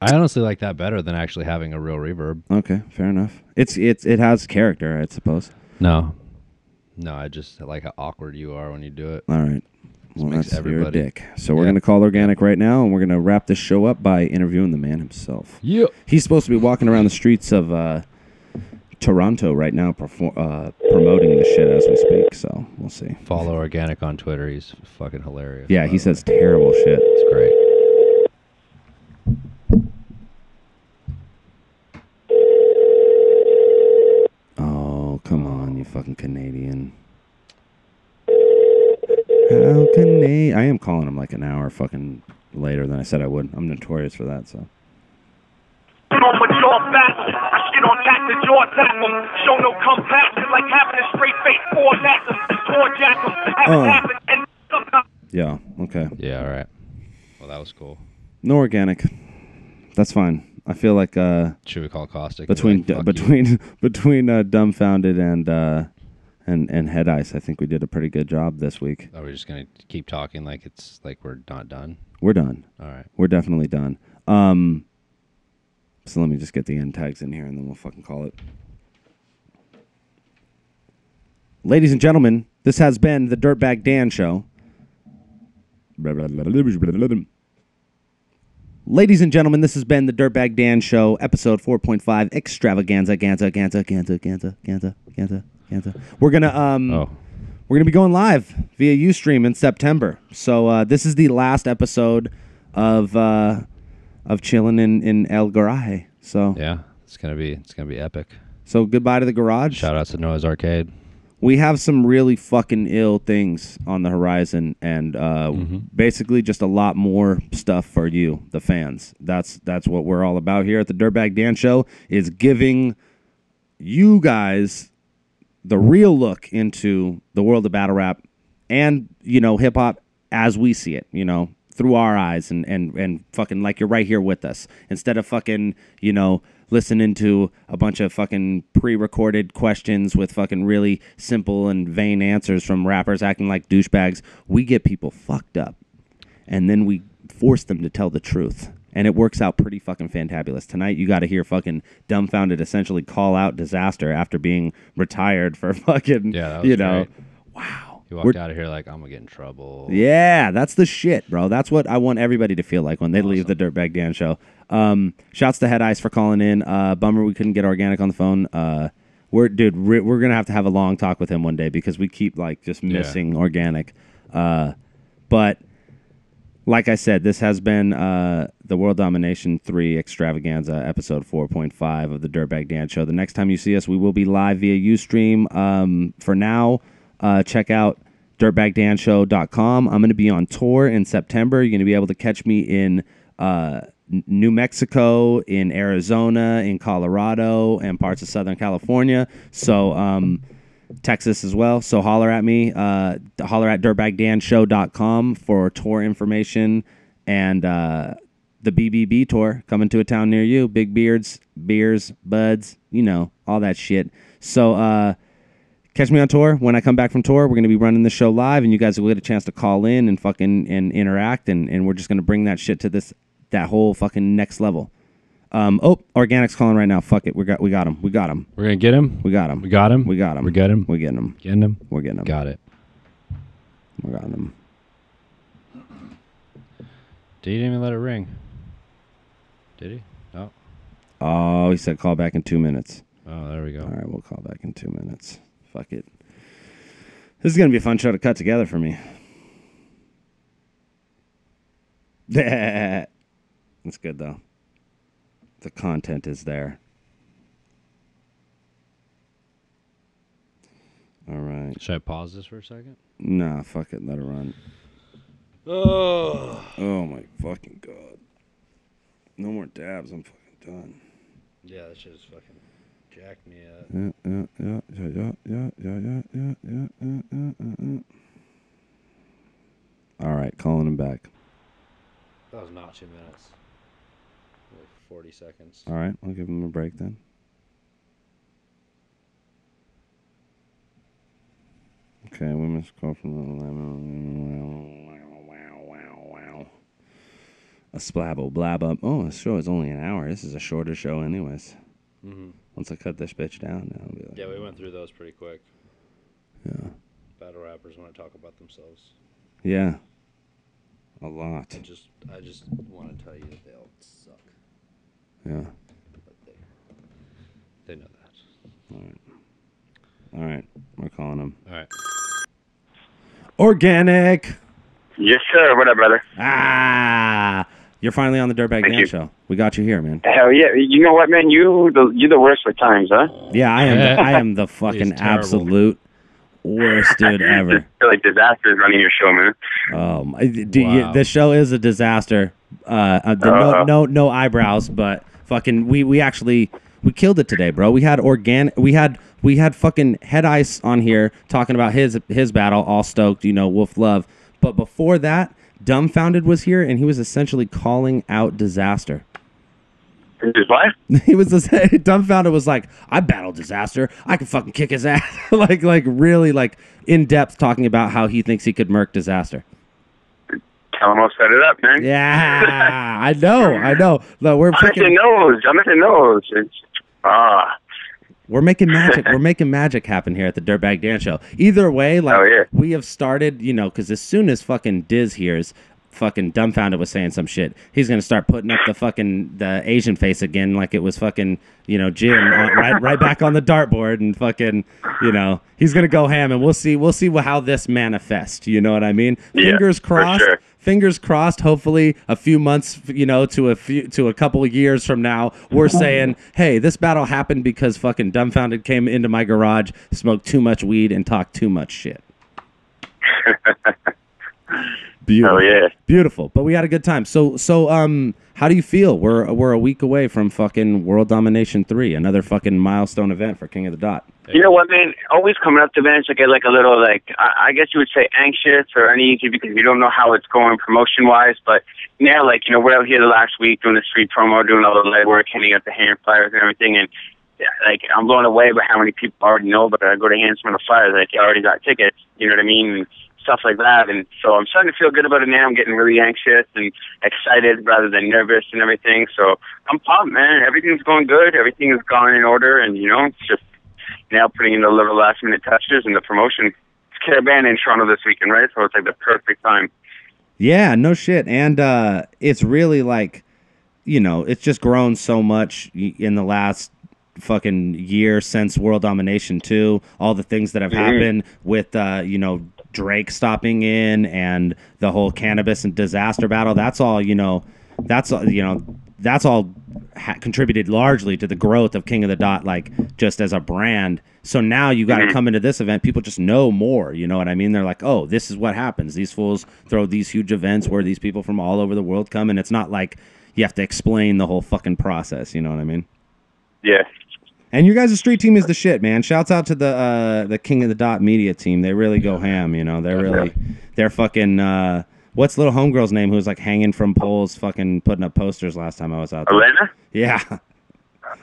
I honestly like that better than actually having a real reverb. Okay, fair enough. It has character, I suppose. No, I just like how awkward you are when you do it. All right. Well, makes that's your everybody- dick. So we're going to call Organik right now, and we're going to wrap this show up by interviewing the man himself. Yep. He's supposed to be walking around the streets of Toronto right now promoting this shit as we speak, so we'll see. Follow Organik on Twitter. He's fucking hilarious. Yeah, he says terrible shit. It's great. Oh, come on, you fucking Canadian. How I am calling him like an hour fucking later than I said I would. I'm notorious for that, so. With your back, I shit on back to jaw tap 'em. Show no compassion like having a straight face, four massive, four jack 'em. Have it happen, and sometimes. Yeah, okay. Yeah, all right. Well, that was cool. No Organik. That's fine. I feel like Should we call Caustic? between Dumbfoundead and Head Ice, I think we did a pretty good job this week. Are we just gonna keep talking like it's like we're not done? We're done. All right. We're definitely done. So let me just get the end tags in here, and then we'll fucking call it. Ladies and gentlemen, this has been the Dirtbag Dan Show. Ladies and gentlemen, this has been the Dirtbag Dan Show, episode 4.5, Extravaganza, Ganza. We're gonna be going live via Ustream in September. So this is the last episode of chilling in El Garage. So Yeah, it's gonna be epic. So goodbye to the garage. Shout out to Noah's Arcade. We have some really fucking ill things on the horizon, and basically just a lot more stuff for you, the fans. That's what we're all about here at the Dirtbag Dan Show, is giving you guys the real look into the world of battle rap and, hip hop as we see it, through our eyes and fucking like you're right here with us. Instead of fucking, listening to a bunch of fucking pre-recorded questions with fucking really simple and vain answers from rappers acting like douchebags, we get people fucked up. And then we force them to tell the truth. And it works out pretty fucking fantabulous. Tonight, you got to hear fucking Dumbfoundead essentially call out Dizaster after being retired for fucking, that was great. Wow. He walked out of here like, I'm going to get in trouble. Yeah, that's the shit, bro. That's what I want everybody to feel like when they leave the Dirtbag Dan Show. Shouts to Head Ice for calling in. Bummer we couldn't get Organik on the phone. We're going to have a long talk with him one day because we keep just missing Organik. But like I said, this has been the World Domination 3 Extravaganza, episode 4.5 of the Dirtbag Dan Show. The next time you see us, we will be live via Ustream. For now, check out dirtbagdanshow.com. I'm going to be on tour in September. You're going to be able to catch me in New Mexico, in Arizona, in Colorado, and parts of Southern California. So Texas as well. So holler at me. Holler at dirtbagdanshow.com for tour information and the BBB tour coming to a town near you. Big beards, beers, buds, you know, all that shit. So catch me on tour. When I come back from tour, we're going to be running the show live, and you guys will get a chance to call in and fucking and interact, and we're just going to bring that shit to that whole fucking next level. Organic's calling right now. Fuck it. We got him. We're gonna get him. We got him. We got him. We got him. We got him. We're getting him. Getting him. We're getting him. Got it. We got him. Did he even let it ring? Did he? Oh. Oh, he said call back in 2 minutes. Oh, there we go. All right, we'll call back in 2 minutes. Fuck it. This is gonna be a fun show to cut together for me. That's good though. The content is there. All right. Should I pause this for a second? Nah, fuck it. Let it run. Oh. Oh my fucking god. No more dabs. I'm fucking done. Yeah, that shit is fucking jacked me up. Yeah. All right, calling him back. That was not 2 minutes. Like 40 seconds. All right, I'll give him a break then. Okay, we must call from a splabble blab up. Oh, the show is only an hour. This is a shorter show anyways. Mm-hmm. Once I cut this bitch down, now I'll be like, Yeah, we went through those pretty quick. Yeah. Battle rappers want to talk about themselves. Yeah. A lot. I just want to tell you that they all suck. Yeah. But they know that. All right. We're calling him. All right. Organic. Yes, sir. What up, brother? You're finally on the Dirtbag Dan Show. We got you here, man. Hell yeah. You know what, man? You're the worst for times, huh? Yeah, I am the fucking absolute worst dude ever. I feel like Dizaster is running your show, man. Wow. The show is a disaster. No eyebrows, but fucking we killed it today, bro. We had fucking Head Ice on here talking about his battle, all stoked, you know, Wolf Love. But before that, Dumbfoundead was here, and he was essentially calling out Dizaster. What? He was Dumbfoundead was like, I battled Dizaster. I can fucking kick his ass. like really like in depth talking about how he thinks he could murk Dizaster. Tell him I'll set it up, man. Yeah, I know. Look, we're missing those. We're making magic. We're making magic happen here at the Dirtbag Dan Show. Either way, we have started, you know, because as soon as fucking Diz hears fucking Dumbfoundead was saying some shit, he's gonna start putting up the Asian face again, like it was fucking, you know, Jin right back on the dartboard, and fucking, you know, he's gonna go ham, and we'll see how this manifests. You know what I mean? Yeah, fingers crossed. For sure. Fingers crossed. Hopefully, a few months, you know, to a couple of years from now, we're saying, "Hey, this battle happened because fucking Dumbfoundead came into my garage, smoked too much weed, and talked too much shit." Beautiful. Oh yeah. Beautiful. But we had a good time. So how do you feel? We're a week away from fucking World Domination 3, another fucking milestone event for King of the Dot. You know what, man? Always coming up to events, I get like a little, like, I guess you would say anxious or uneasy because you don't know how it's going promotion-wise. But now, like, you know, we're out here the last week doing the street promo, doing all the legwork, handing out the hand flyers and everything. And, like, I'm blown away by how many people already know, but I go to hands from the flyers, like, you already got tickets, you know what I mean? And stuff like that. And so I'm starting to feel good about it now. I'm getting really anxious and excited rather than nervous and everything. So I'm pumped, man. Everything's going good. Everything is gone in order. And, you know, it's just now putting in the little last-minute touches and the promotion. It's Caravan in Toronto this weekend, right? So it's like the perfect time. Yeah, no shit. And it's really like, you know, it's just grown so much in the last fucking year since World Domination 2. All the things that have happened with, you know, Drake stopping in and the whole cannabis and Dizaster battle. That's all, you know, that's all contributed largely to the growth of King of the Dot, like just as a brand. So now you got to come into this event. People just know more. You know what I mean? They're like, oh, this is what happens. These fools throw these huge events where these people from all over the world come, and it's not like you have to explain the whole fucking process. You know what I mean? Yeah. And your guys' street team is the shit, man. Shouts out to the King of the Dot media team. They really go ham, you know. They're fucking. What's little homegirl's name who was like hanging from poles, fucking putting up posters last time I was out there? Elena? Yeah.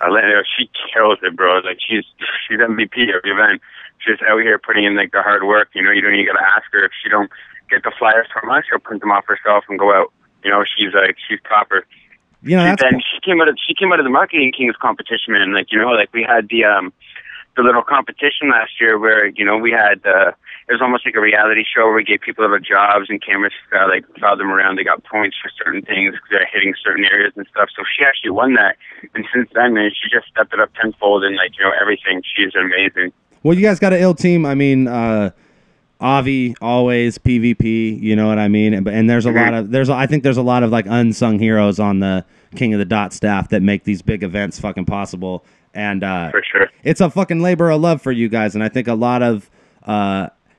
Elena, she kills it, bro. Like she's MVP of the event. She's out here putting in like the hard work. You know, you don't even gotta ask her if she don't get the flyers from us. She'll print them off herself and go out. You know, she's proper. You know, she came out of the Marketing Kings competition, man. Like, you know, like we had the little competition last year where, you know, we had it was almost like a reality show where we gave people little jobs and cameras like followed them around. They got points for certain things because they're hitting certain areas and stuff. So she actually won that, and since then, man, she just stepped it up tenfold and like, you know, everything. She's amazing. Well, you guys got an ill team. I mean, Avi always PvP. You know what I mean? And there's a lot of I think there's a lot of like unsung heroes on the King of the Dot staff that make these big events fucking possible. And for sure, it's a fucking labor of love for you guys. And I think a lot of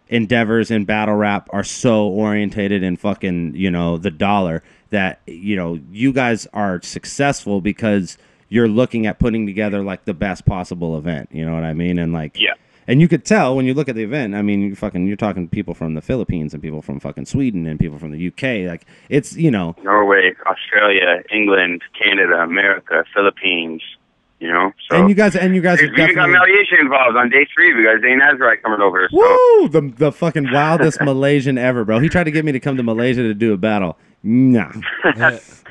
endeavors in battle rap are so orientated in fucking, you know, the dollar that, you know, you guys are successful because you're looking at putting together like the best possible event. You know what I mean? And like, yeah. And you could tell when you look at the event. I mean, you're talking people from the Philippines and people from fucking Sweden and people from the UK. Like, it's, you know, Norway, Australia, England, Canada, America, Philippines. You know, so and you guys are definitely. We got Malaysia involved on day 3. We got Zayn Azrai coming over. So. Woo! The fucking wildest Malaysian ever, bro. He tried to get me to come to Malaysia to do a battle. Nah.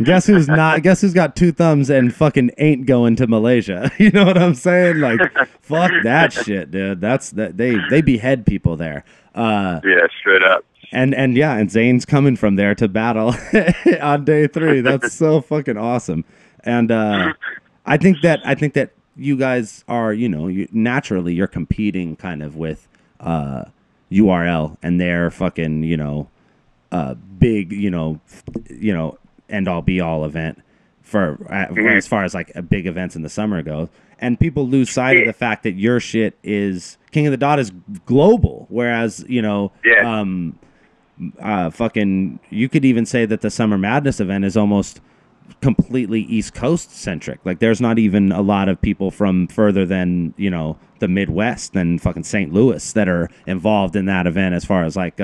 Guess who's not? Guess who's got 2 thumbs and fucking ain't going to Malaysia? You know what I'm saying? Like, fuck that shit, dude. That's that they behead people there. Yeah, straight up. And Zayn's coming from there to battle on day 3. That's so fucking awesome. And I think that you guys are, you know, naturally you're competing kind of with URL and their fucking, you know, big, you know, end all be all event for as far as like big events in the summer go. And people lose sight of the fact that your shit is King of the Dot is global, whereas, you know, fucking you could even say that the Summer Madness event is almost completely East Coast centric. Like, there's not even a lot of people from further than, you know, the Midwest than fucking St. Louis that are involved in that event as far as like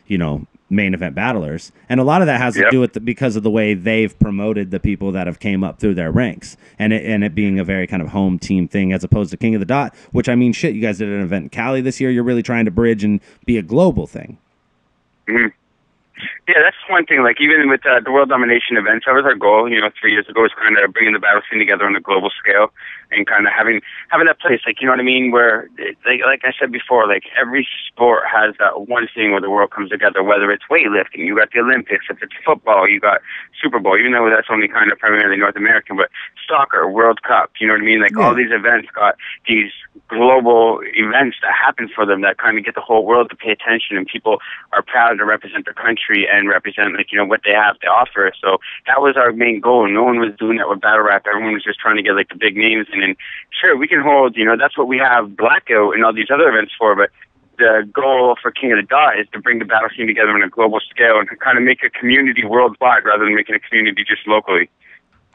you know, main event battlers. And a lot of that has to do with because of the way they've promoted the people that have came up through their ranks, and it being a very kind of home team thing as opposed to King of the Dot, which, I mean, shit, you guys did an event in Cali this year. You're really trying to bridge and be a global thing. Mm-hmm. Yeah, that's one thing. Like, even with the World Domination events, that was our goal, you know, 3 years ago, was kind of bringing the battle scene together on a global scale and kind of having that place, like, you know what I mean, where, like I said before, like, every sport has that one thing where the world comes together, whether it's weightlifting, you got the Olympics, if it's football, you got Super Bowl, even though that's only kind of primarily North American, but soccer, World Cup, you know what I mean? Like, all these events got these global events that happen for them that kind of get the whole world to pay attention, and people are proud to represent their country and represent, like, you know, what they have to offer. So that was our main goal. No one was doing that with battle rap. Everyone was just trying to get, like, the big names. And sure, we can hold, you know, that's what we have Blackout and all these other events for, but the goal for King of the Dot is to bring the battle scene together on a global scale and to kind of make a community worldwide rather than making a community just locally.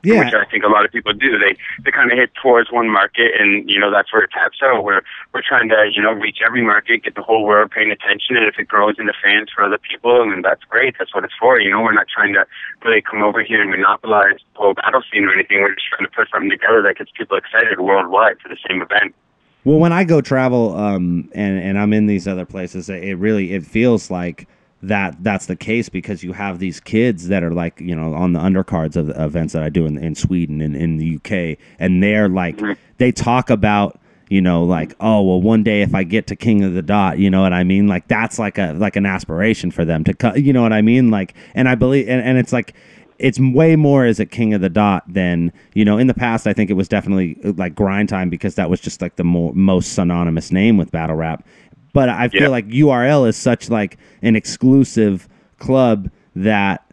Yeah. Which I think a lot of people do. They kind of hit towards one market, and, you know, that's where it taps out. We're trying to, you know, reach every market, get the whole world paying attention, and if it grows into fans for other people, then that's great. That's what it's for. You know, we're not trying to really come over here and monopolize the whole battle scene or anything. We're just trying to put something together that gets people excited worldwide for the same event. Well, when I go travel, and I'm in these other places, it feels like that's the case, because you have these kids that are, like, you know, on the undercards of the events that I do in Sweden and in the UK, and they're like, they talk about, you know, like, oh, well, one day if I get to King of the Dot, you know what I mean? Like, that's like an aspiration for them to cut, you know what I mean? Like, and I believe, and it's like, it's way more as a King of the Dot than, you know, in the past, I think it was definitely like Grind Time, because that was just like the most synonymous name with battle rap. But I feel like URL is such like an exclusive club that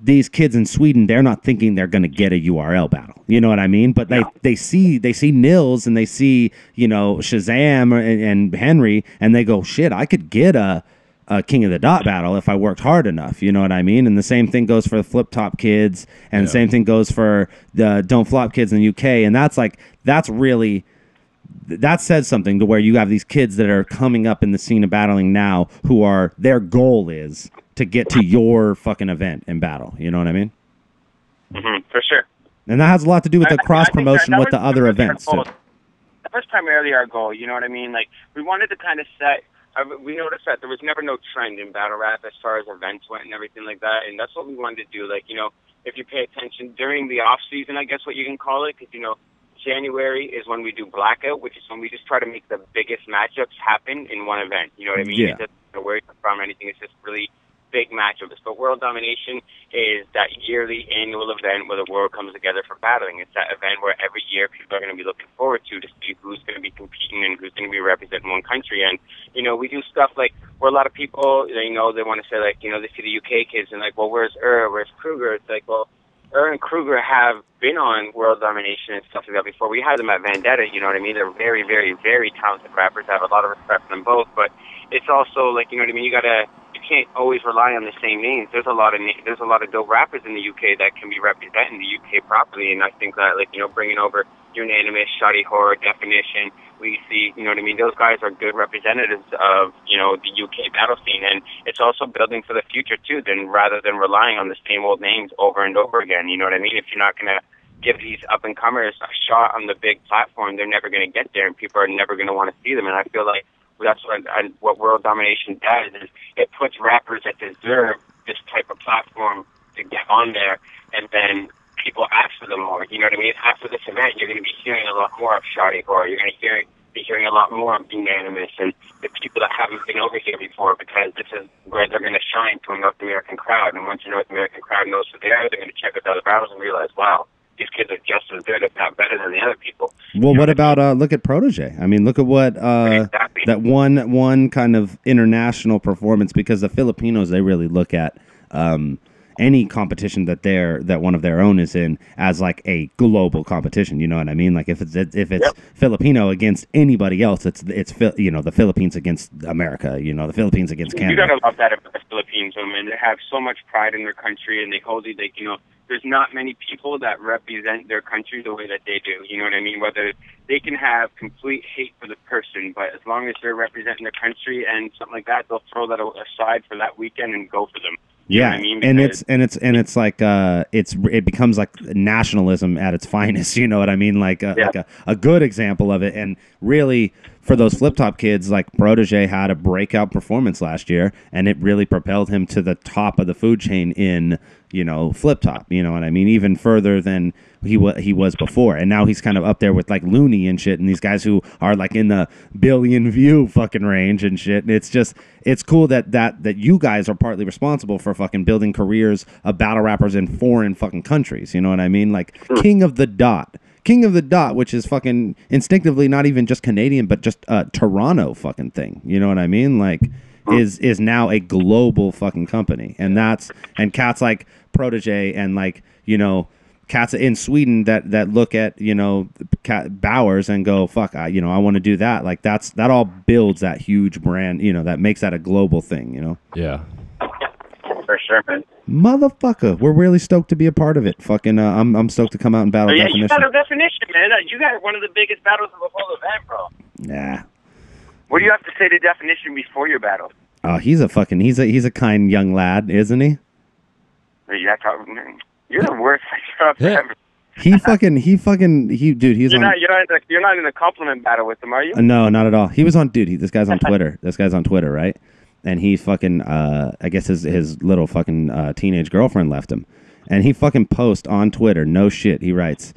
these kids in Sweden, they're not thinking they're going to get a URL battle. You know what I mean? But they see Nils and they see, you know, Shazam and Henry, and they go, shit, I could get a a King of the Dot battle if I worked hard enough. You know what I mean? And the same thing goes for the Flip Top kids, and the same thing goes for the Don't Flop kids in the UK. And that's really, that says something to where you have these kids that are coming up in the scene of battling now who are, their goal is to get to your fucking event and battle. You know what I mean? For sure. And that has a lot to do with the cross promotion with the other events too. That was primarily our goal. You know what I mean? Like, we wanted to kind of set. We noticed that there was never no trend in battle rap as far as events went and everything like that, and that's what we wanted to do. Like, you know, if you pay attention during the off season, I guess what you can call it, because, you know, January is when we do Blackout, which is when we just try to make the biggest matchups happen in one event. You know what I mean? Yeah. It doesn't matter where it's from or anything. It's just really big matchups. But World Domination is that yearly annual event where the world comes together for battling. It's that event where every year people are going to be looking forward to see who's going to be competing and who's going to be representing one country. And, you know, we do stuff like where a lot of people, they know, they want to say, like, you know, they see the UK kids and like, well, where's where's Kruger? It's like, well, and Kruger have been on World Domination and stuff like that before. We had them at Vendetta, you know what I mean? They're very, very, very talented rappers. I have a lot of respect for them both, but it's also like, you know what I mean? You can't always rely on the same names. There's a lot of dope rappers in the UK that can be representing the UK properly, and I think that, like, you know, bringing over Unanimous, Shaadi, Hora, Definition, we see, you know what I mean? Those guys are good representatives of, you know, the UK battle scene, and it's also building for the future too. Then rather than relying on the same old names over and over again, you know what I mean? If you're not gonna give these up and comers a shot on the big platform, they're never gonna get there, and people are never gonna want to see them. And I feel like that's what World Domination does, is it puts rappers that deserve this type of platform to get on there, and then people ask for them more. You know what I mean? After this event, you're going to be hearing a lot more of Shaadi, or you're going to be hearing a lot more of Unanimous and the people that haven't been over here before, because this is where they're going to shine to a North American crowd. And once the North American crowd knows who they are, they're going to check out the other battles and realize, wow, these kids are just as good, if not better, than the other people. Well, what about look at Protege? I mean, look at what exactly. that one kind of international performance, because the Filipinos, they really look at any competition that one of their own is in as like a global competition. You know what I mean? Like if it's Filipino against anybody else, it's you know, the Philippines against America. You know, the Philippines against Canada. You gotta love that about the Philippines, man. They have so much pride in their country, and they hold it. Like, you know, there's not many people that represent their country the way that they do. You know what I mean? Whether they can have complete hate for the person, but as long as they're representing their country and something like that, they'll throw that aside for that weekend and go for them. You know what I mean? Because it's like it becomes like nationalism at its finest. You know what I mean? Like a good example of it. And really, for those Flip Top kids, like Protege had a breakout performance last year, and it really propelled him to the top of the food chain in, you know, Flip Top. You know what I mean? Even further than he was before. And now he's kind of up there with like Looney and shit, and these guys who are like in the billion view fucking range and shit. And it's cool that you guys are partly responsible for fucking building careers of battle rappers in foreign fucking countries. You know what I mean? Like King of the Dot, which is fucking instinctively not even just Canadian, but just a Toronto fucking thing. You know what I mean? Like is now a global fucking company. And cats like Protege and, like, you know, cats in Sweden that look at, you know, Bowers and go, fuck, I want to do that. Like that all builds that huge brand, you know, that makes that a global thing, you know? Yeah. For sure, man. Motherfucker, we're really stoked to be a part of it. Fucking, I'm stoked to come out and battle Definition. You got a Definition, man. You got one of the biggest battles of the whole event, bro. Nah. What do you have to say to Definition before your battle? Oh, he's a kind young lad, isn't he? You're the worst ever. He's You're not in a compliment battle with him, are you? No, not at all. He was on, this guy's on Twitter. This guy's on Twitter, right? And he fucking, I guess his little fucking teenage girlfriend left him. And he fucking posts on Twitter, no shit, he writes,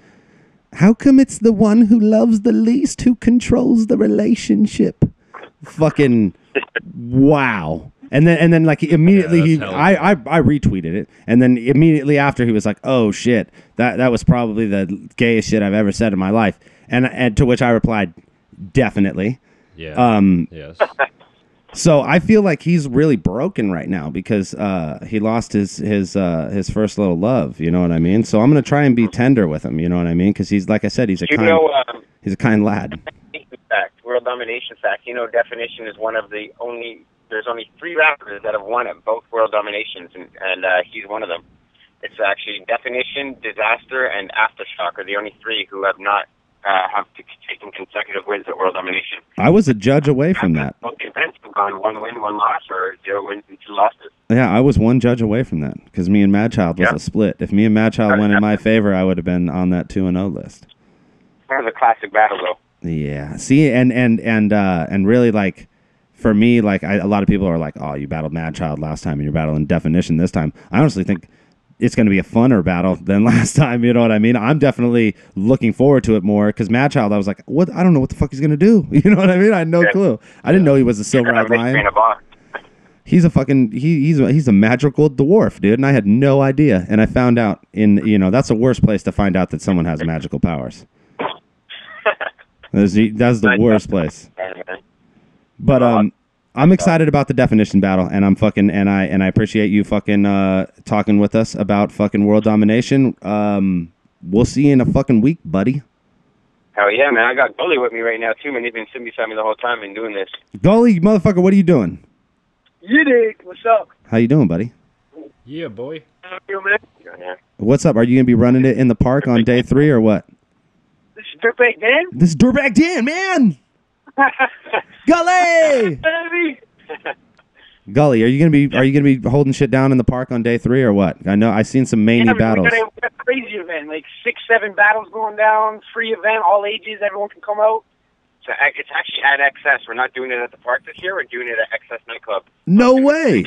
"How come it's the one who loves the least who controls the relationship?" Fucking wow. And then like immediately I retweeted it, and then immediately after he was like, "Oh shit, that was probably the gayest shit I've ever said in my life." And to which I replied, "Definitely." Yeah. Yes. So I feel like he's really broken right now because he lost his first little love. You know what I mean? So I'm gonna try and be tender with him. You know what I mean? Because he's, like I said, he's a kind lad. World Domination fact. You know, Definition is one of the only there's only 3 rappers that have won at both World Dominations, and he's one of them. It's actually Definition, Dizaster, and Aftershock are the only 3 who have not have taken consecutive wins at World Domination. I was a judge away from that. Both events have gone 1 win, 1 loss, or 0 wins and 2 losses. Yeah, I was 1 judge away from that because me and Madchild was a split. If me and Madchild went in my favor, I would have been on that 2-0 list. That was a classic battle, though. Yeah. See, and really, like, for me, like, a lot of people are like, oh, you battled Madchild last time and you're battling Definition this time. I honestly think it's going to be a funner battle than last time, you know what I mean? I'm definitely looking forward to it more because Madchild, I was like, what? I don't know what the fuck he's going to do. You know what I mean? I had no clue. I didn't know he was a silver-eyed lion. He's a fucking, he's a magical dwarf, dude, and I had no idea. And I found out that's the worst place to find out that someone has magical powers. That's the worst place. But I'm excited about the Definition battle, and I appreciate you fucking talking with us about fucking World Domination. We'll see you in a fucking week, buddy. Hell yeah, man! I got Gully with me right now too, man. He's been sitting beside me the whole time and doing this. Gully, motherfucker, what are you doing? You dig? What's up? How you doing, buddy? Yeah, boy. How you, man? What's up? Are you gonna be running it in the park on day 3 or what? This is Dirtbag Dan. This is Dirtbag Dan, man. Gully! Gully, are you gonna be holding shit down in the park on day 3 or what? I know I've seen some mania battles. We got a crazy event, like 6-7 battles going down, free event, all ages, everyone can come out. So it's actually at XS. We're not doing it at the park this year. We're doing it at XS nightclub. No way.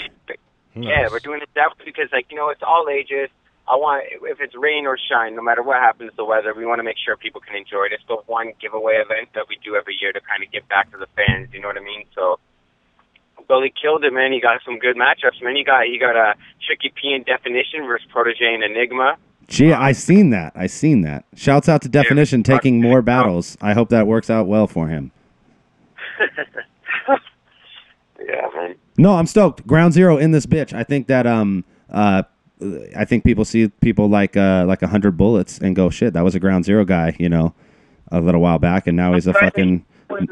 Yeah, we're doing it that way because, like, it's all ages. I want, if it's rain or shine, no matter what happens to the weather, we want to make sure people can enjoy it. It's the one giveaway event that we do every year to kind of give back to the fans. You know what I mean? So, Billy killed it, man. He got some good matchups, man. He got a Tricky P in Definition versus Protege and Enigma. Gee, I seen that. Shouts out to Definition taking more battles. I hope that works out well for him. Yeah, man. No, I'm stoked. Ground zero in this bitch. I think that I think people see people like 100 Bullets and go, shit, that was a ground zero guy, a little while back, and now he's a fucking. He's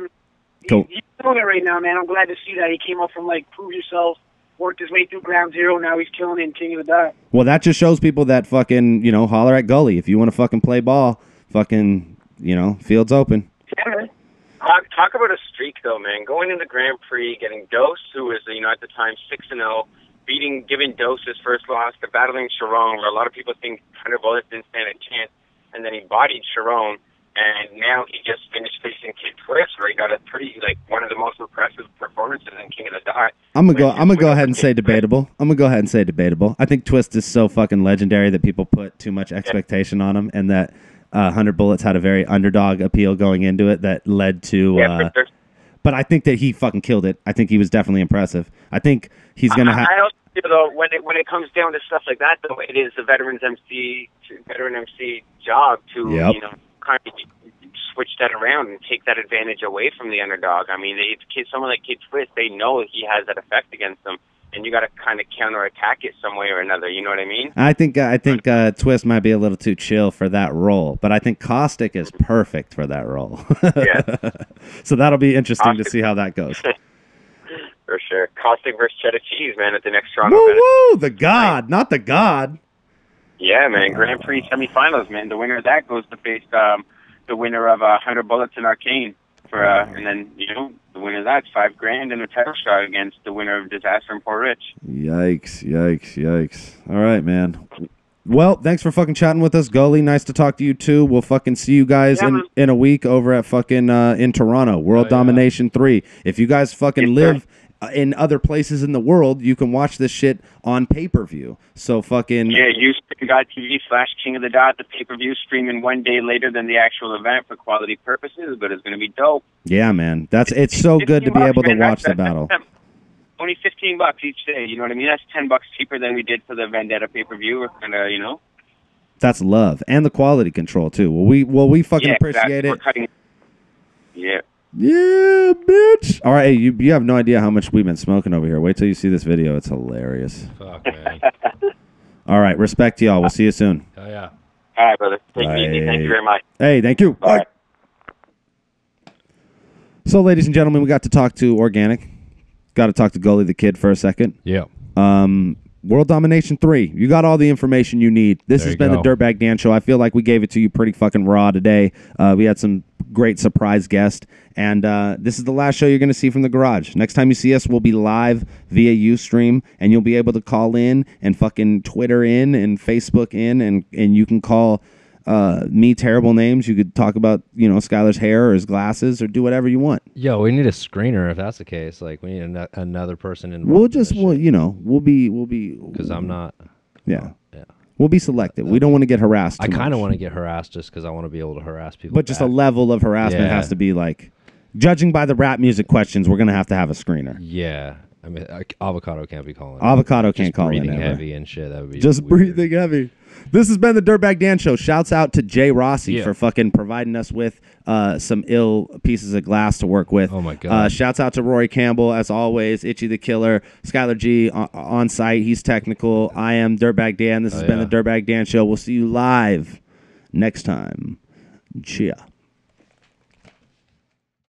doing it right now, man. I'm glad to see that he came up from Prove Yourself, worked his way through ground zero. Now he's killing it in King of the Dot. Well, that just shows people that fucking holler at Gully if you want to fucking play ball. Fucking field's open. Yeah, man. Talk about a streak though, man. Going in the Grand Prix, getting Dose, who was at the time 6-0. Giving Dose his first loss to battling Sharon, where a lot of people think 100 Bullets didn't stand a chance, and then he bodied Sharon, and now he just finished facing Kid Twist, where he got a pretty, one of the most impressive performances in King of the Dot. I'm gonna go ahead and say debatable. I think Twist is so fucking legendary that people put too much expectation on him, and that 100 Bullets had a very underdog appeal going into it that led to. But I think that he fucking killed it. I think he was definitely impressive. I think he's gonna have. I also feel though when it comes down to stuff like that, though, it is the veteran MC job to kind of switch that around and take that advantage away from the underdog. I mean, someone like Kid Twist, they know he has that effect against them, and you got to kind of counterattack it some way or another. You know what I mean? I think Twist might be a little too chill for that role, but I think Caustic is perfect for that role. Yeah. So that'll be interesting to see how that goes. For sure. Caustic versus Cheddar Cheese, man, at the next Toronto event. Woo! The God, not the God. Yeah, man. Grand Prix semifinals, man. The winner of that goes to face the winner of 100 Bullets in Arcane. And then, the winner of that's $5,000 and a title shot against the winner of Dizaster and Port Rich. Yikes. All right, man. Well, thanks for fucking chatting with us, Gully. Nice to talk to you, too. We'll fucking see you guys in a week over at fucking in Toronto, World Domination 3. If you guys fucking live in other places in the world, you can watch this shit on pay-per-view. So fucking... Yeah, use Spin.tv/King of the Dot. The pay-per-view streaming one day later than the actual event for quality purposes, but it's going to be dope. Yeah, man. It's so good to be able to watch the battle. Only $15 each day, you know what I mean? That's $10 cheaper than we did for the Vendetta pay-per-view, and That's love. And the quality control, too. We fucking appreciate it. Yeah. Yeah, bitch. All right, hey, you have no idea how much we've been smoking over here. Wait till you see this video. It's hilarious. Fuck, man. All right, respect to y'all. We'll see you soon. Oh, yeah. All right, brother. Take it easy. Thank you very much. Hey, thank you. All right. So, ladies and gentlemen, we got to talk to Organik. Got to talk to Gully the Kid for a second. Yeah. World Domination 3. You got all the information you need. This has been the Dirtbag Dan Show. I feel like we gave it to you pretty fucking raw today. We had some great surprise guests. And this is the last show you're going to see from the garage. Next time you see us, we'll be live via Ustream. And you'll be able to call in and fucking Twitter in and Facebook in. And you can call me terrible names. You could talk about, Skylar's hair or his glasses or do whatever you want. Yo, we need a screener if that's the case. Like, we need another person involved. We'll be because I'm not. Yeah. Yeah. We'll be selective. We don't want to get harassed. I kind of want to get harassed just because I want to be able to harass people. But just a level of harassment has to be like, judging by the rap music questions, we're going to have a screener. Yeah. I mean, Avocado can't be calling. Avocado can't call in. Breathing heavy and shit. That would be just weird. Breathing heavy. This has been the Dirtbag Dan Show. Shouts out to Jay Rossi for fucking providing us with some ill pieces of glass to work with. Oh, my God. Shouts out to Rory Campbell, as always. Itchy the Killer. Skylar G on site. He's technical. I am Dirtbag Dan. This has been the Dirtbag Dan Show. We'll see you live next time. Cheer.